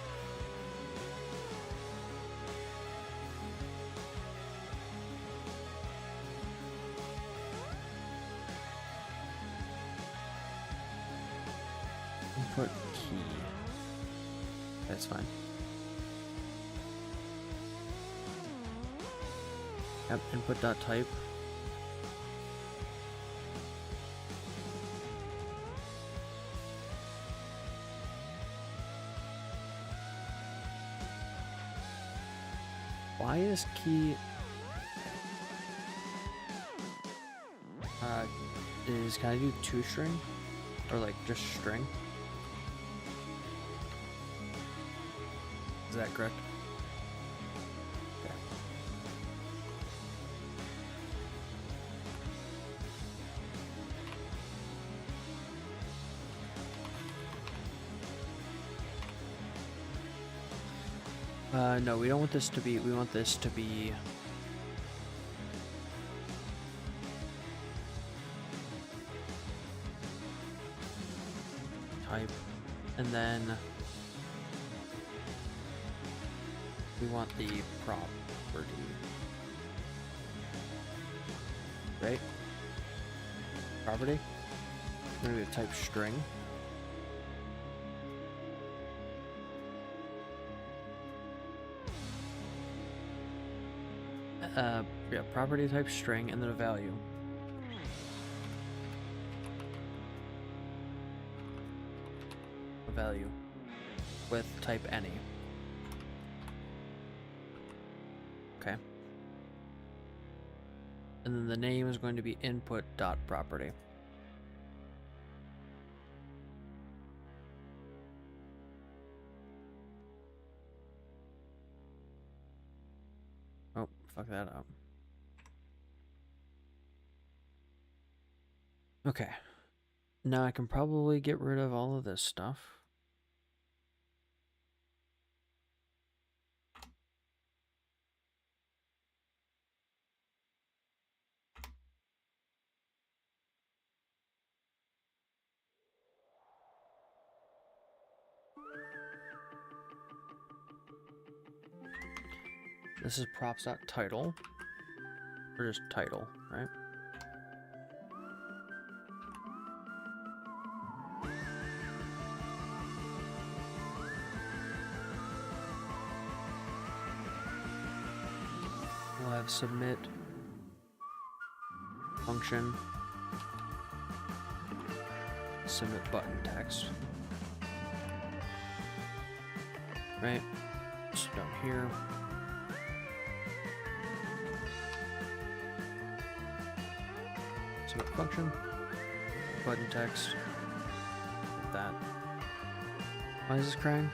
Speaker 1: Input key. That's fine. Yep, input.type. Why is key can I do two string or like just string? Is that correct? No, we don't want this to be, we want this to be type, and then we want the property, right? Property? We're going to type string. Yeah, property type string and then a value. A value with type any. Okay. And then the name is going to be input.property. Oh, fuck that up. Okay. Now I can probably get rid of all of this stuff. This is props.title, or just title, right? We'll have submit function, submit button text, right? So down here. Submit function, button text, like that. Why is this crying?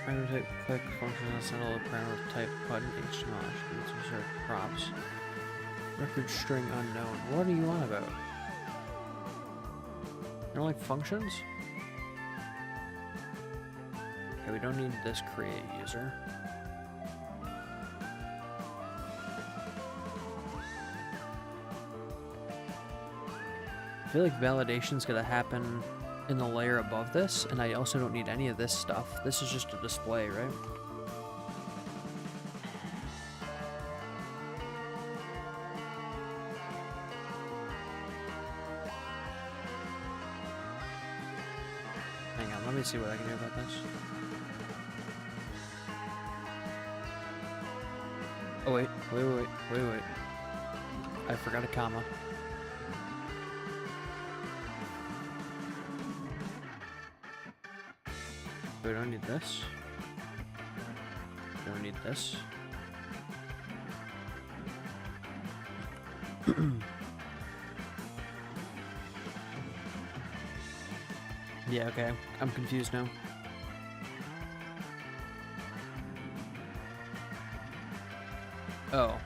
Speaker 1: Parameter type click function is a parameter type button HTML attributes insert props. Record string unknown. What are you on about? You don't like functions? Okay, we don't need this create user. I feel like validation's gonna happen in the layer above this, and I also don't need any of this stuff. This is just a display, right? Hang on, let me see what I can do about this. Oh wait. I forgot a comma. We don't need this. We don't need this. Yeah, okay. I'm confused now. Oh.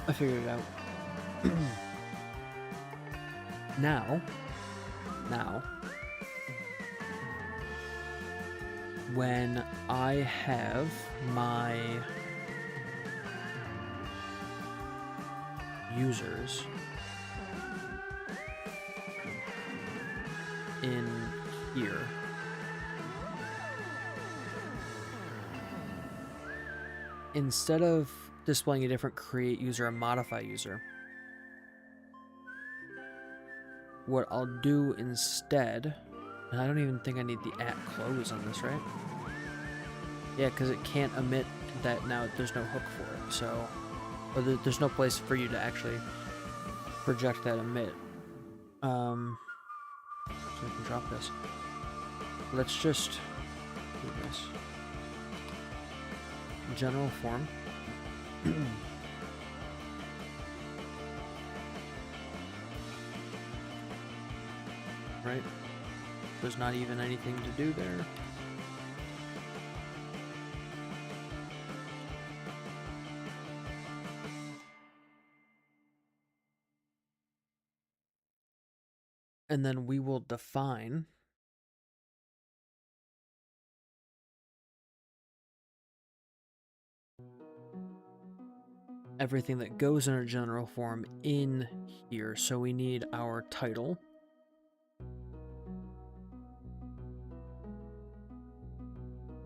Speaker 1: I figured it out. Now, when I have my users in here, instead of displaying a different create user and modify user, what I'll do instead, and I don't even think I need the at close on this, right? Yeah, because it can't emit that now. There's no hook for it, so or there's no place for you to actually project that emit. So we can drop this. Let's just do this. General form. Right? There's not even anything to do there. And then we will define everything that goes in our general form in here. So we need our title.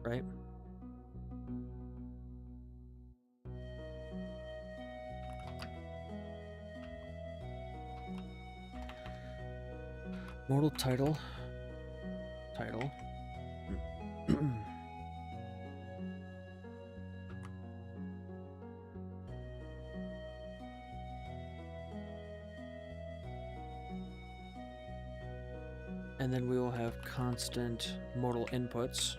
Speaker 1: Right? Mortal title. And then we will have constant modal inputs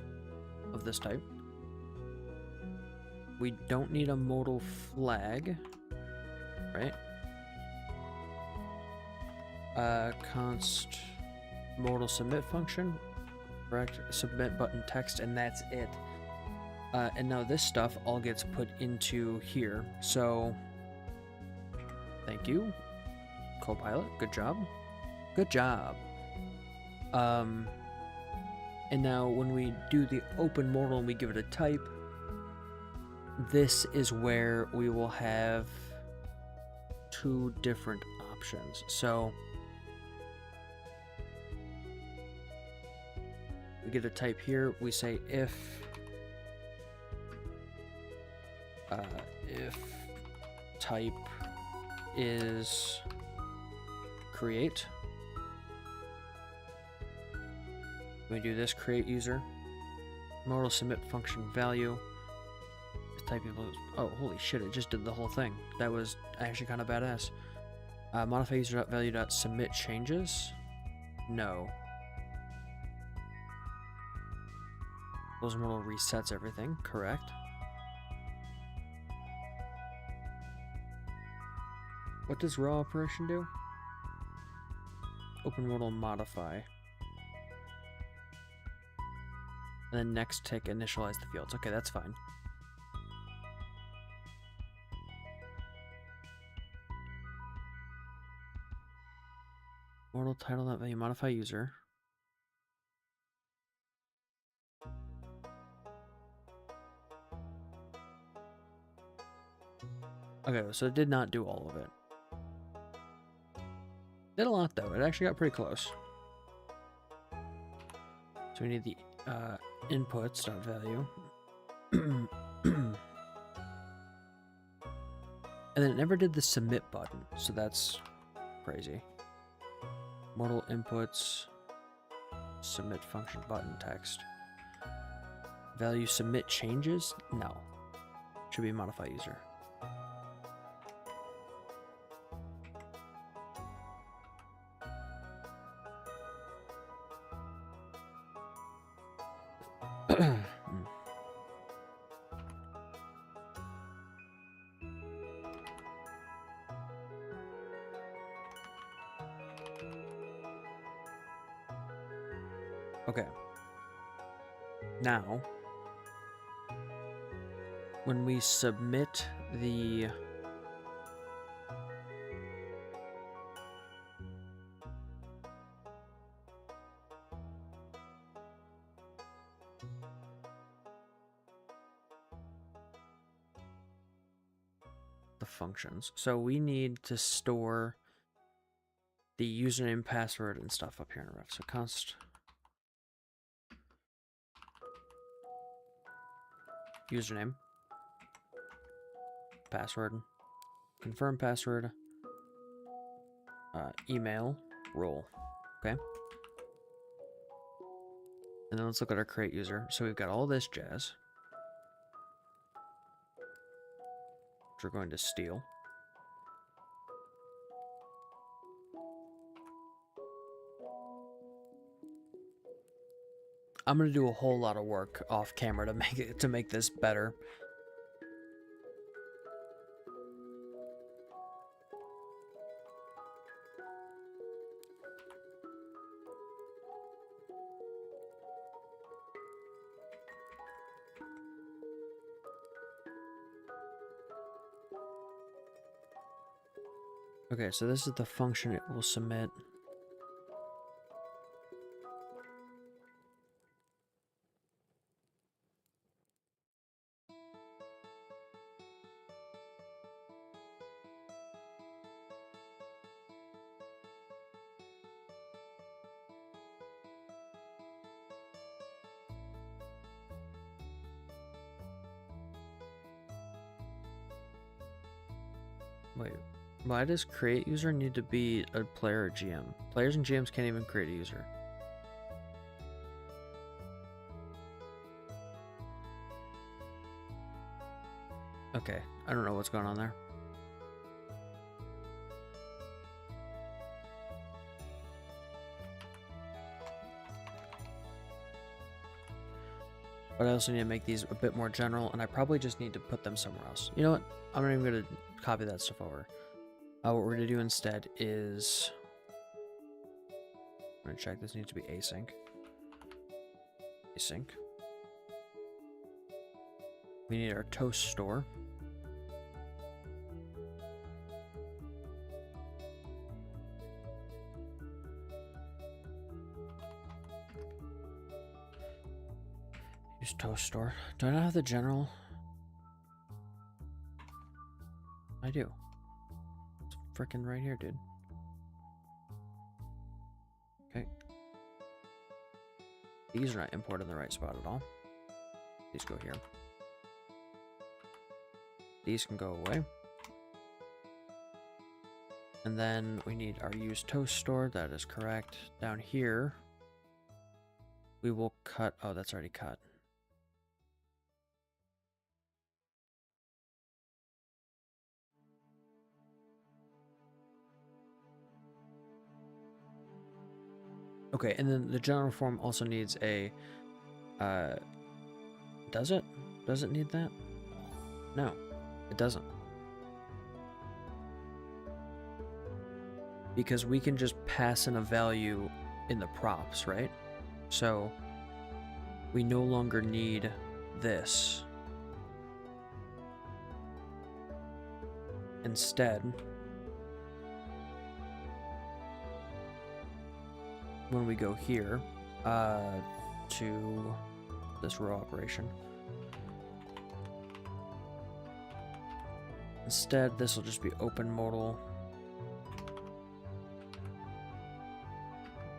Speaker 1: of this type. We don't need a modal flag, right? Const modal submit function, correct? Submit button text, and that's it. And now this stuff all gets put into here. So, thank you, Copilot. Good job. Good job. And now when we do the open modal and we give it a type, this is where we will have two different options. So we get a type here. We say if type is create. We do this create user, modal submit function value. Type equals, oh holy shit! It just did the whole thing. That was actually kind of badass. Modify user value dot submit changes. No. Close modal resets everything. Correct. What does raw operation do? Open modal modify. And then next tick initialize the fields. Okay, that's fine. Modal title not value modify user. Okay, so it did not do all of it. Did a lot though. It actually got pretty close. So we need the inputs.value. And then it never did the submit button, so that's crazy. Modal inputs, submit function button text. Value submit changes? No. should be modify user. Okay. Now, when we submit the functions, so we need to store the username, password, and stuff up here in ref. So const username, password, confirm password, email, role. Okay. And then let's look at our create user. So we've got all this jazz, which we're going to steal. I'm going to do a whole lot of work off camera to make this better. Okay, so this is the function it will submit. Wait, why does create user need to be a player or GM? Players and GMs can't even create a user. Okay, I don't know what's going on there. But I also need to make these a bit more general, and I probably just need to put them somewhere else. You know what? I'm not even going to copy that stuff over. What we're going to do instead is... I'm going to check. This needs to be async. Async. We need our toast store. Use toast store. Do I not have the general? I do. It's freaking right here, dude. Okay. These are not imported in the right spot at all. These go here. These can go away. And then we need our use toast store. That is correct. Down here, we will cut. Oh, that's already cut. Okay, and then the general form also needs a, does it? Does it need that? No, it doesn't. Because we can just pass in a value in the props, right? So we no longer need this. Instead, when we go here to this row operation, instead this will just be open modal.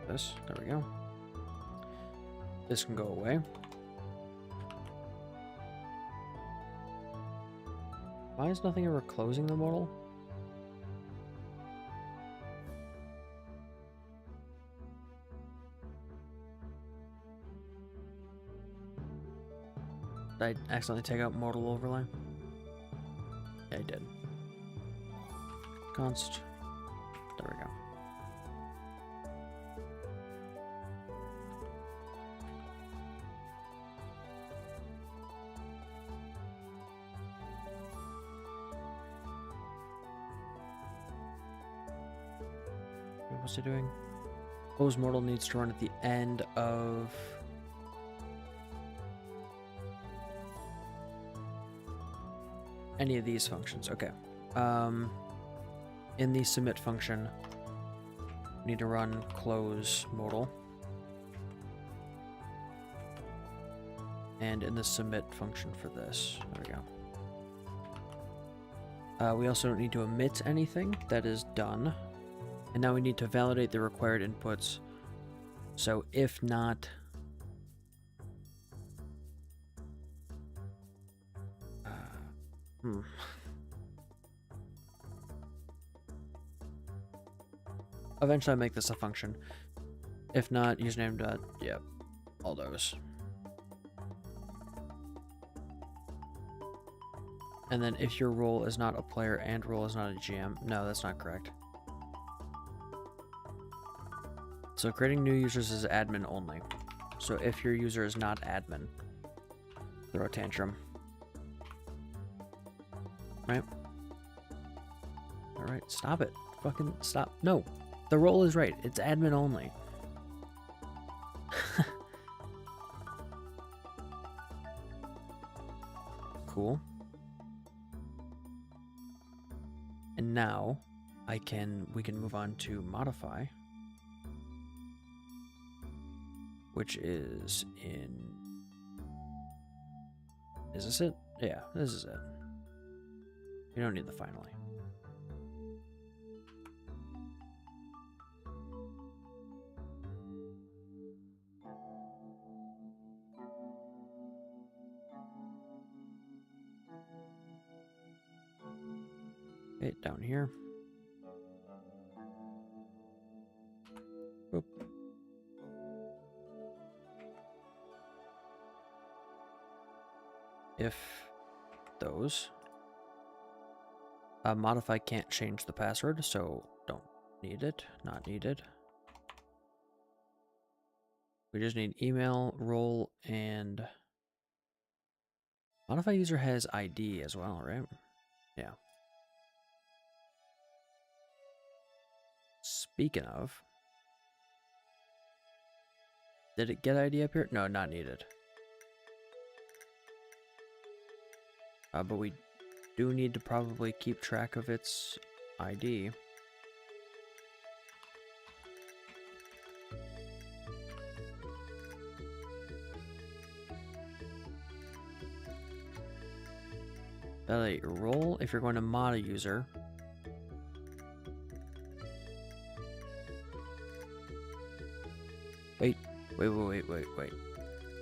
Speaker 1: This, there we go. This can go away. Why is nothing ever closing the modal? Did I accidentally take out modal overlay? Yeah, I did. Const. There we go. What's he doing? Close mortal needs to run at the end of any of these functions. Okay. In the submit function, we need to run close modal. And in the submit function for this, there we go. We also don't need to omit anything. That is done. And now we need to validate the required inputs. So if not... Eventually I'll make this a function. If not, username dot, yep, all those. And then if your role is not a player and role is not a GM, no, that's not correct. So creating new users is admin only. So if your user is not admin, throw a tantrum. Right? Alright, stop it. Fucking stop. No, the role is right. It's admin only. Cool. And now we can move on to modify, which is in, is this it? Yeah, this is it. We don't need the finally. Okay, down here. Oop. If those modify can't change the password, so don't need it, not needed. We just need email, role, and modify user has ID as well, right? Yeah. Speaking of, did it get ID up here? No, not needed. But we do need to probably keep track of its ID. Validate your role if you're going to mod a user. Wait.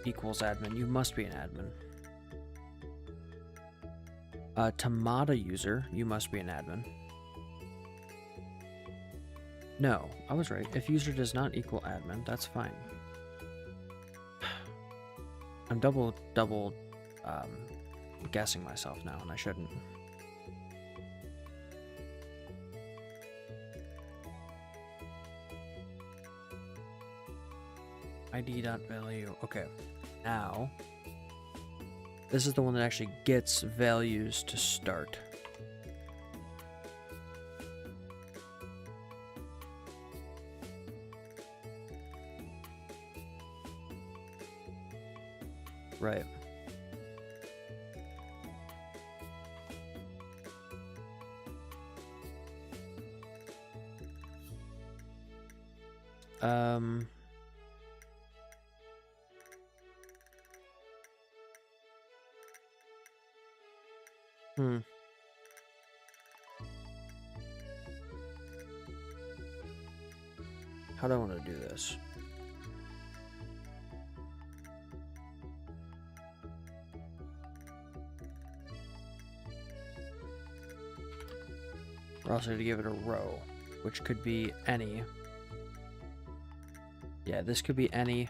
Speaker 1: Equals admin. You must be an admin. To mod a user, you must be an admin. No, I was right. If user does not equal admin, that's fine. I'm double guessing myself now, and I shouldn't. ID.value. Okay, now this is the one that actually gets values to start. Right. How do I want to do this? We're also going to give it a row, which could be any. Yeah, this could be any.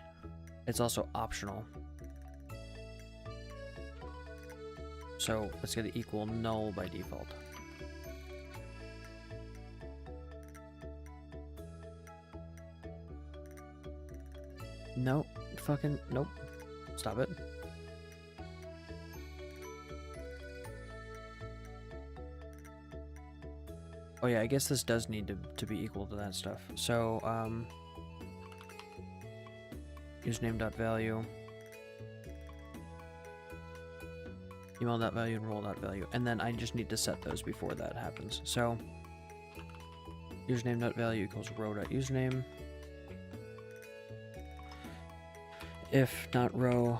Speaker 1: It's also optional. So let's get it equal null by default. Nope. Fucking nope. Stop it. Oh yeah, I guess this does need to be equal to that stuff. So, username.value, email.value, and role.value. And then I just need to set those before that happens. So, username.value equals row.username. If not row,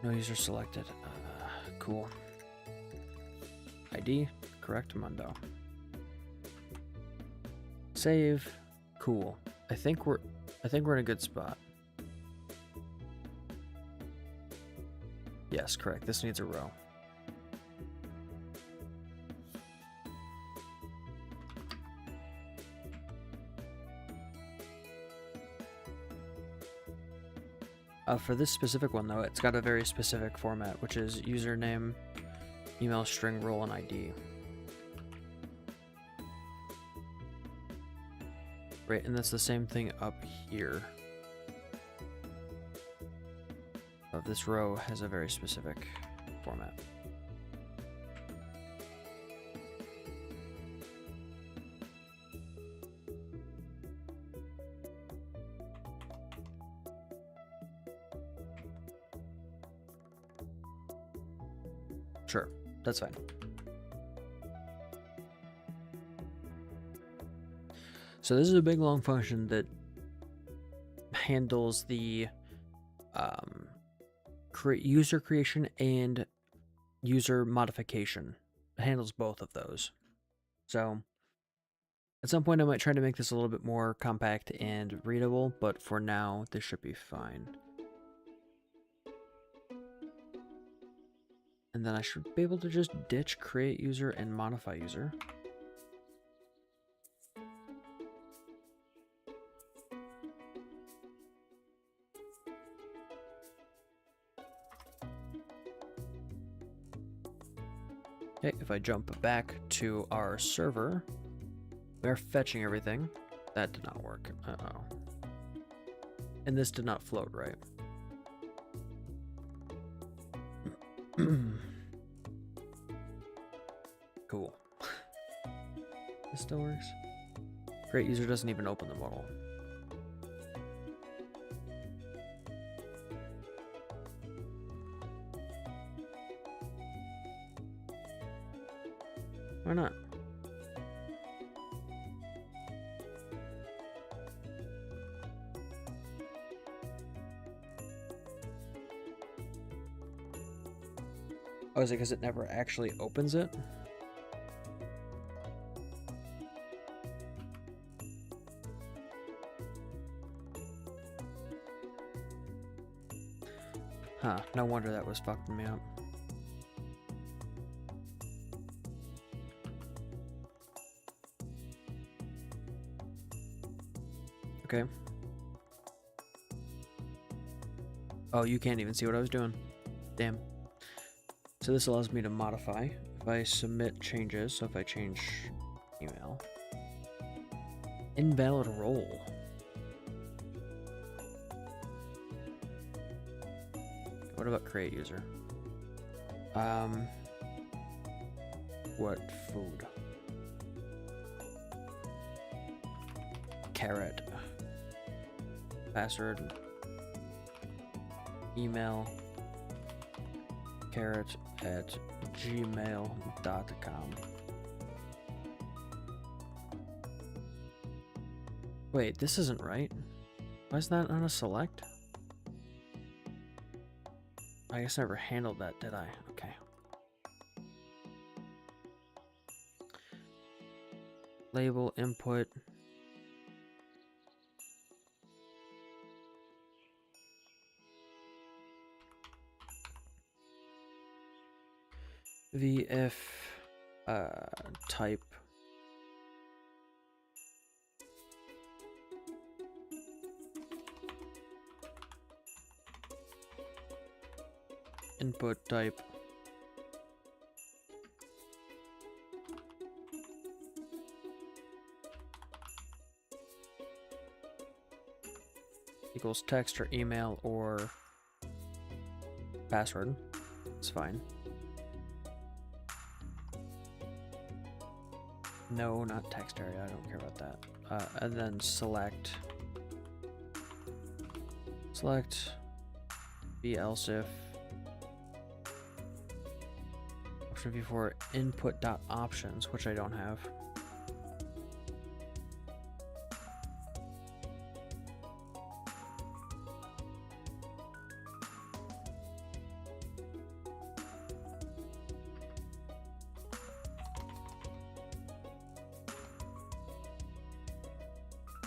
Speaker 1: no user selected. Cool. ID, correct mundo. Save. Cool. I think we're in a good spot. Yes, correct. This needs a row. For this specific one, though, it's got a very specific format, which is username, email string, role, and ID. Right, and that's the same thing up here. This row has a very specific format. Sure, that's fine. So this is a big long function that handles the user creation and user modification. It handles both of those. So at some point I might try to make this a little bit more compact and readable, but for now this should be fine. And then I should be able to just ditch create user and modify user. Okay, if I jump back to our server, we're fetching everything. That did not work. Uh-oh. And this did not float right. Cool. This still works. Create user doesn't even open the model. Why not? Oh, is it because it never actually opens it? Huh, no wonder that was fucking me up. Okay. Oh, you can't even see what I was doing. Damn. So this allows me to modify. If I submit changes, so if I change email. Invalid role. What about create user? What food? Carrot. Password. Email. carrot@gmail.com. Wait, this isn't right. Why is that on a select? I guess I never handled that, did I? Okay. Label, input. VF type input type equals text or email or password. It's fine. No, not text area. I don't care about that. And then select be else if option before input.options, which I don't have.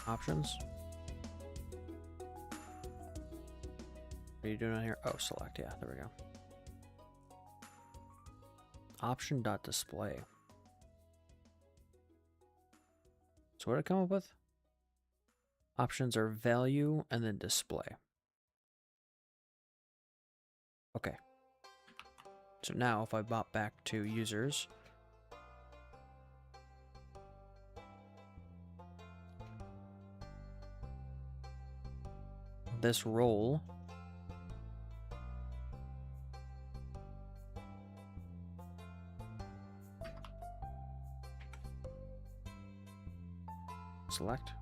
Speaker 1: Options. What are you doing on here? Oh, select. Yeah, there we go. Option.display. So what did I come up with? Options are value and then display. Okay. So now if I bop back to users, this role select.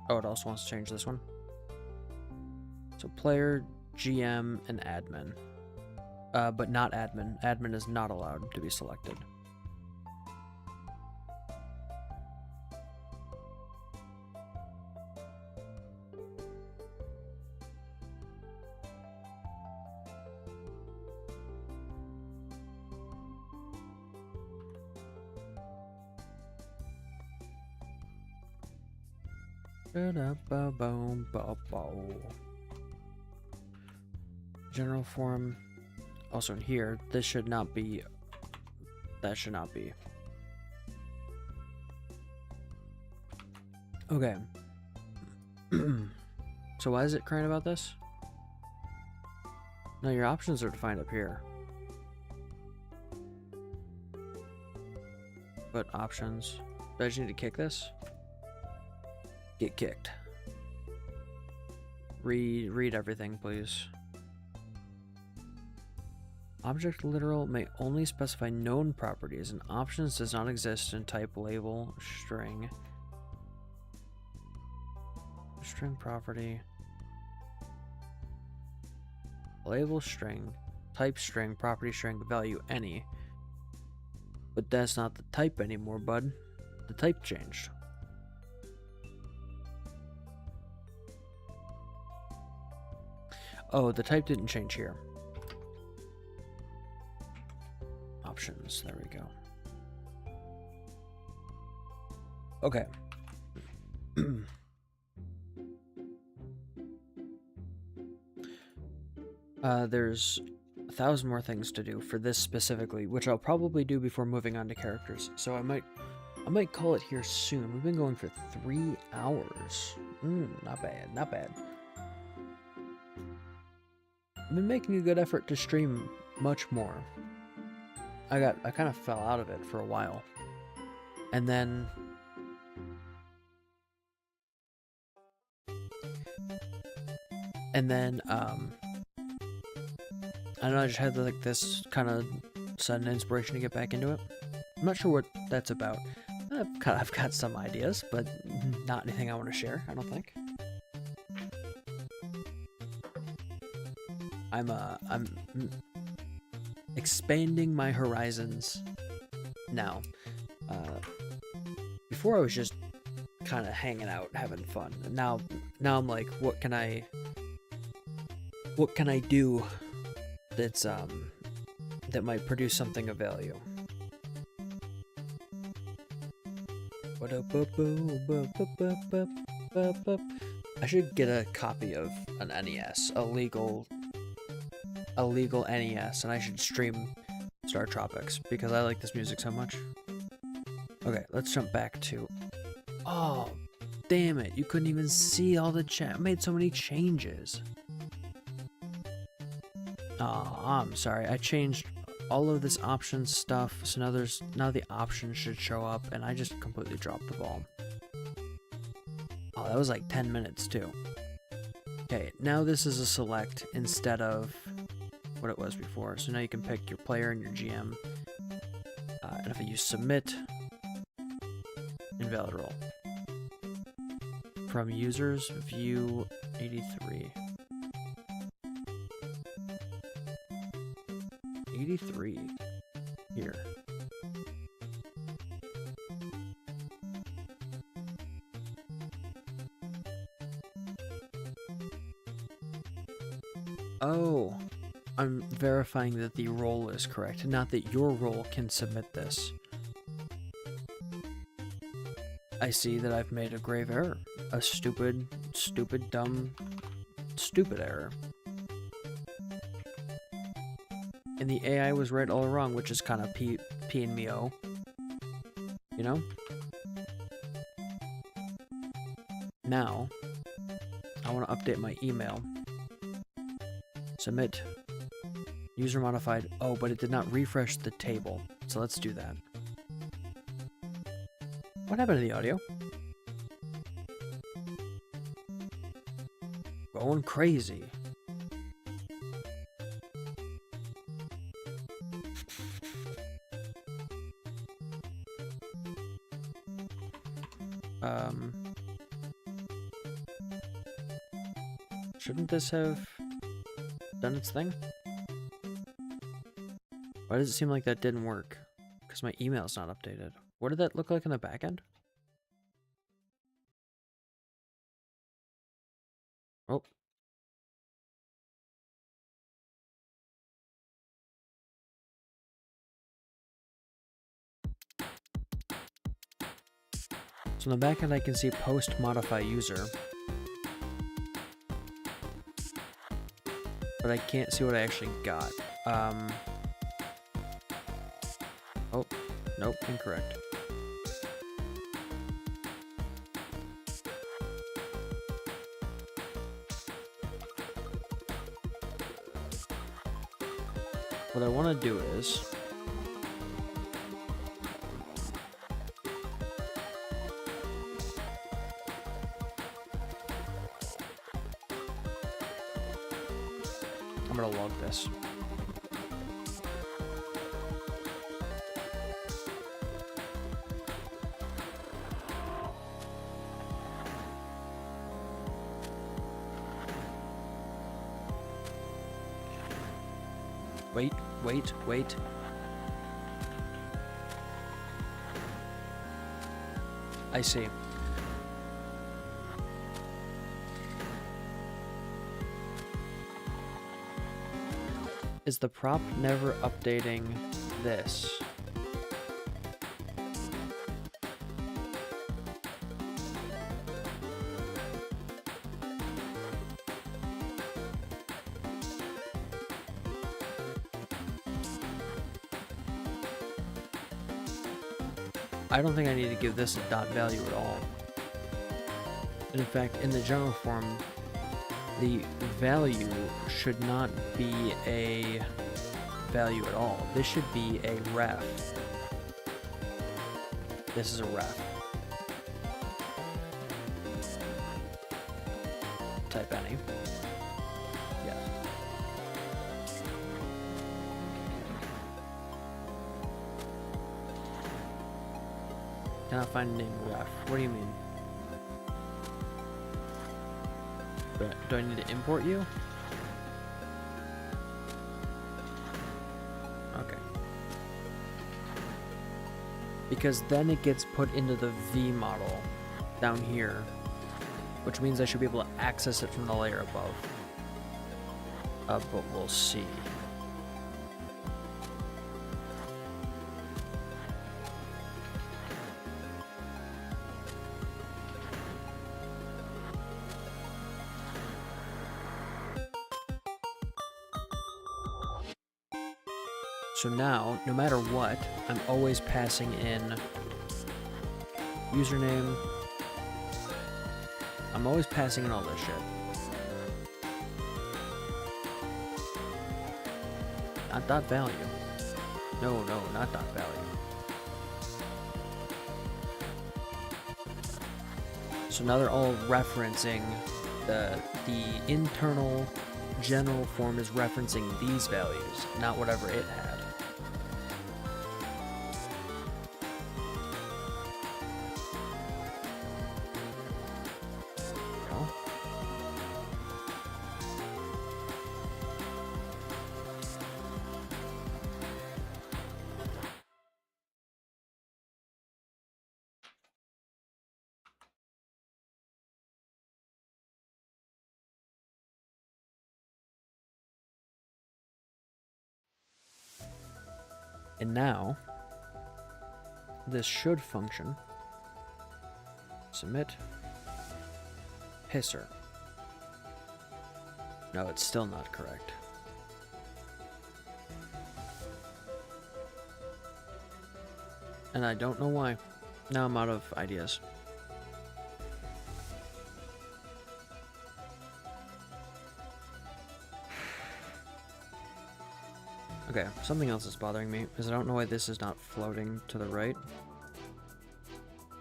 Speaker 1: Oh, it also wants to change this one. So player, GM, and admin. But not admin. Admin is not allowed to be selected. General form. Also in here, this should not be. That should not be. Okay. So why is it crying about this? No, your options are defined up here. But options. Do I just need to kick this? Get kicked. Read everything, please. Object literal may only specify known properties, and options does not exist in type, label, string. String property. Label string, type string, property string, value any. But that's not the type anymore, bud. The type changed. Oh, the type didn't change here. Options, there we go. Okay. There's 1,000 more things to do for this specifically, which I'll probably do before moving on to characters. So I might call it here soon. We've been going for 3 hours. Not bad, not bad. I've been making a good effort to stream much more. I kind of fell out of it for a while. And then I don't know, I just had like this kind of sudden inspiration to get back into it. I'm not sure what that's about. I've got some ideas, but not anything I want to share, I don't think. I'm expanding my horizons now. Before I was just kind of hanging out, having fun. And now I'm like, what can I do that's that might produce something of value? I should get a copy of an NES, a legal NES, and I should stream Star Tropics because I like this music so much. Okay, let's jump back to... Oh, damn it. You couldn't even see all the chat. I made so many changes. Oh, I'm sorry. I changed all of this options stuff. So now the options should show up, and I just completely dropped the ball. Oh, that was like 10 minutes too. Okay, now this is a select instead of what it was before. So now you can pick your player and your GM. And if I use submit, invalid role. From users, view 83. 83 here. Oh, I'm verifying that the role is correct, not that your role can submit this. I see that I've made a grave error. A stupid, dumb, stupid error. And the AI was right all along, which is kind of peeing me oh. You know? Now, I want to update my email. Submit. User modified. Oh, but it did not refresh the table. So let's do that. What happened to the audio? Going crazy. Shouldn't this have done its thing? Why does it seem like that didn't work? Because my email's not updated. What did that look like in the back end? Oh. So in the back end I can see post modify user. But I can't see what I actually got. Oh, nope, incorrect. What I want to do is... I'm gonna log this. Wait. I see. Is the prop never updating this? I don't think I need to give this a dot value at all. In fact, in the general form, the value should not be a value at all. This should be a ref. This is a ref. Type any. Yeah. Cannot find a name ref. What do you mean? Do I need to import you? Okay. Because then it gets put into the V model down here, which means I should be able to access it from the layer above. But we'll see. So now, no matter what, I'm always passing in username. I'm always passing in all this shit. Not dot value. No, no, not dot value. So now they're all referencing the internal general form is referencing these values, not whatever it had. And now, this should function. Submit. Pisser. No, it's still not correct. And I don't know why. Now I'm out of ideas. Okay, something else is bothering me, is I don't know why this is not floating to the right.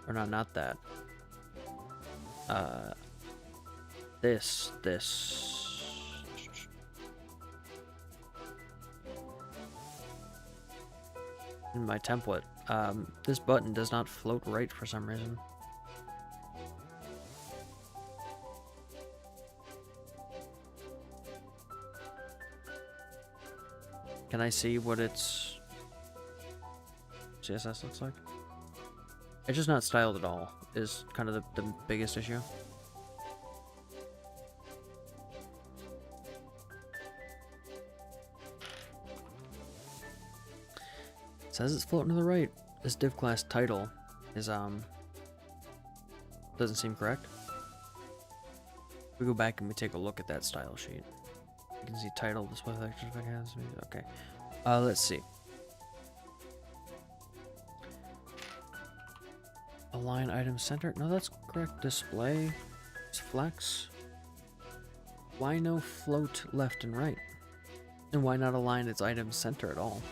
Speaker 1: Or not that. This. In my template, this button does not float right for some reason. Can I see what its CSS looks like? It's just not styled at all, is kind of the biggest issue. It says it's floating to the right. This div class title is, doesn't seem correct. We go back and we take a look at that style sheet. You can see title, display section, okay. Let's see. Align item center. No, that's correct. Display. It's flex. Why no float left and right? And why not align its item center at all?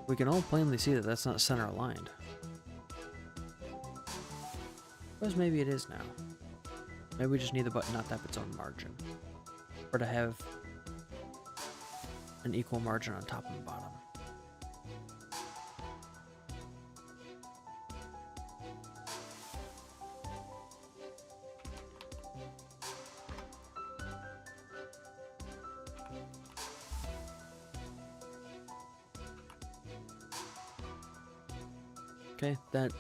Speaker 1: We can all plainly see that that's not center aligned. Suppose maybe it is now. Maybe we just need the button not to have its own margin. Or to have an equal margin on top and bottom. Okay, that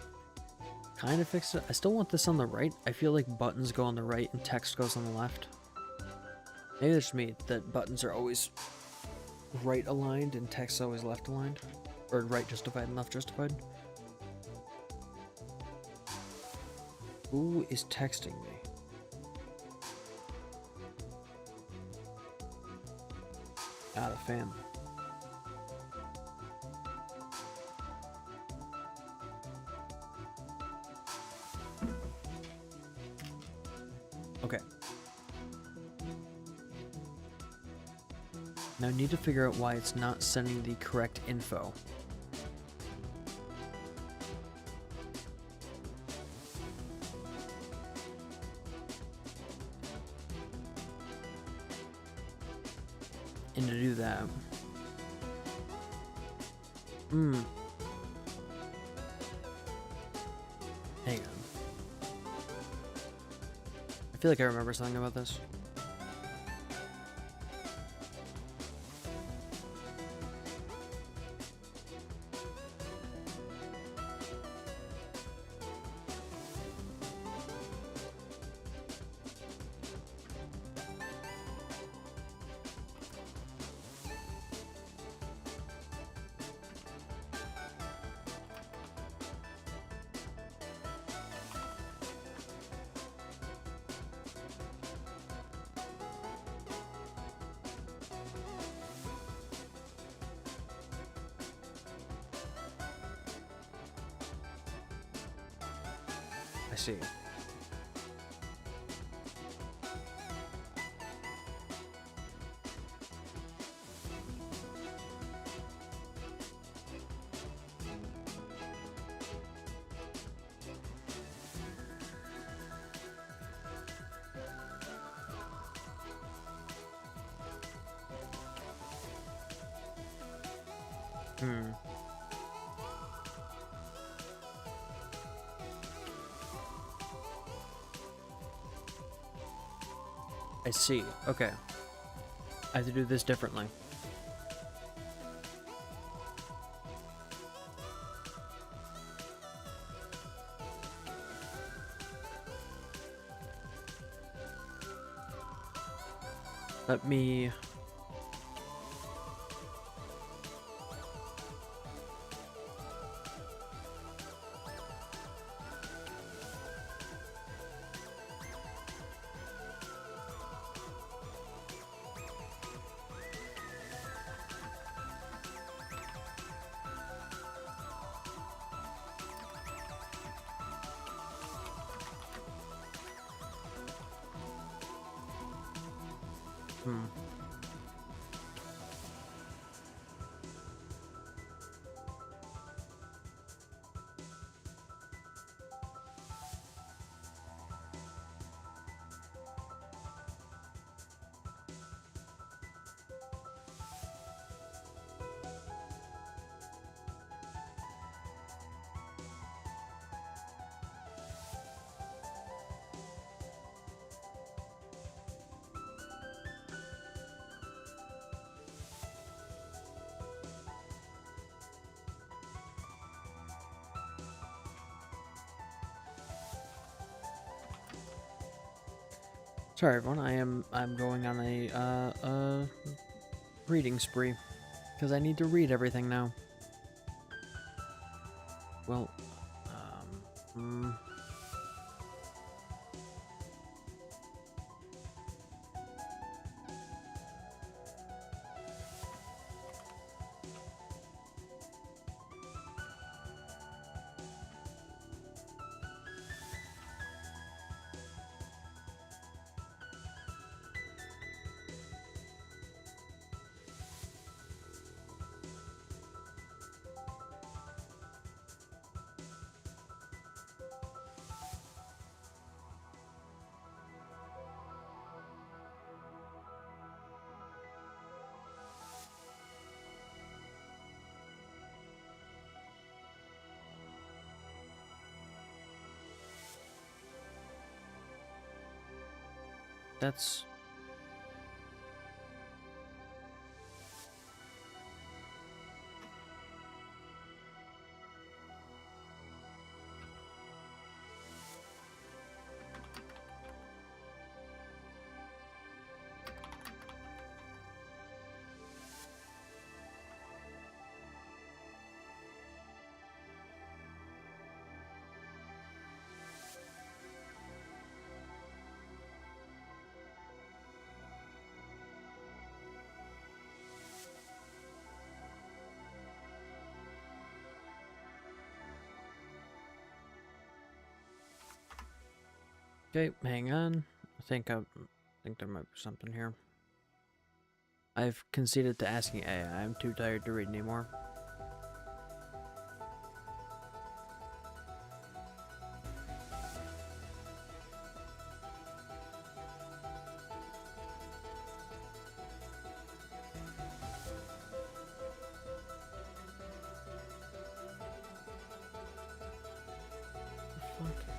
Speaker 1: kind of fixed it. I still want this on the right. I feel like buttons go on the right and text goes on the left. Maybe it's just me that buttons are always right aligned and text is always left aligned. Or right justified and left justified. Who is texting me? Ah, the fan. Okay. Now I need to figure out why it's not sending the correct info. And to do that... Hang on. I feel like I remember something about this. I see. Hmm. I see. Okay. I have to do this differently. Let me... Hmm. Sorry, everyone. I'm going on a reading spree because I need to read everything now. Well, that's... Okay, hang on. I think there might be something here. I've conceded to asking AI. I'm too tired to read anymore. Fuck.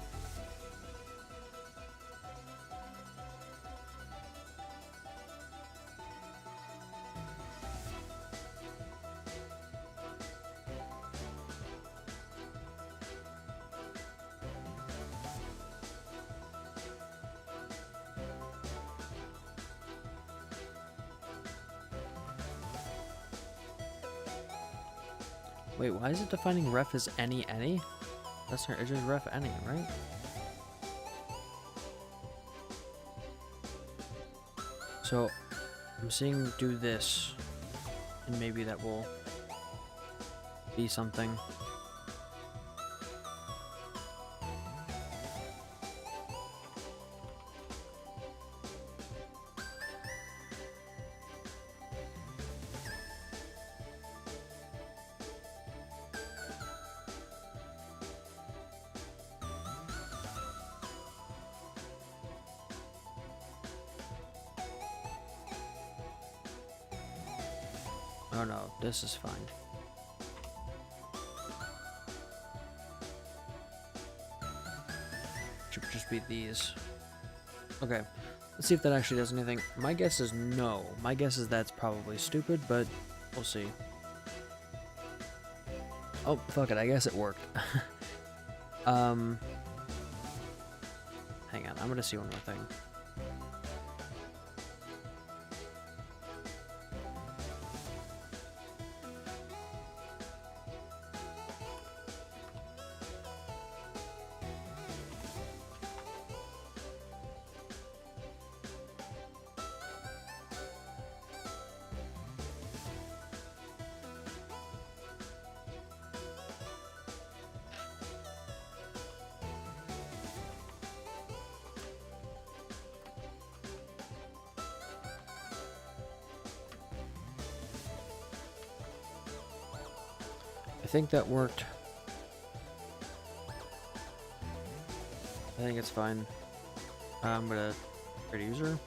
Speaker 1: Wait, why is it defining ref as any? That's not, it's just ref any, right? So, I'm seeing do this, and maybe that will be something. Oh no, this is fine. just be these. Okay, let's see if that actually does anything. My guess is no. My guess is that's probably stupid, but we'll see. Oh, fuck it, I guess it worked. Hang on, I'm gonna see one more thing. I think that worked. I think it's fine. I'm gonna create a user.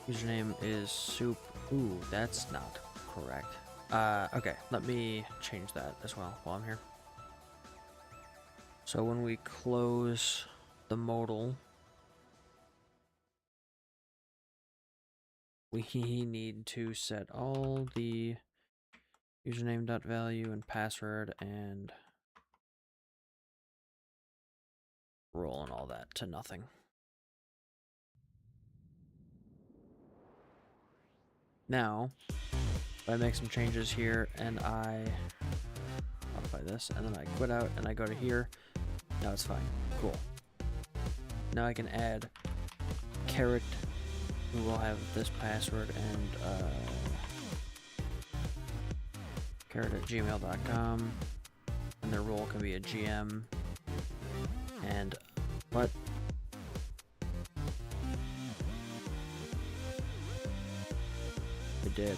Speaker 1: Username is soup. Ooh, that's not correct. Okay, let me change that as well while I'm here. So when we close the modal, we need to set all the username.value and password and role and all that to nothing. Now, if I make some changes here and I modify this and then I quit out and I go to here, now it's fine. Cool. Now I can add carrot, who will have this password, and carrot@gmail.com, and their role can be a GM. And what? It did.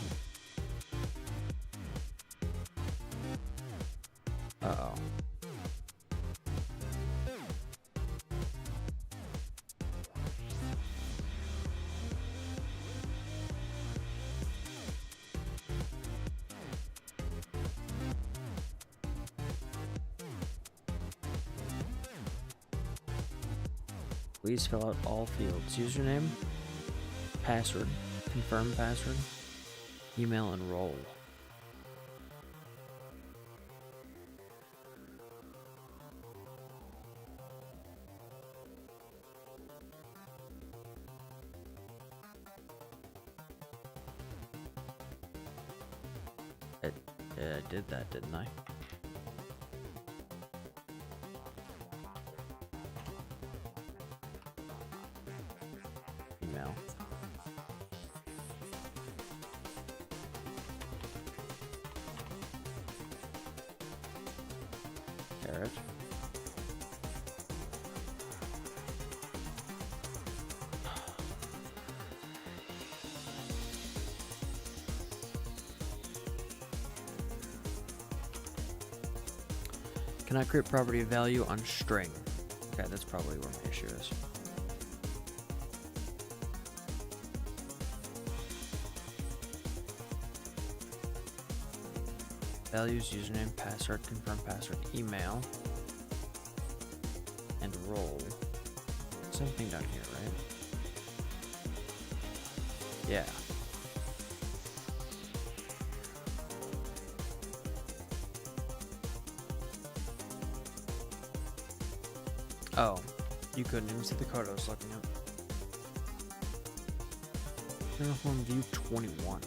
Speaker 1: Uh-oh. Please fill out all fields. Username, password, confirm password, email, and role. I did that, didn't I? Email. Carrot. Cannot create property value on string. Okay, that's probably where my issue is. Values, username, password, confirm password, email, and role. Same thing down here, right? Yeah. Oh, you couldn't even see the code I was looking at. Uniform view 21.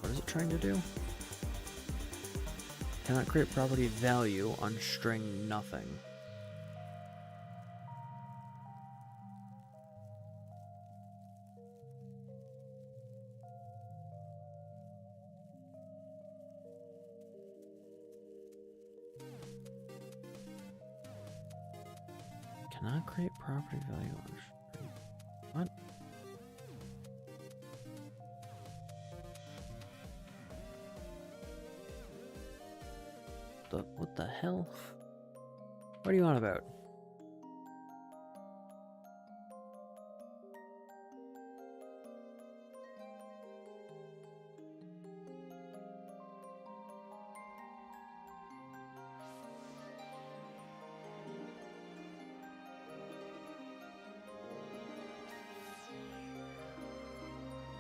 Speaker 1: What is it trying to do? Cannot create property value on string nothing. Cannot create property value on string. What? What the hell? What are you on about?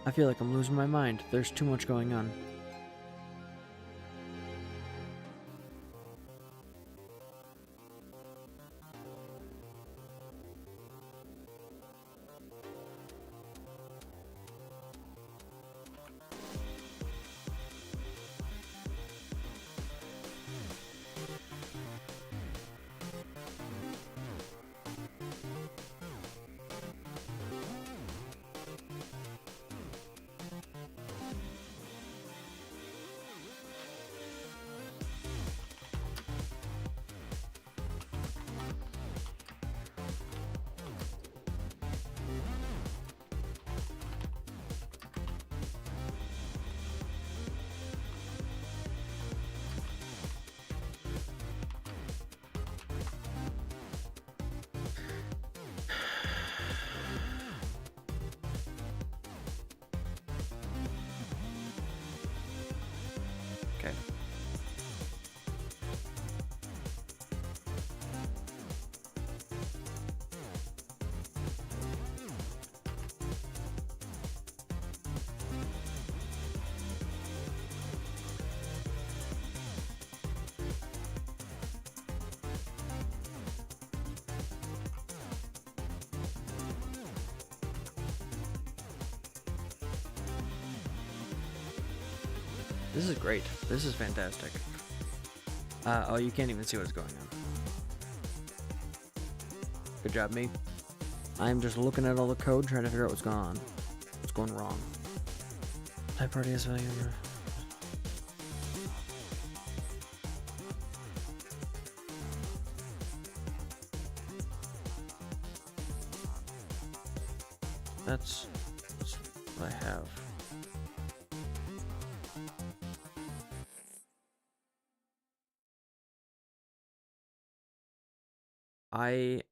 Speaker 1: I feel like I'm losing my mind. There's too much going on. Okay. This is great. This is fantastic. Oh, you can't even see what's going on. Good job, me. I'm just looking at all the code, trying to figure out what's going on. What's going wrong. Type party has value. That's what I have. Okay.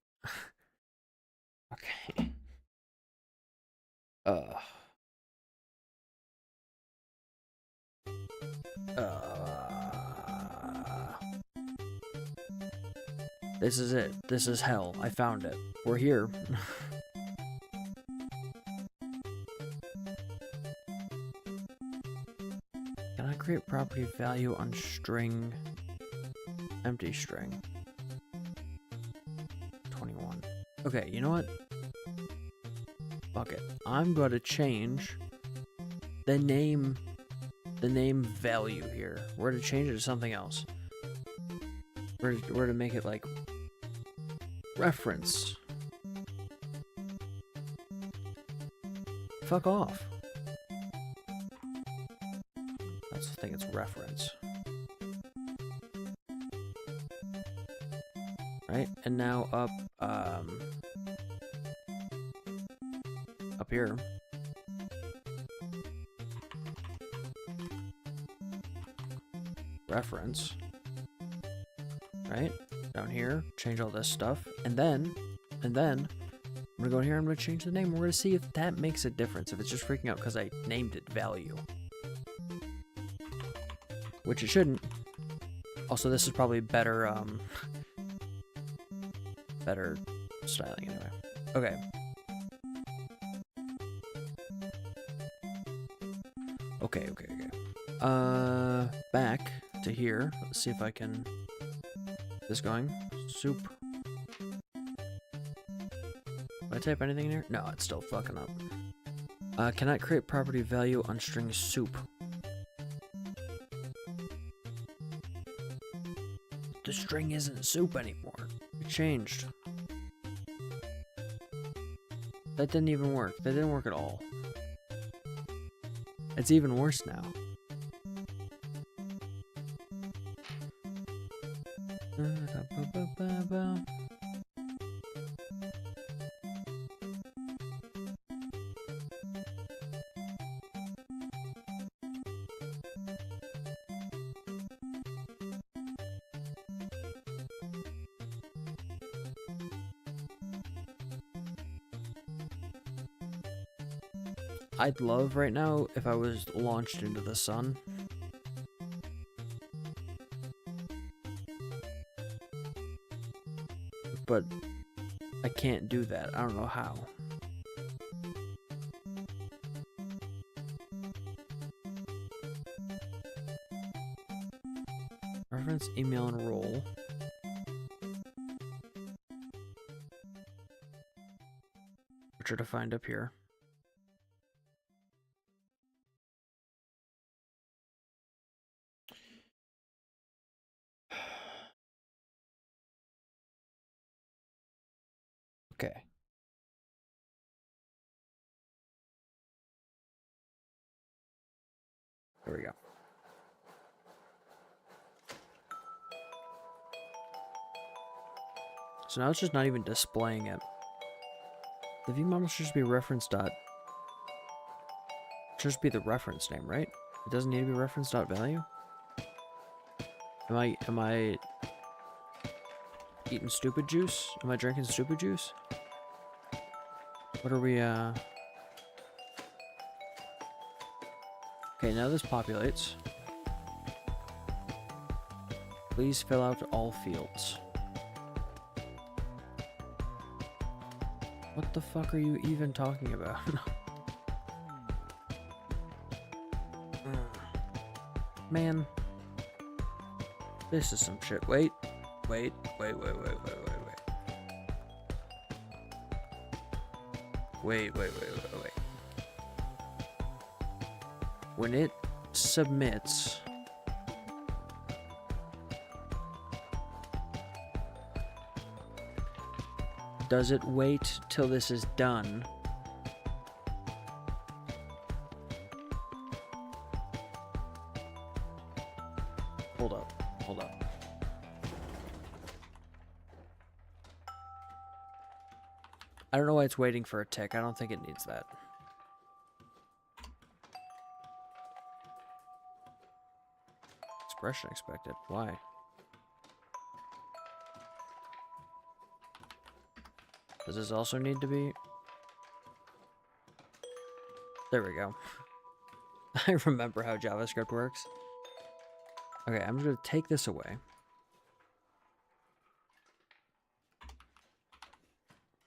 Speaker 1: This is it. This is hell. I found it. We're here. Can I create property value on string? Empty string. 21. Okay, you know what? Fuck it. I'm going to change the name value here. We're to change it to something else. We're to make it like reference. Fuck off. That's the thing, it's reference. Right? And now up here. Reference. Right? Down here, change all this stuff. And then, I'm gonna go in here, I'm gonna change the name. We're gonna see if that makes a difference. If it's just freaking out because I named it value. Which it shouldn't. Also, this is probably better, better styling anyway. Okay. Okay. Back to here. Let's see if I can... This going? Soup. Did I type anything in here? No, it's still fucking up. Cannot create property value on string soup. The string isn't soup anymore. It changed. That didn't even work. That didn't work at all. It's even worse now. I'd love right now if I was launched into the sun. But I can't do that. I don't know how. Reference, email, and role. Which are defined up here. Okay. There we go. So now it's just not even displaying it. The view model should just be reference dot. Should just be the reference name, right? It doesn't need to be reference dot value. Am I eating stupid juice? Am I drinking stupid juice? What are we Okay, now this populates. Please fill out all fields. What the fuck are you even talking about? Man. This is some shit. Wait. Wait. Wait. When it submits, does it wait till this is done? Hold up. I don't know why it's waiting for a tick. I don't think it needs that. Expression expected. Why? Does this also need to be? There we go. I remember how JavaScript works. Okay, I'm going to take this away.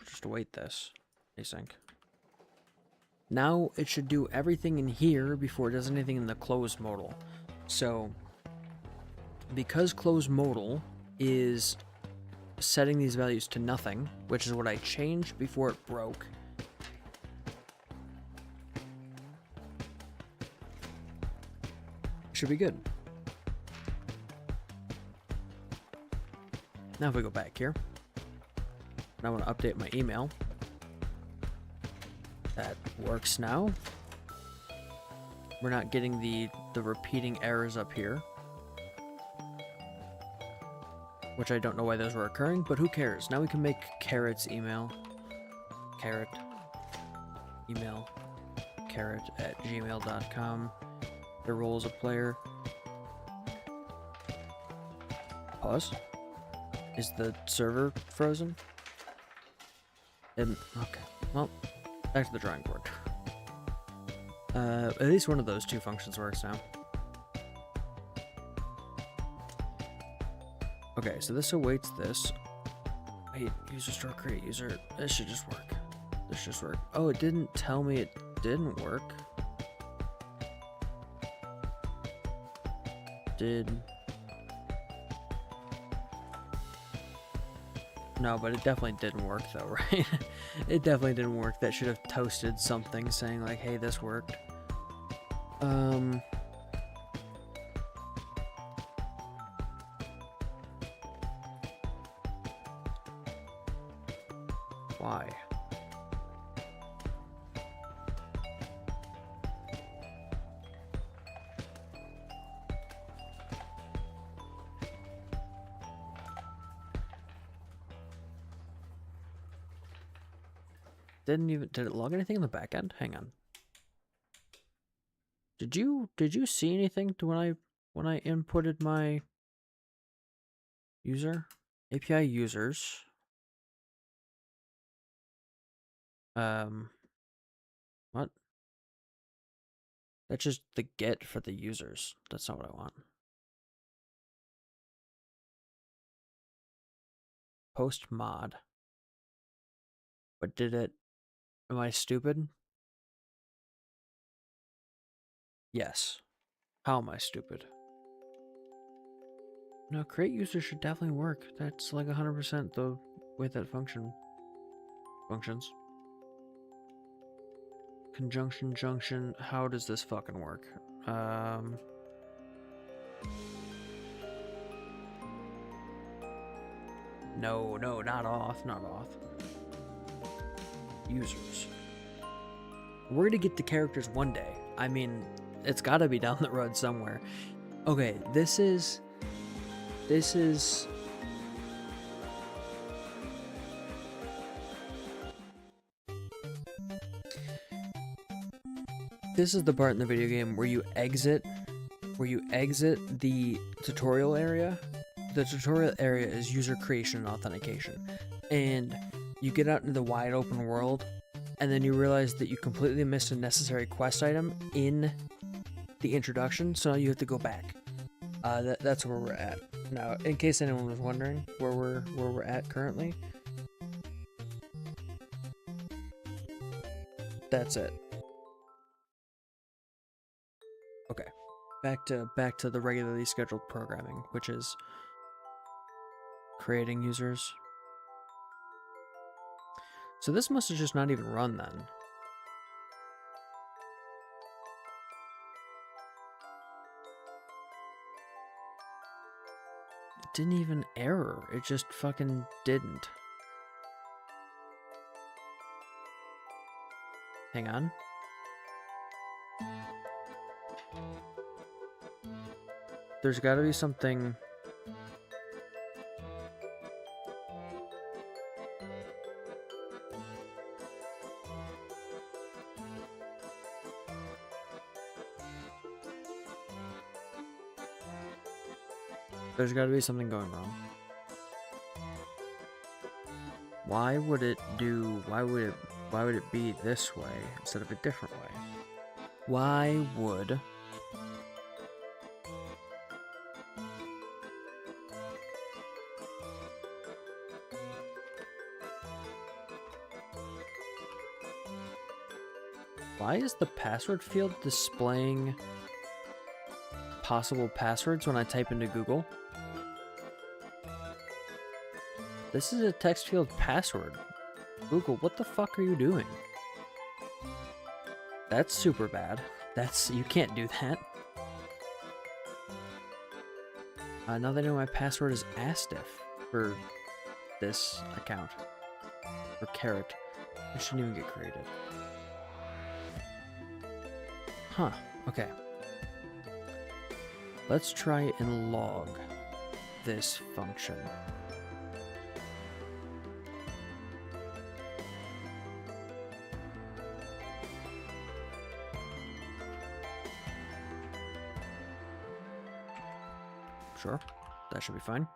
Speaker 1: Just await this. Async. Now it should do everything in here before it does anything in the closed modal. So, because closed modal is setting these values to nothing, which is what I changed before it broke. Should be good. Now if we go back here, and I want to update my email. That works now. We're not getting the repeating errors up here. Which I don't know why those were occurring, but who cares? Now we can make carrot's email. Carrot. Email. carrot@gmail.com. The role as a player. Pause. Is the server frozen? Okay. Well, back to the drawing board. At least one of those two functions works now. Okay, so this awaits this. Wait, user store create user. This should just work. This should just work. Oh, it didn't tell me it didn't work. No, but it definitely didn't work though, right? It definitely didn't work. That should have toasted something saying like, hey, this worked. Why? Did it log anything in the back end? Hang on. Did you see anything to when I inputted my user? API users. What? That's just the get for the users. That's not what I want. Post mod. But did it? Am I stupid? Yes. How am I stupid? No, create user should definitely work. That's like 100% the way that functions. Conjunction, junction, how does this fucking work? No, not off, not off. Users. We're gonna get the characters one day. I mean, it's gotta be down the road somewhere. Okay, this is This is the part in the video game where you exit the tutorial area. The tutorial area is user creation and authentication. And you get out into the wide open world, and then you realize that you completely missed a necessary quest item in the introduction, so now you have to go back. That's where we're at. Now, in case anyone was wondering where we're at currently, that's it. Okay, back to the regularly scheduled programming, which is creating users. So this must have just not even run then. It didn't even error. It just fucking didn't. Hang on. There's got to be something. There's got to be something going wrong. Why would it be this way instead of a different way? Why would Why is the password field displaying possible passwords when I type into Google? This is a text field password. Google, what the fuck are you doing? That's super bad. You can't do that. Now they know my password is Astiff for this account. For Carrot. It shouldn't even get created. Huh, okay. Let's try and log this function. Sure, that should be fine.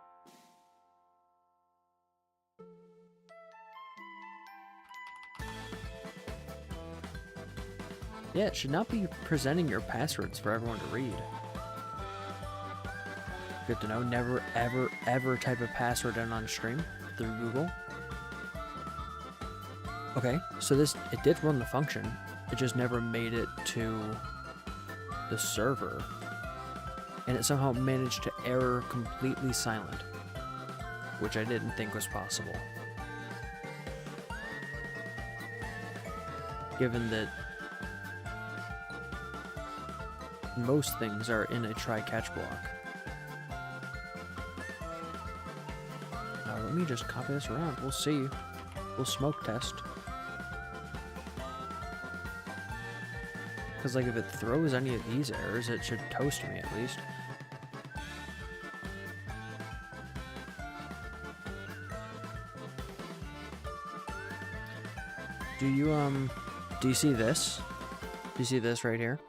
Speaker 1: Yeah, it should not be presenting your passwords for everyone to read. Good to know. Never, ever, ever type a password in on stream through Google. Okay, so it did run the function. It just never made it to the server. And it somehow managed to error completely silent, which I didn't think was possible. Given that most things are in a try-catch block. Now let me just copy this around. We'll see. We'll smoke test. Because like if it throws any of these errors, it should toast me at least. Do you see this? Do you see this right here?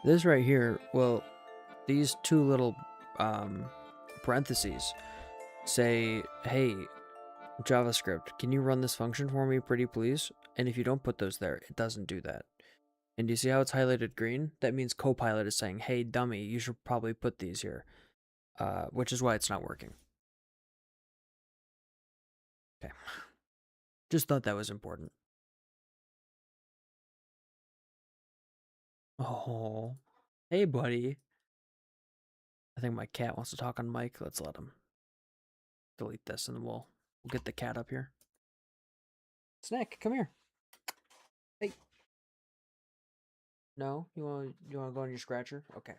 Speaker 1: This right here, well, these two little parentheses say, hey, JavaScript, can you run this function for me pretty please? And if you don't put those there, it doesn't do that. And do you see how it's highlighted green? That means Copilot is saying, hey, dummy, you should probably put these here. Which is why it's not working. Okay. Just thought that was important. Oh, hey, buddy. I think my cat wants to talk on mic. Let's let him. Delete this and then we'll get the cat up here. Snack, come here. Hey. No? You wanna go on your scratcher? Okay.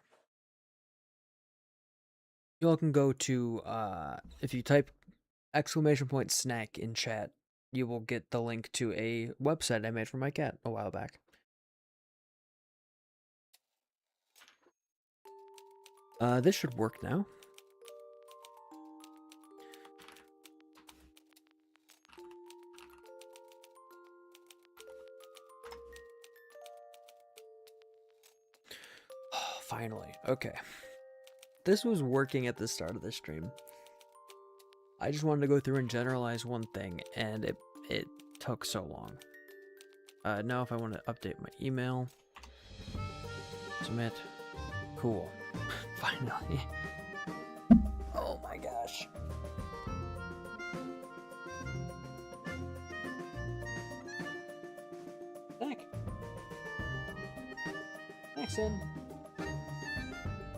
Speaker 1: You all can go to if you type !snack in chat, you will get the link to a website I made for my cat a while back. This should work now. Finally, okay. This was working at the start of the stream. I just wanted to go through and generalize one thing, and it took so long. Now if I want to update my email, submit, cool, finally. Oh my gosh. Thanks, in.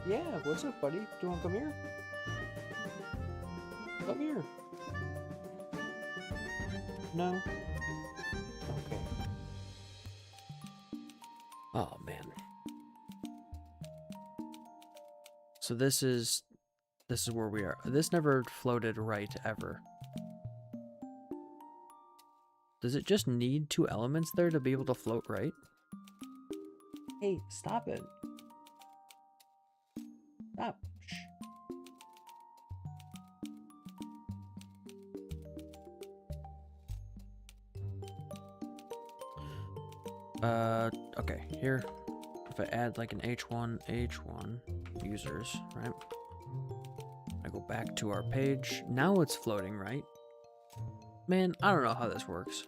Speaker 1: Yeah, what's up, buddy? Do you want to come here? Come here. No? Okay. Oh, man. So this is where we are. This never floated right, ever. Does it just need 2 elements there to be able to float right? Hey, stop it. Stop. Shh. Okay, here, if I add like an H1 users, right? I go back to our page. Now it's floating, right? Man, I don't know how this works.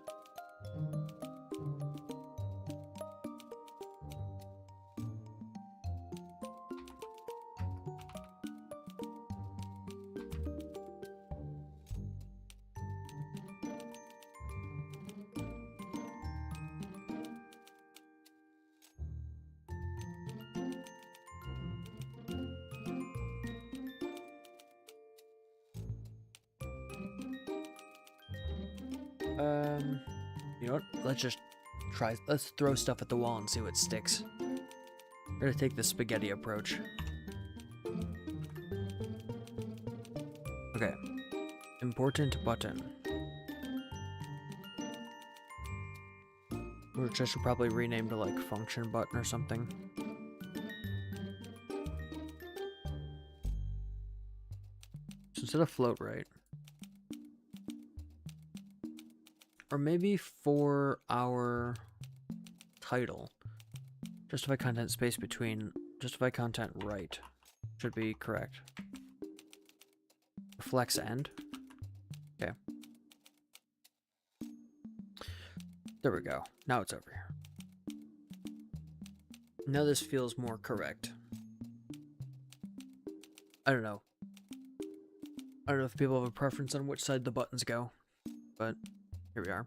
Speaker 1: You know what? Let's just try. Let's throw stuff at the wall and see what sticks. We're gonna take the spaghetti approach. Okay. Important button. Which I should probably rename to like function button or something. So instead of float right. Or maybe for our title, justify content space between, justify content right should be correct. Flex end. Okay. There we go. Now it's over here. Now this feels more correct. I don't know. I don't know if people have a preference on which side the buttons go, but here we are.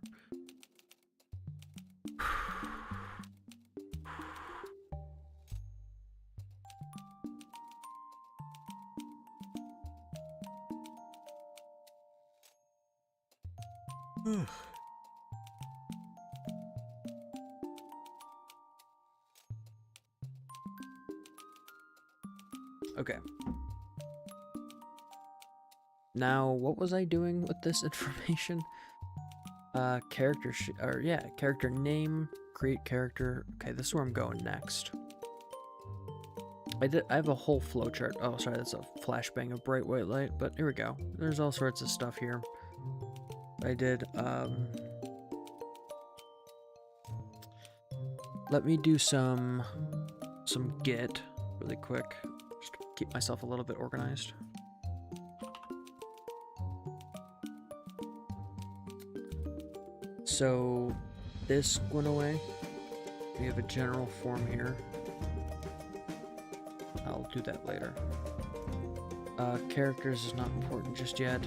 Speaker 1: Okay. Now, what was I doing with this information? Character character name, create character. Okay, this is where I'm going next. I have a whole flowchart. Oh, sorry, that's a flashbang of bright white light, but here we go. There's all sorts of stuff here. I did, let me do some Git really quick, just to keep myself a little bit organized. So this went away. We have a general form here. I'll do that later. Characters is not important just yet.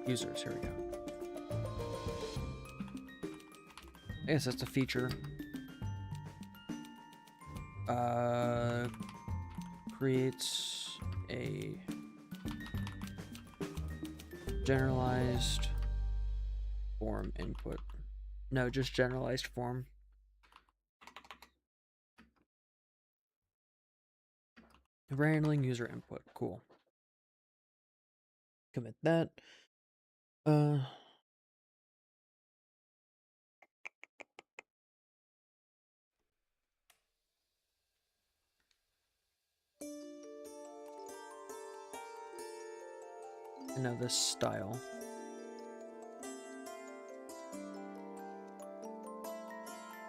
Speaker 1: Users, here we go. I guess that's a feature. creates a generalized form input. No, just generalized form. Never handling user input. Cool. Commit that. And now this style.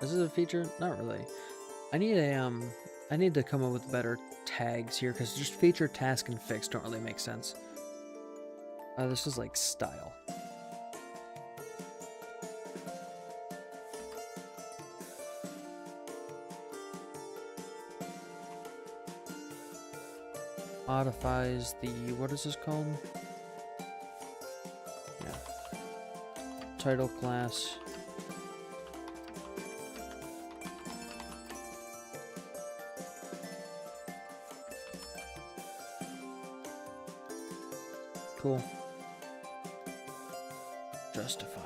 Speaker 1: Is this a feature? Not really. I need to come up with better tags here because just feature, task, and fix don't really make sense. This is like style. Modifies the, what is this called? Yeah. Title class. Cool. Justified.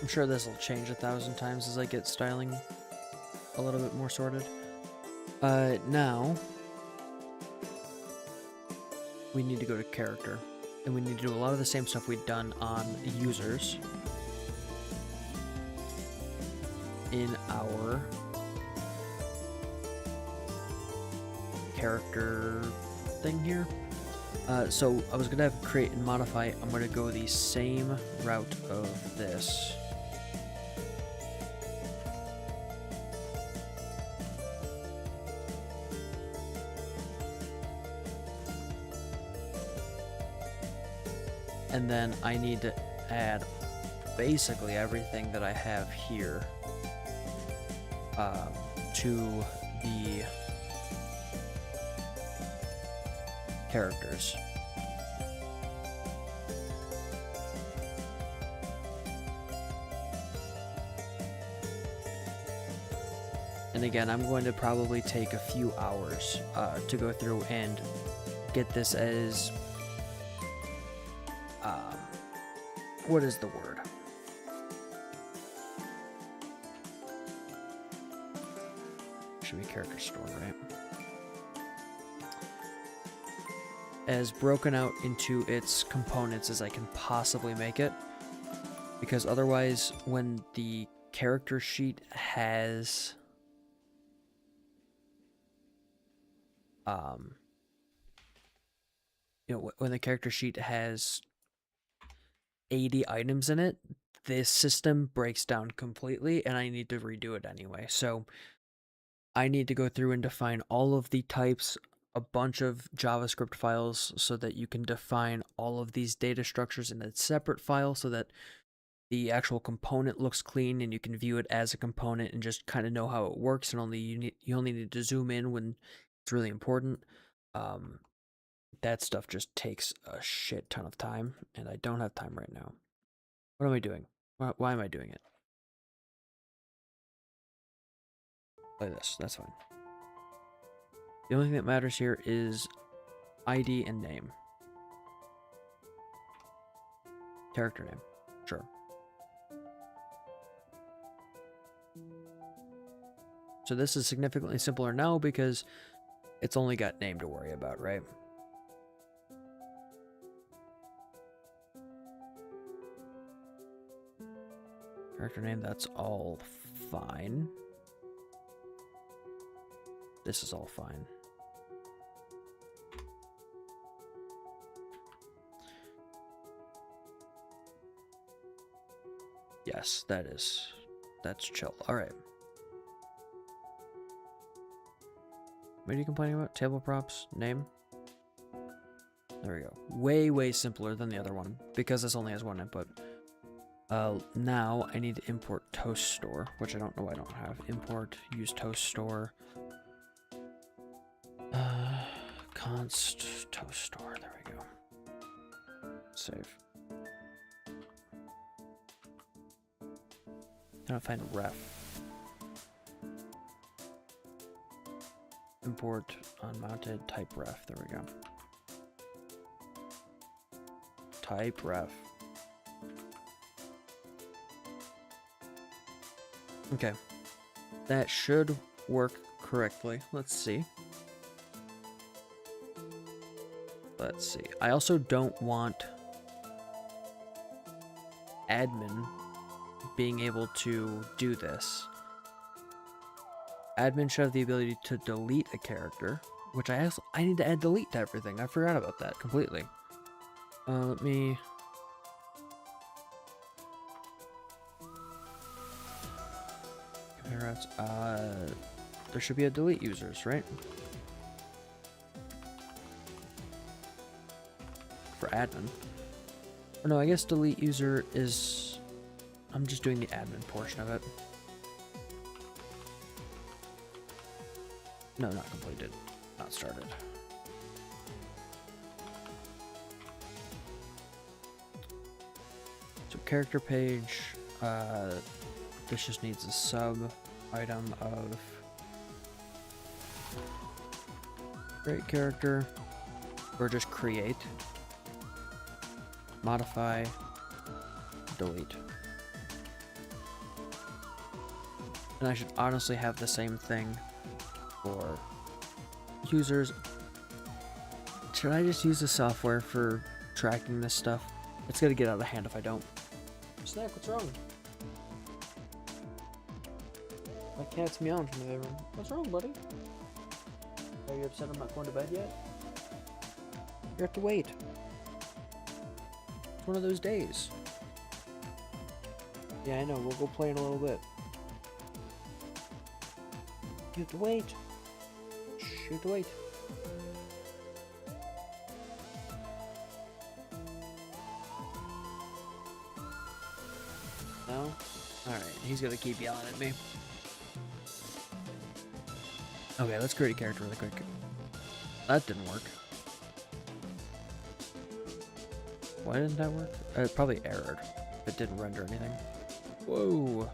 Speaker 1: I'm sure this will change 1,000 times as I get styling a little bit more sorted. Now we need to go to character, and we need to do a lot of the same stuff we've done on users in our character thing here. So I was gonna have create and modify. I'm gonna go the same route of this. And then I need to add basically everything that I have here to the characters. And again, I'm going to probably take a few hours to go through and get this as what is the word? Should be character store, right? As broken out into its components as I can possibly make it, because otherwise when the character sheet has when the character sheet has 80 items in it, this system breaks down completely and I need to redo it anyway. So I need to go through and define all of the types, a bunch of JavaScript files so that you can define all of these data structures in a separate file so that the actual component looks clean and you can view it as a component and just kind of know how it works, and you only need to zoom in when it's really important. That stuff just takes a shit ton of time, and I don't have time right now. What am I doing? Why am I doing it? Like this, that's fine. The only thing that matters here is ID and name. Character name, sure. So this is significantly simpler now because it's only got name to worry about, right? Character name, that's all fine. This is all fine. Yes, that's chill. All right. What are you complaining about? Table props, name. There we go. Way, way simpler than the other one because this only has one input. Now I need to import toast store, which I don't know I don't have. Import, use toast store. Const toast store, there we go. Save. I don't find ref. Import unmounted type ref. There we go. Type ref. Okay. That should work correctly. Let's see. Let's see. I also don't want admin being able to do this. Admin should have the ability to delete a character, which I need to add delete to everything. I forgot about that completely. Let me... there should be a delete users, right? For admin. Or no, I guess delete user is... I'm just doing the admin portion of it. No, not completed. Not started. So character page, this just needs a sub item of create character, or just create, modify, delete. And I should honestly have the same thing for users. Should I just use the software for tracking this stuff? It's gonna get out of hand if I don't. Snack, what's wrong? My cat's meowing from the living room. What's wrong, buddy? Are you upset I'm not going to bed yet? You have to wait. It's one of those days. Yeah, I know. We'll go play in a little bit. You have to wait. Shh, you have to wait. No? Alright, he's gonna keep yelling at me. Okay, let's create a character really quick. That didn't work. Why didn't that work? It probably errored. It didn't render anything. Whoa!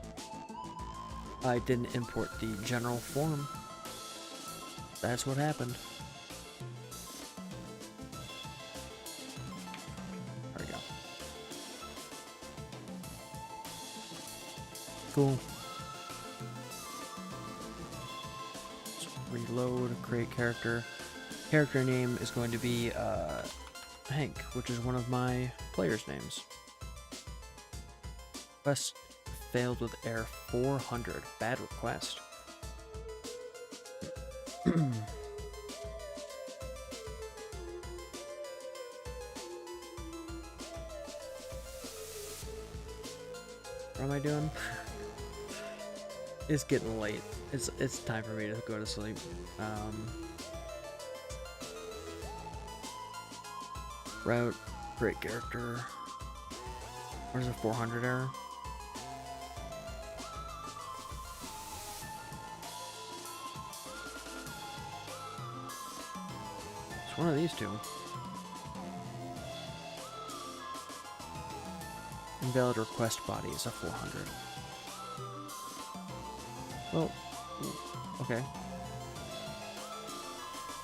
Speaker 1: I didn't import the general form. That's what happened. There we go. Cool. Reload, create character. Character name is going to be Hank, which is one of my players' names. Quest failed with error 400. Bad request. What am I doing? It's getting late. It's time for me to go to sleep. Route, create character. Where's the 400 error? It's one of these two. Invalid request body is a 400. Well, okay.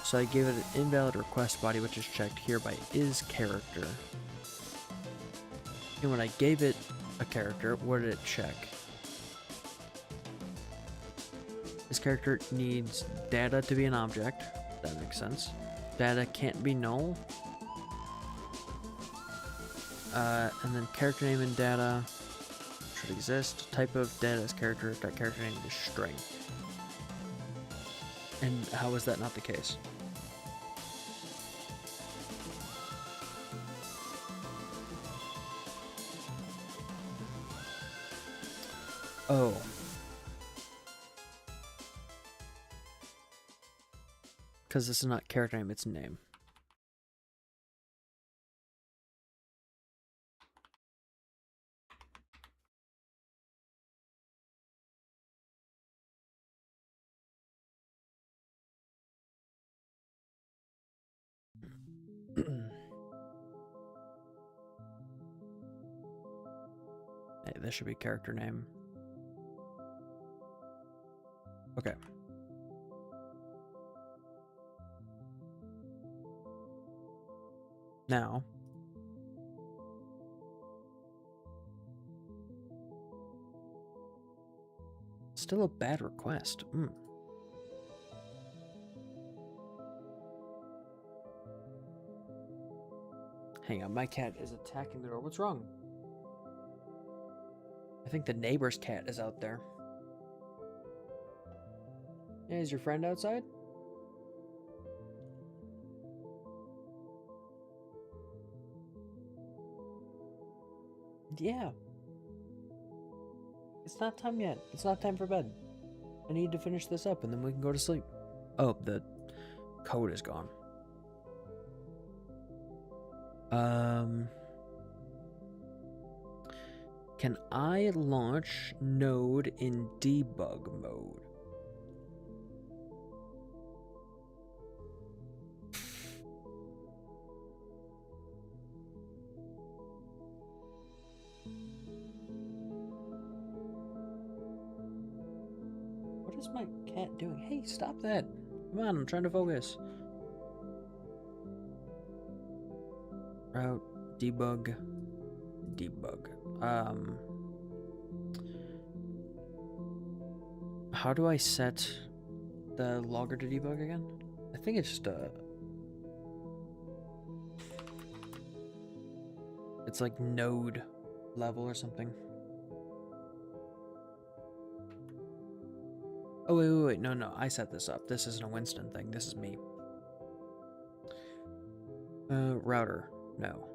Speaker 1: So I gave it an invalid request body, which is checked here by is character. And when I gave it a character, what did it check? This character needs data to be an object. That makes sense. Data can't be null. And then character name and data should exist. Type of data is character. That character name is string. And how is that not the case? Oh. Because this is not character name, it's name. Hey, this should be character name. Okay. Now, still a bad request. Hang on, my cat is attacking the door. What's wrong? I think the neighbor's cat is out there. Hey, is your friend outside? Yeah. It's not time yet. It's not time for bed. I need to finish this up and then we can go to sleep. Oh, the code is gone. Can I launch Node in debug mode? What is my cat doing? Hey, stop that. Come on, I'm trying to focus. Route, debug. How do I set the logger to debug again? I think it's just it's like node level or something. Oh, wait, no, I set this up. This isn't a Winston thing, this is me. Router, no.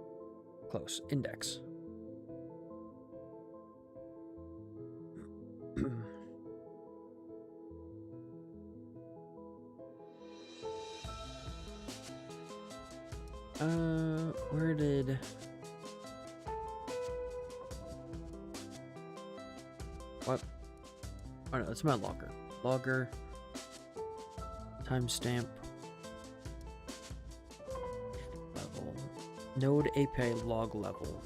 Speaker 1: Close, index. Where did... What? Oh no, it's my logger. Logger. Timestamp. Level. Node API log level.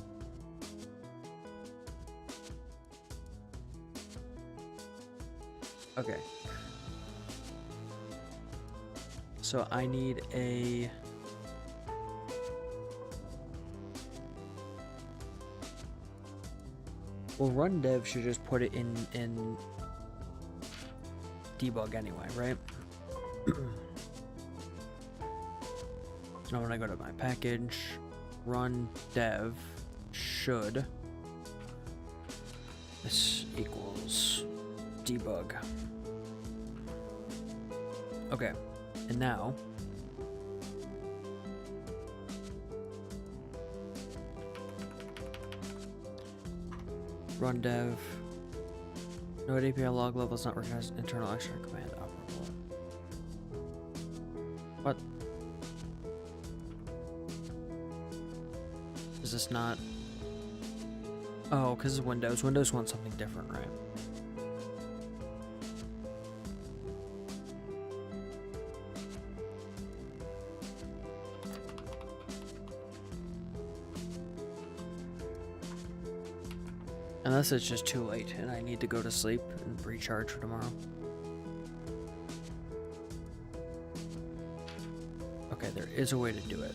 Speaker 1: Okay. So I need a... Well, run dev should just put it in debug anyway, right? Now when I go to my package, run dev should this equals debug. Okay, and now run dev node API log level is not recognized internal external command operable. What? Is this not? Oh, because it's Windows. Windows wants something different, right? Unless it's just too late and I need to go to sleep and recharge for tomorrow. Okay, there is a way to do it.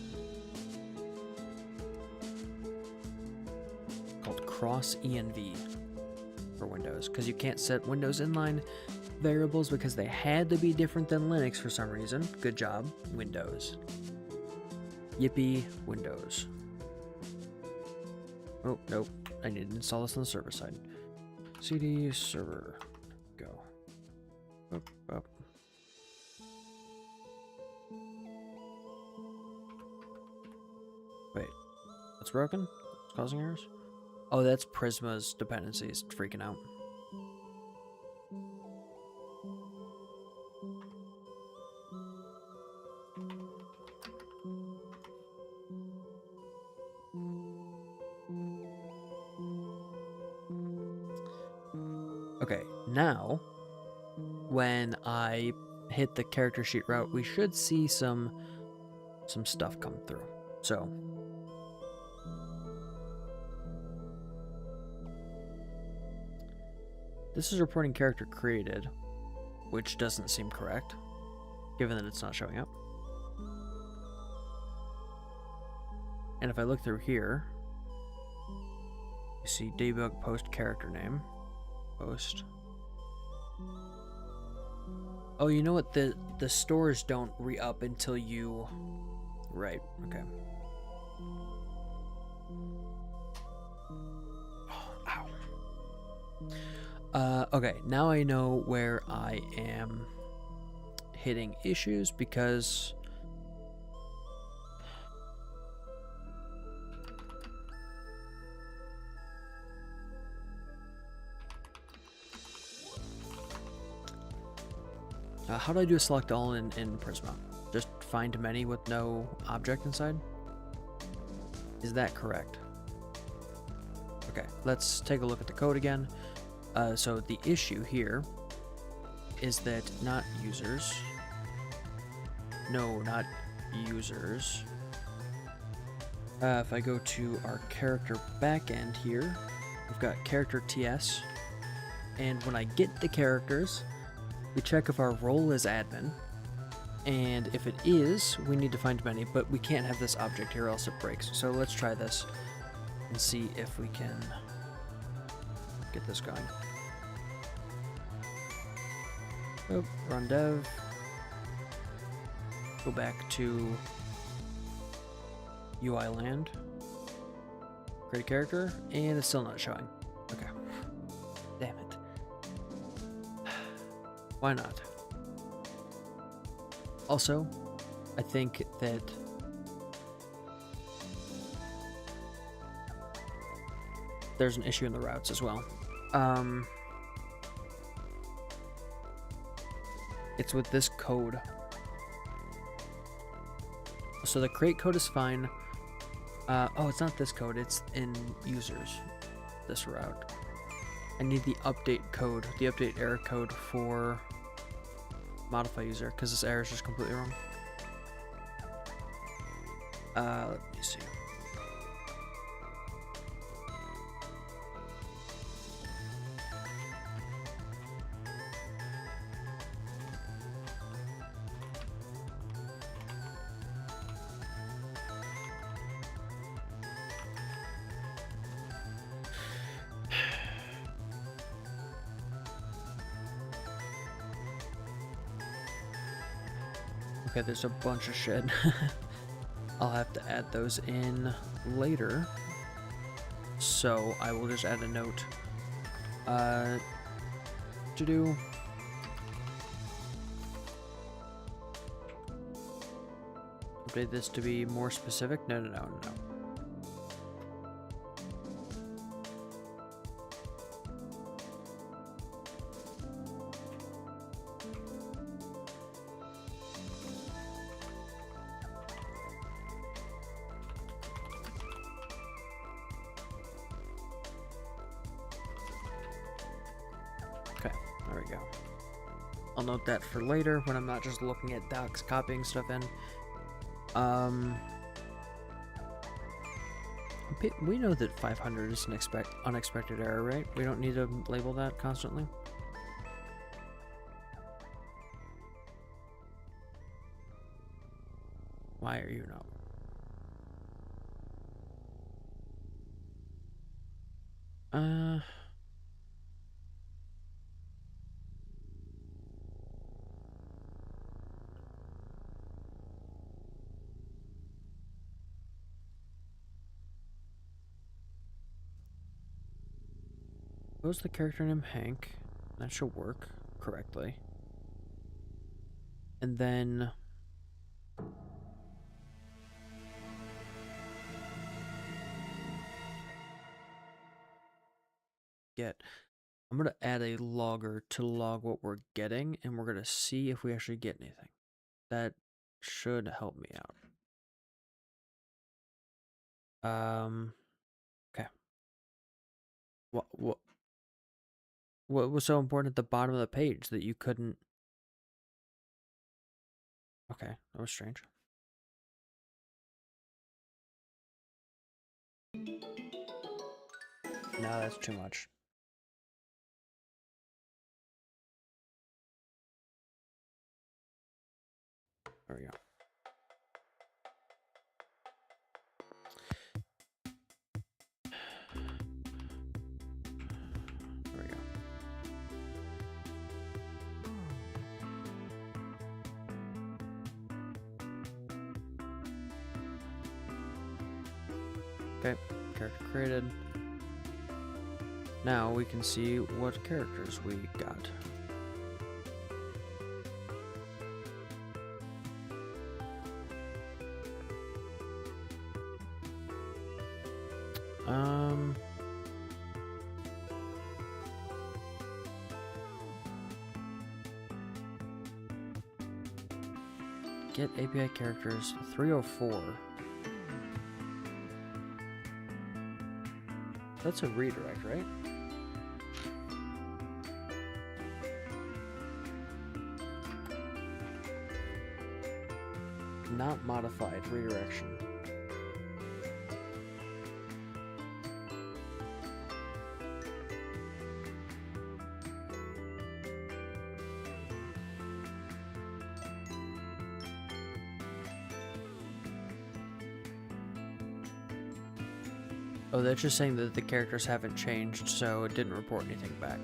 Speaker 1: Called cross env for Windows, because you can't set Windows inline variables because they had to be different than Linux for some reason. Good job, Windows. Yippee, Windows. Oh, nope. I need to install this on the server side. CD server. Go. Up. Wait. What's broken? What's causing errors? Oh, that's Prisma's dependencies. It's freaking out. Okay, now, when I hit the character sheet route, we should see some stuff come through. So, this is reporting character created, which doesn't seem correct, given that it's not showing up. And if I look through here, you see debug post character name. Post. Oh, you know what? The stores don't re-up until you... Right, okay. Oh, ow. Okay, now I know where I am hitting issues because... how do I do a select all in Prisma? Just find many with no object inside? Is that correct? Okay, let's take a look at the code again. So the issue here is that not users. No, not users. If I go to our character backend here, we've got character TS. And when I get the characters, we check if our role is admin. And if it is, we need to find many, but we can't have this object here, else it breaks. So let's try this and see if we can get this going. Oh, run dev. Go back to UI land. Create a character, and it's still not showing. Okay. Damn it. Why not? Also, I think that there's an issue in the routes as well. It's with this code. So the create code is fine. Oh, it's not this code, it's in users, this route. I need the update code, the update error code for modify user, because this error is just completely wrong. Let me see. Okay, there's a bunch of shit. I'll have to add those in later. So I will just add a note. To do. Update this to be more specific. No. Okay, there we go. I'll note that for later when I'm not just looking at docs, copying stuff in. We know that 500 is an unexpected error, right? We don't need to label that constantly. Why are you not? What was the character name? Hank. That should work correctly. And then I'm gonna add a logger to log what we're getting, and we're gonna see if we actually get anything. That should help me out. Okay. What was so important at the bottom of the page that you couldn't? Okay, that was strange. No, that's too much. There we go. Okay, character created. Now we can see what characters we got. Get API characters 304. That's a redirect, right? Not modified, redirection. Oh, that's just saying that the characters haven't changed, so it didn't report anything back.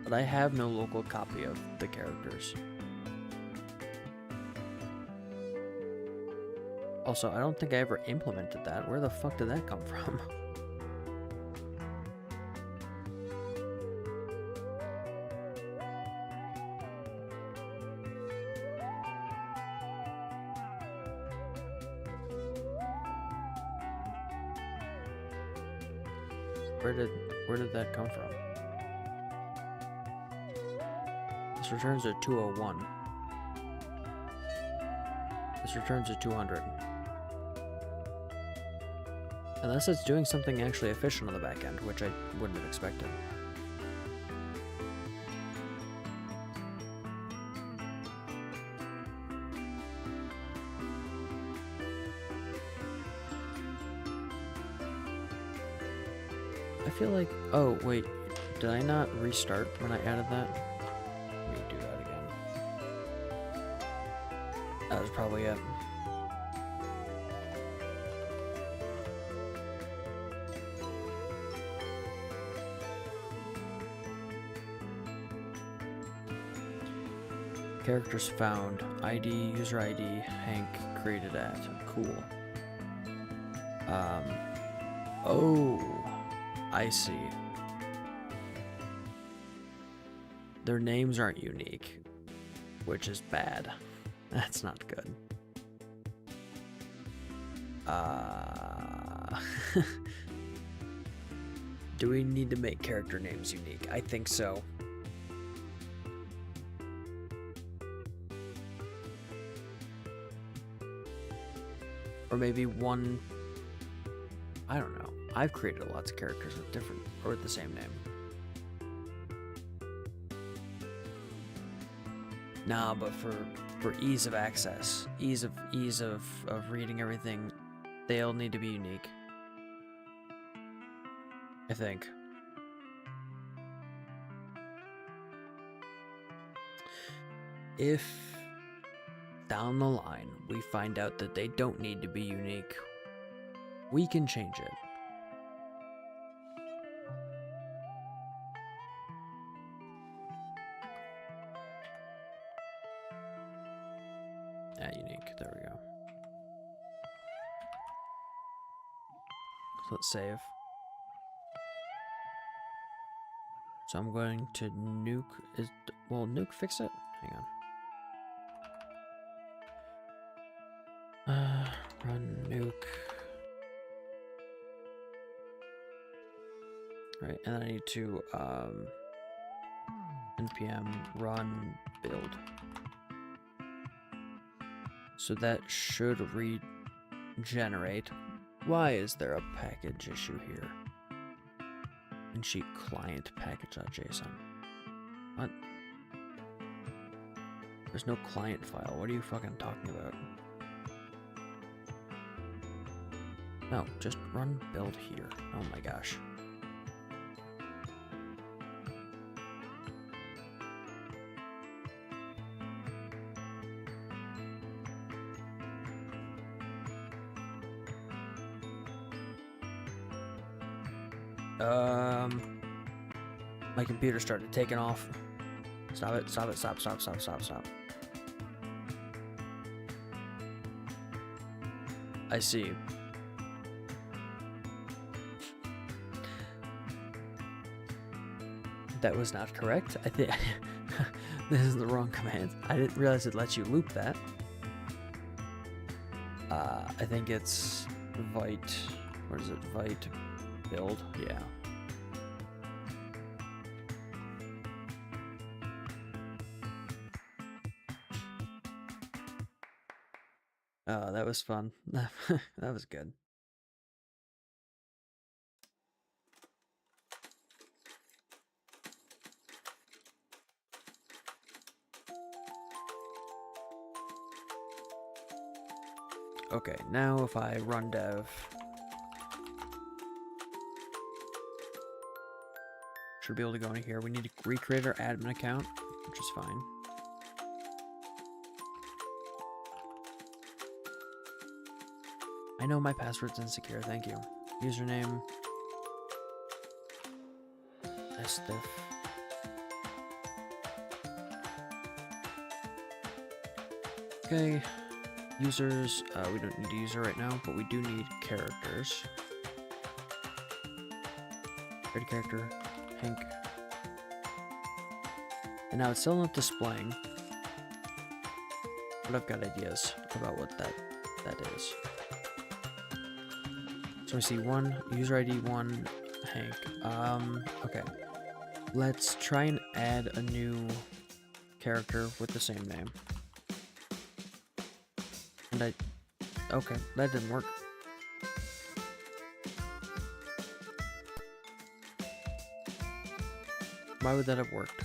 Speaker 1: But I have no local copy of the characters. Also, I don't think I ever implemented that. Where the fuck did that come from? Where did that come from? This returns a 201. This returns a 200. Unless it's doing something actually efficient on the back end, which I wouldn't have expected. I feel like... Oh, wait. Did I not restart when I added that? Let me do that again. That was probably it. Characters found. ID, user ID, Hank created at. Cool. Oh... I see. Their names aren't unique, which is bad. That's not good. Do we need to make character names unique? I think so. Or maybe one... I don't know. I've created lots of characters with different, or with the same name. Nah, but for ease of access, ease of reading everything, they'll need to be unique. I think. If down the line we find out that they don't need to be unique, we can change it. Unique. There we go. So let's save. So I'm going to nuke. Will nuke fix it? Hang on. Run nuke. Right, and then I need to npm run build. So that should regenerate. Why is there a package issue here? And sheet client package.json. What? There's no client file. What are you fucking talking about? No, just run build here. Oh my gosh. My computer started taking off. Stop it, stop it, stop. I see. That was not correct. I think this is the wrong command. I didn't realize it lets you loop that. I think it's Vite. What is it? Vite build? Yeah. Oh, that was fun. That was good. Okay, now if I run dev, should be able to go in here. We need to recreate our admin account, which is fine. I know my password's insecure, thank you. Username. Stiff. Okay. Users, we don't need a user right now, but we do need characters. Create a character, Hank. And now it's still not displaying, but I've got ideas about what that is. So we see one, user ID 1, Hank. Okay. Let's try and add a new character with the same name. And okay, that didn't work. Why would that have worked?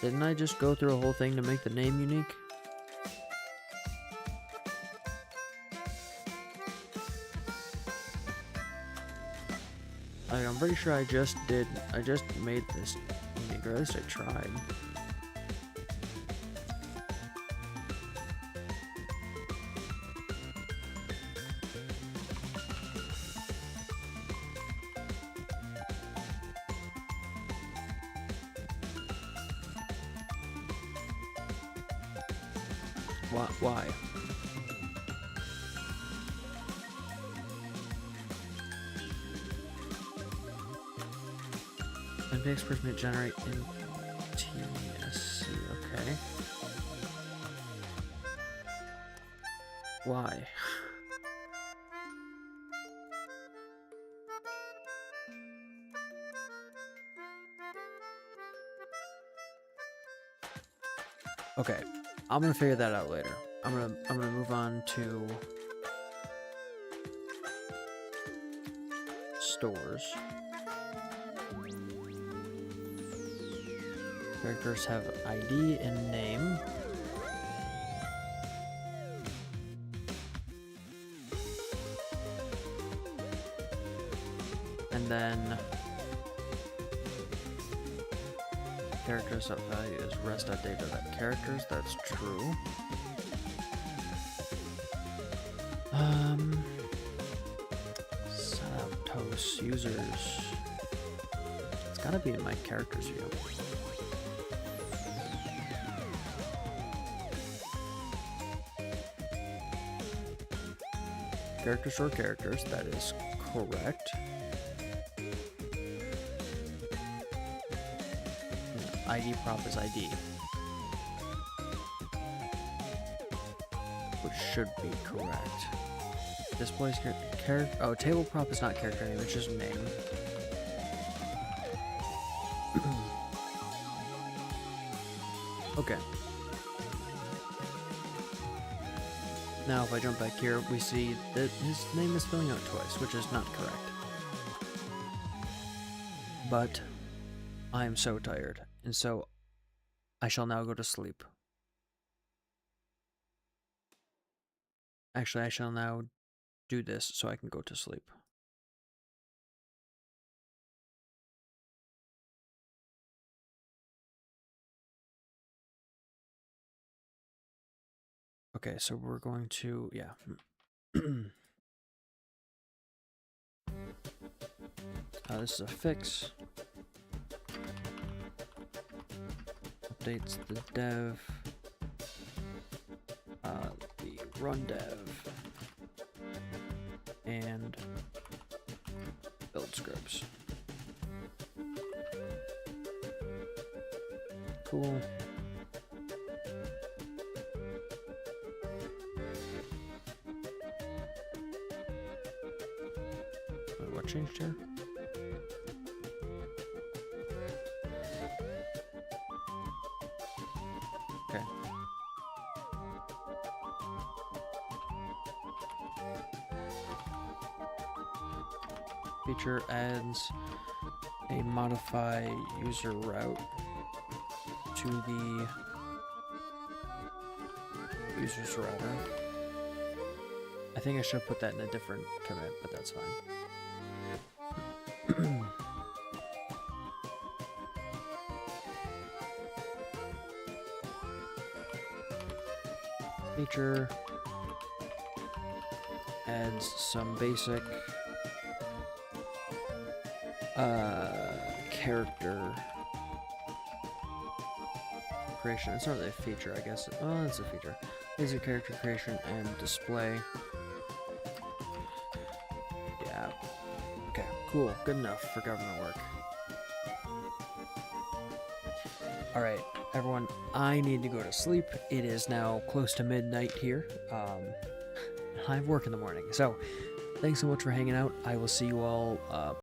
Speaker 1: Didn't I just go through a whole thing to make the name unique? Like, I'm pretty sure I just made this unique, or at least I tried. Why? NP experts may generate in TSC, okay. Why? Okay, I'm gonna figure that out later. I'm gonna move on to stores. Characters have ID and name. And then characters of value is rest.data.characters. That's true. Setup toast users. It's gotta be in my characters view. Characters or characters, that is correct. ID prop is ID, which should be correct. Displays character. Oh, table prop is not character name, it's just name. Okay. Now, if I jump back here, we see that his name is filling out twice, which is not correct. But I am so tired, and so I shall now go to sleep. Actually, I shall now do this so I can go to sleep. Okay, so we're going to, yeah. This is a fix. updates the dev, the run dev, and build scripts. Cool. Wait, what changed here? Okay. Feature adds a modify user route to the user's router. I think I should put that in a different commit, but that's fine. Feature adds some basic character creation. It's not really a feature, I guess. Oh, it's a feature. Basic character creation and display. Yeah. Okay, cool. Good enough for government work. Alright, everyone, I need to go to sleep. It is now close to midnight here. I have work in the morning. So, thanks so much for hanging out. I will see you all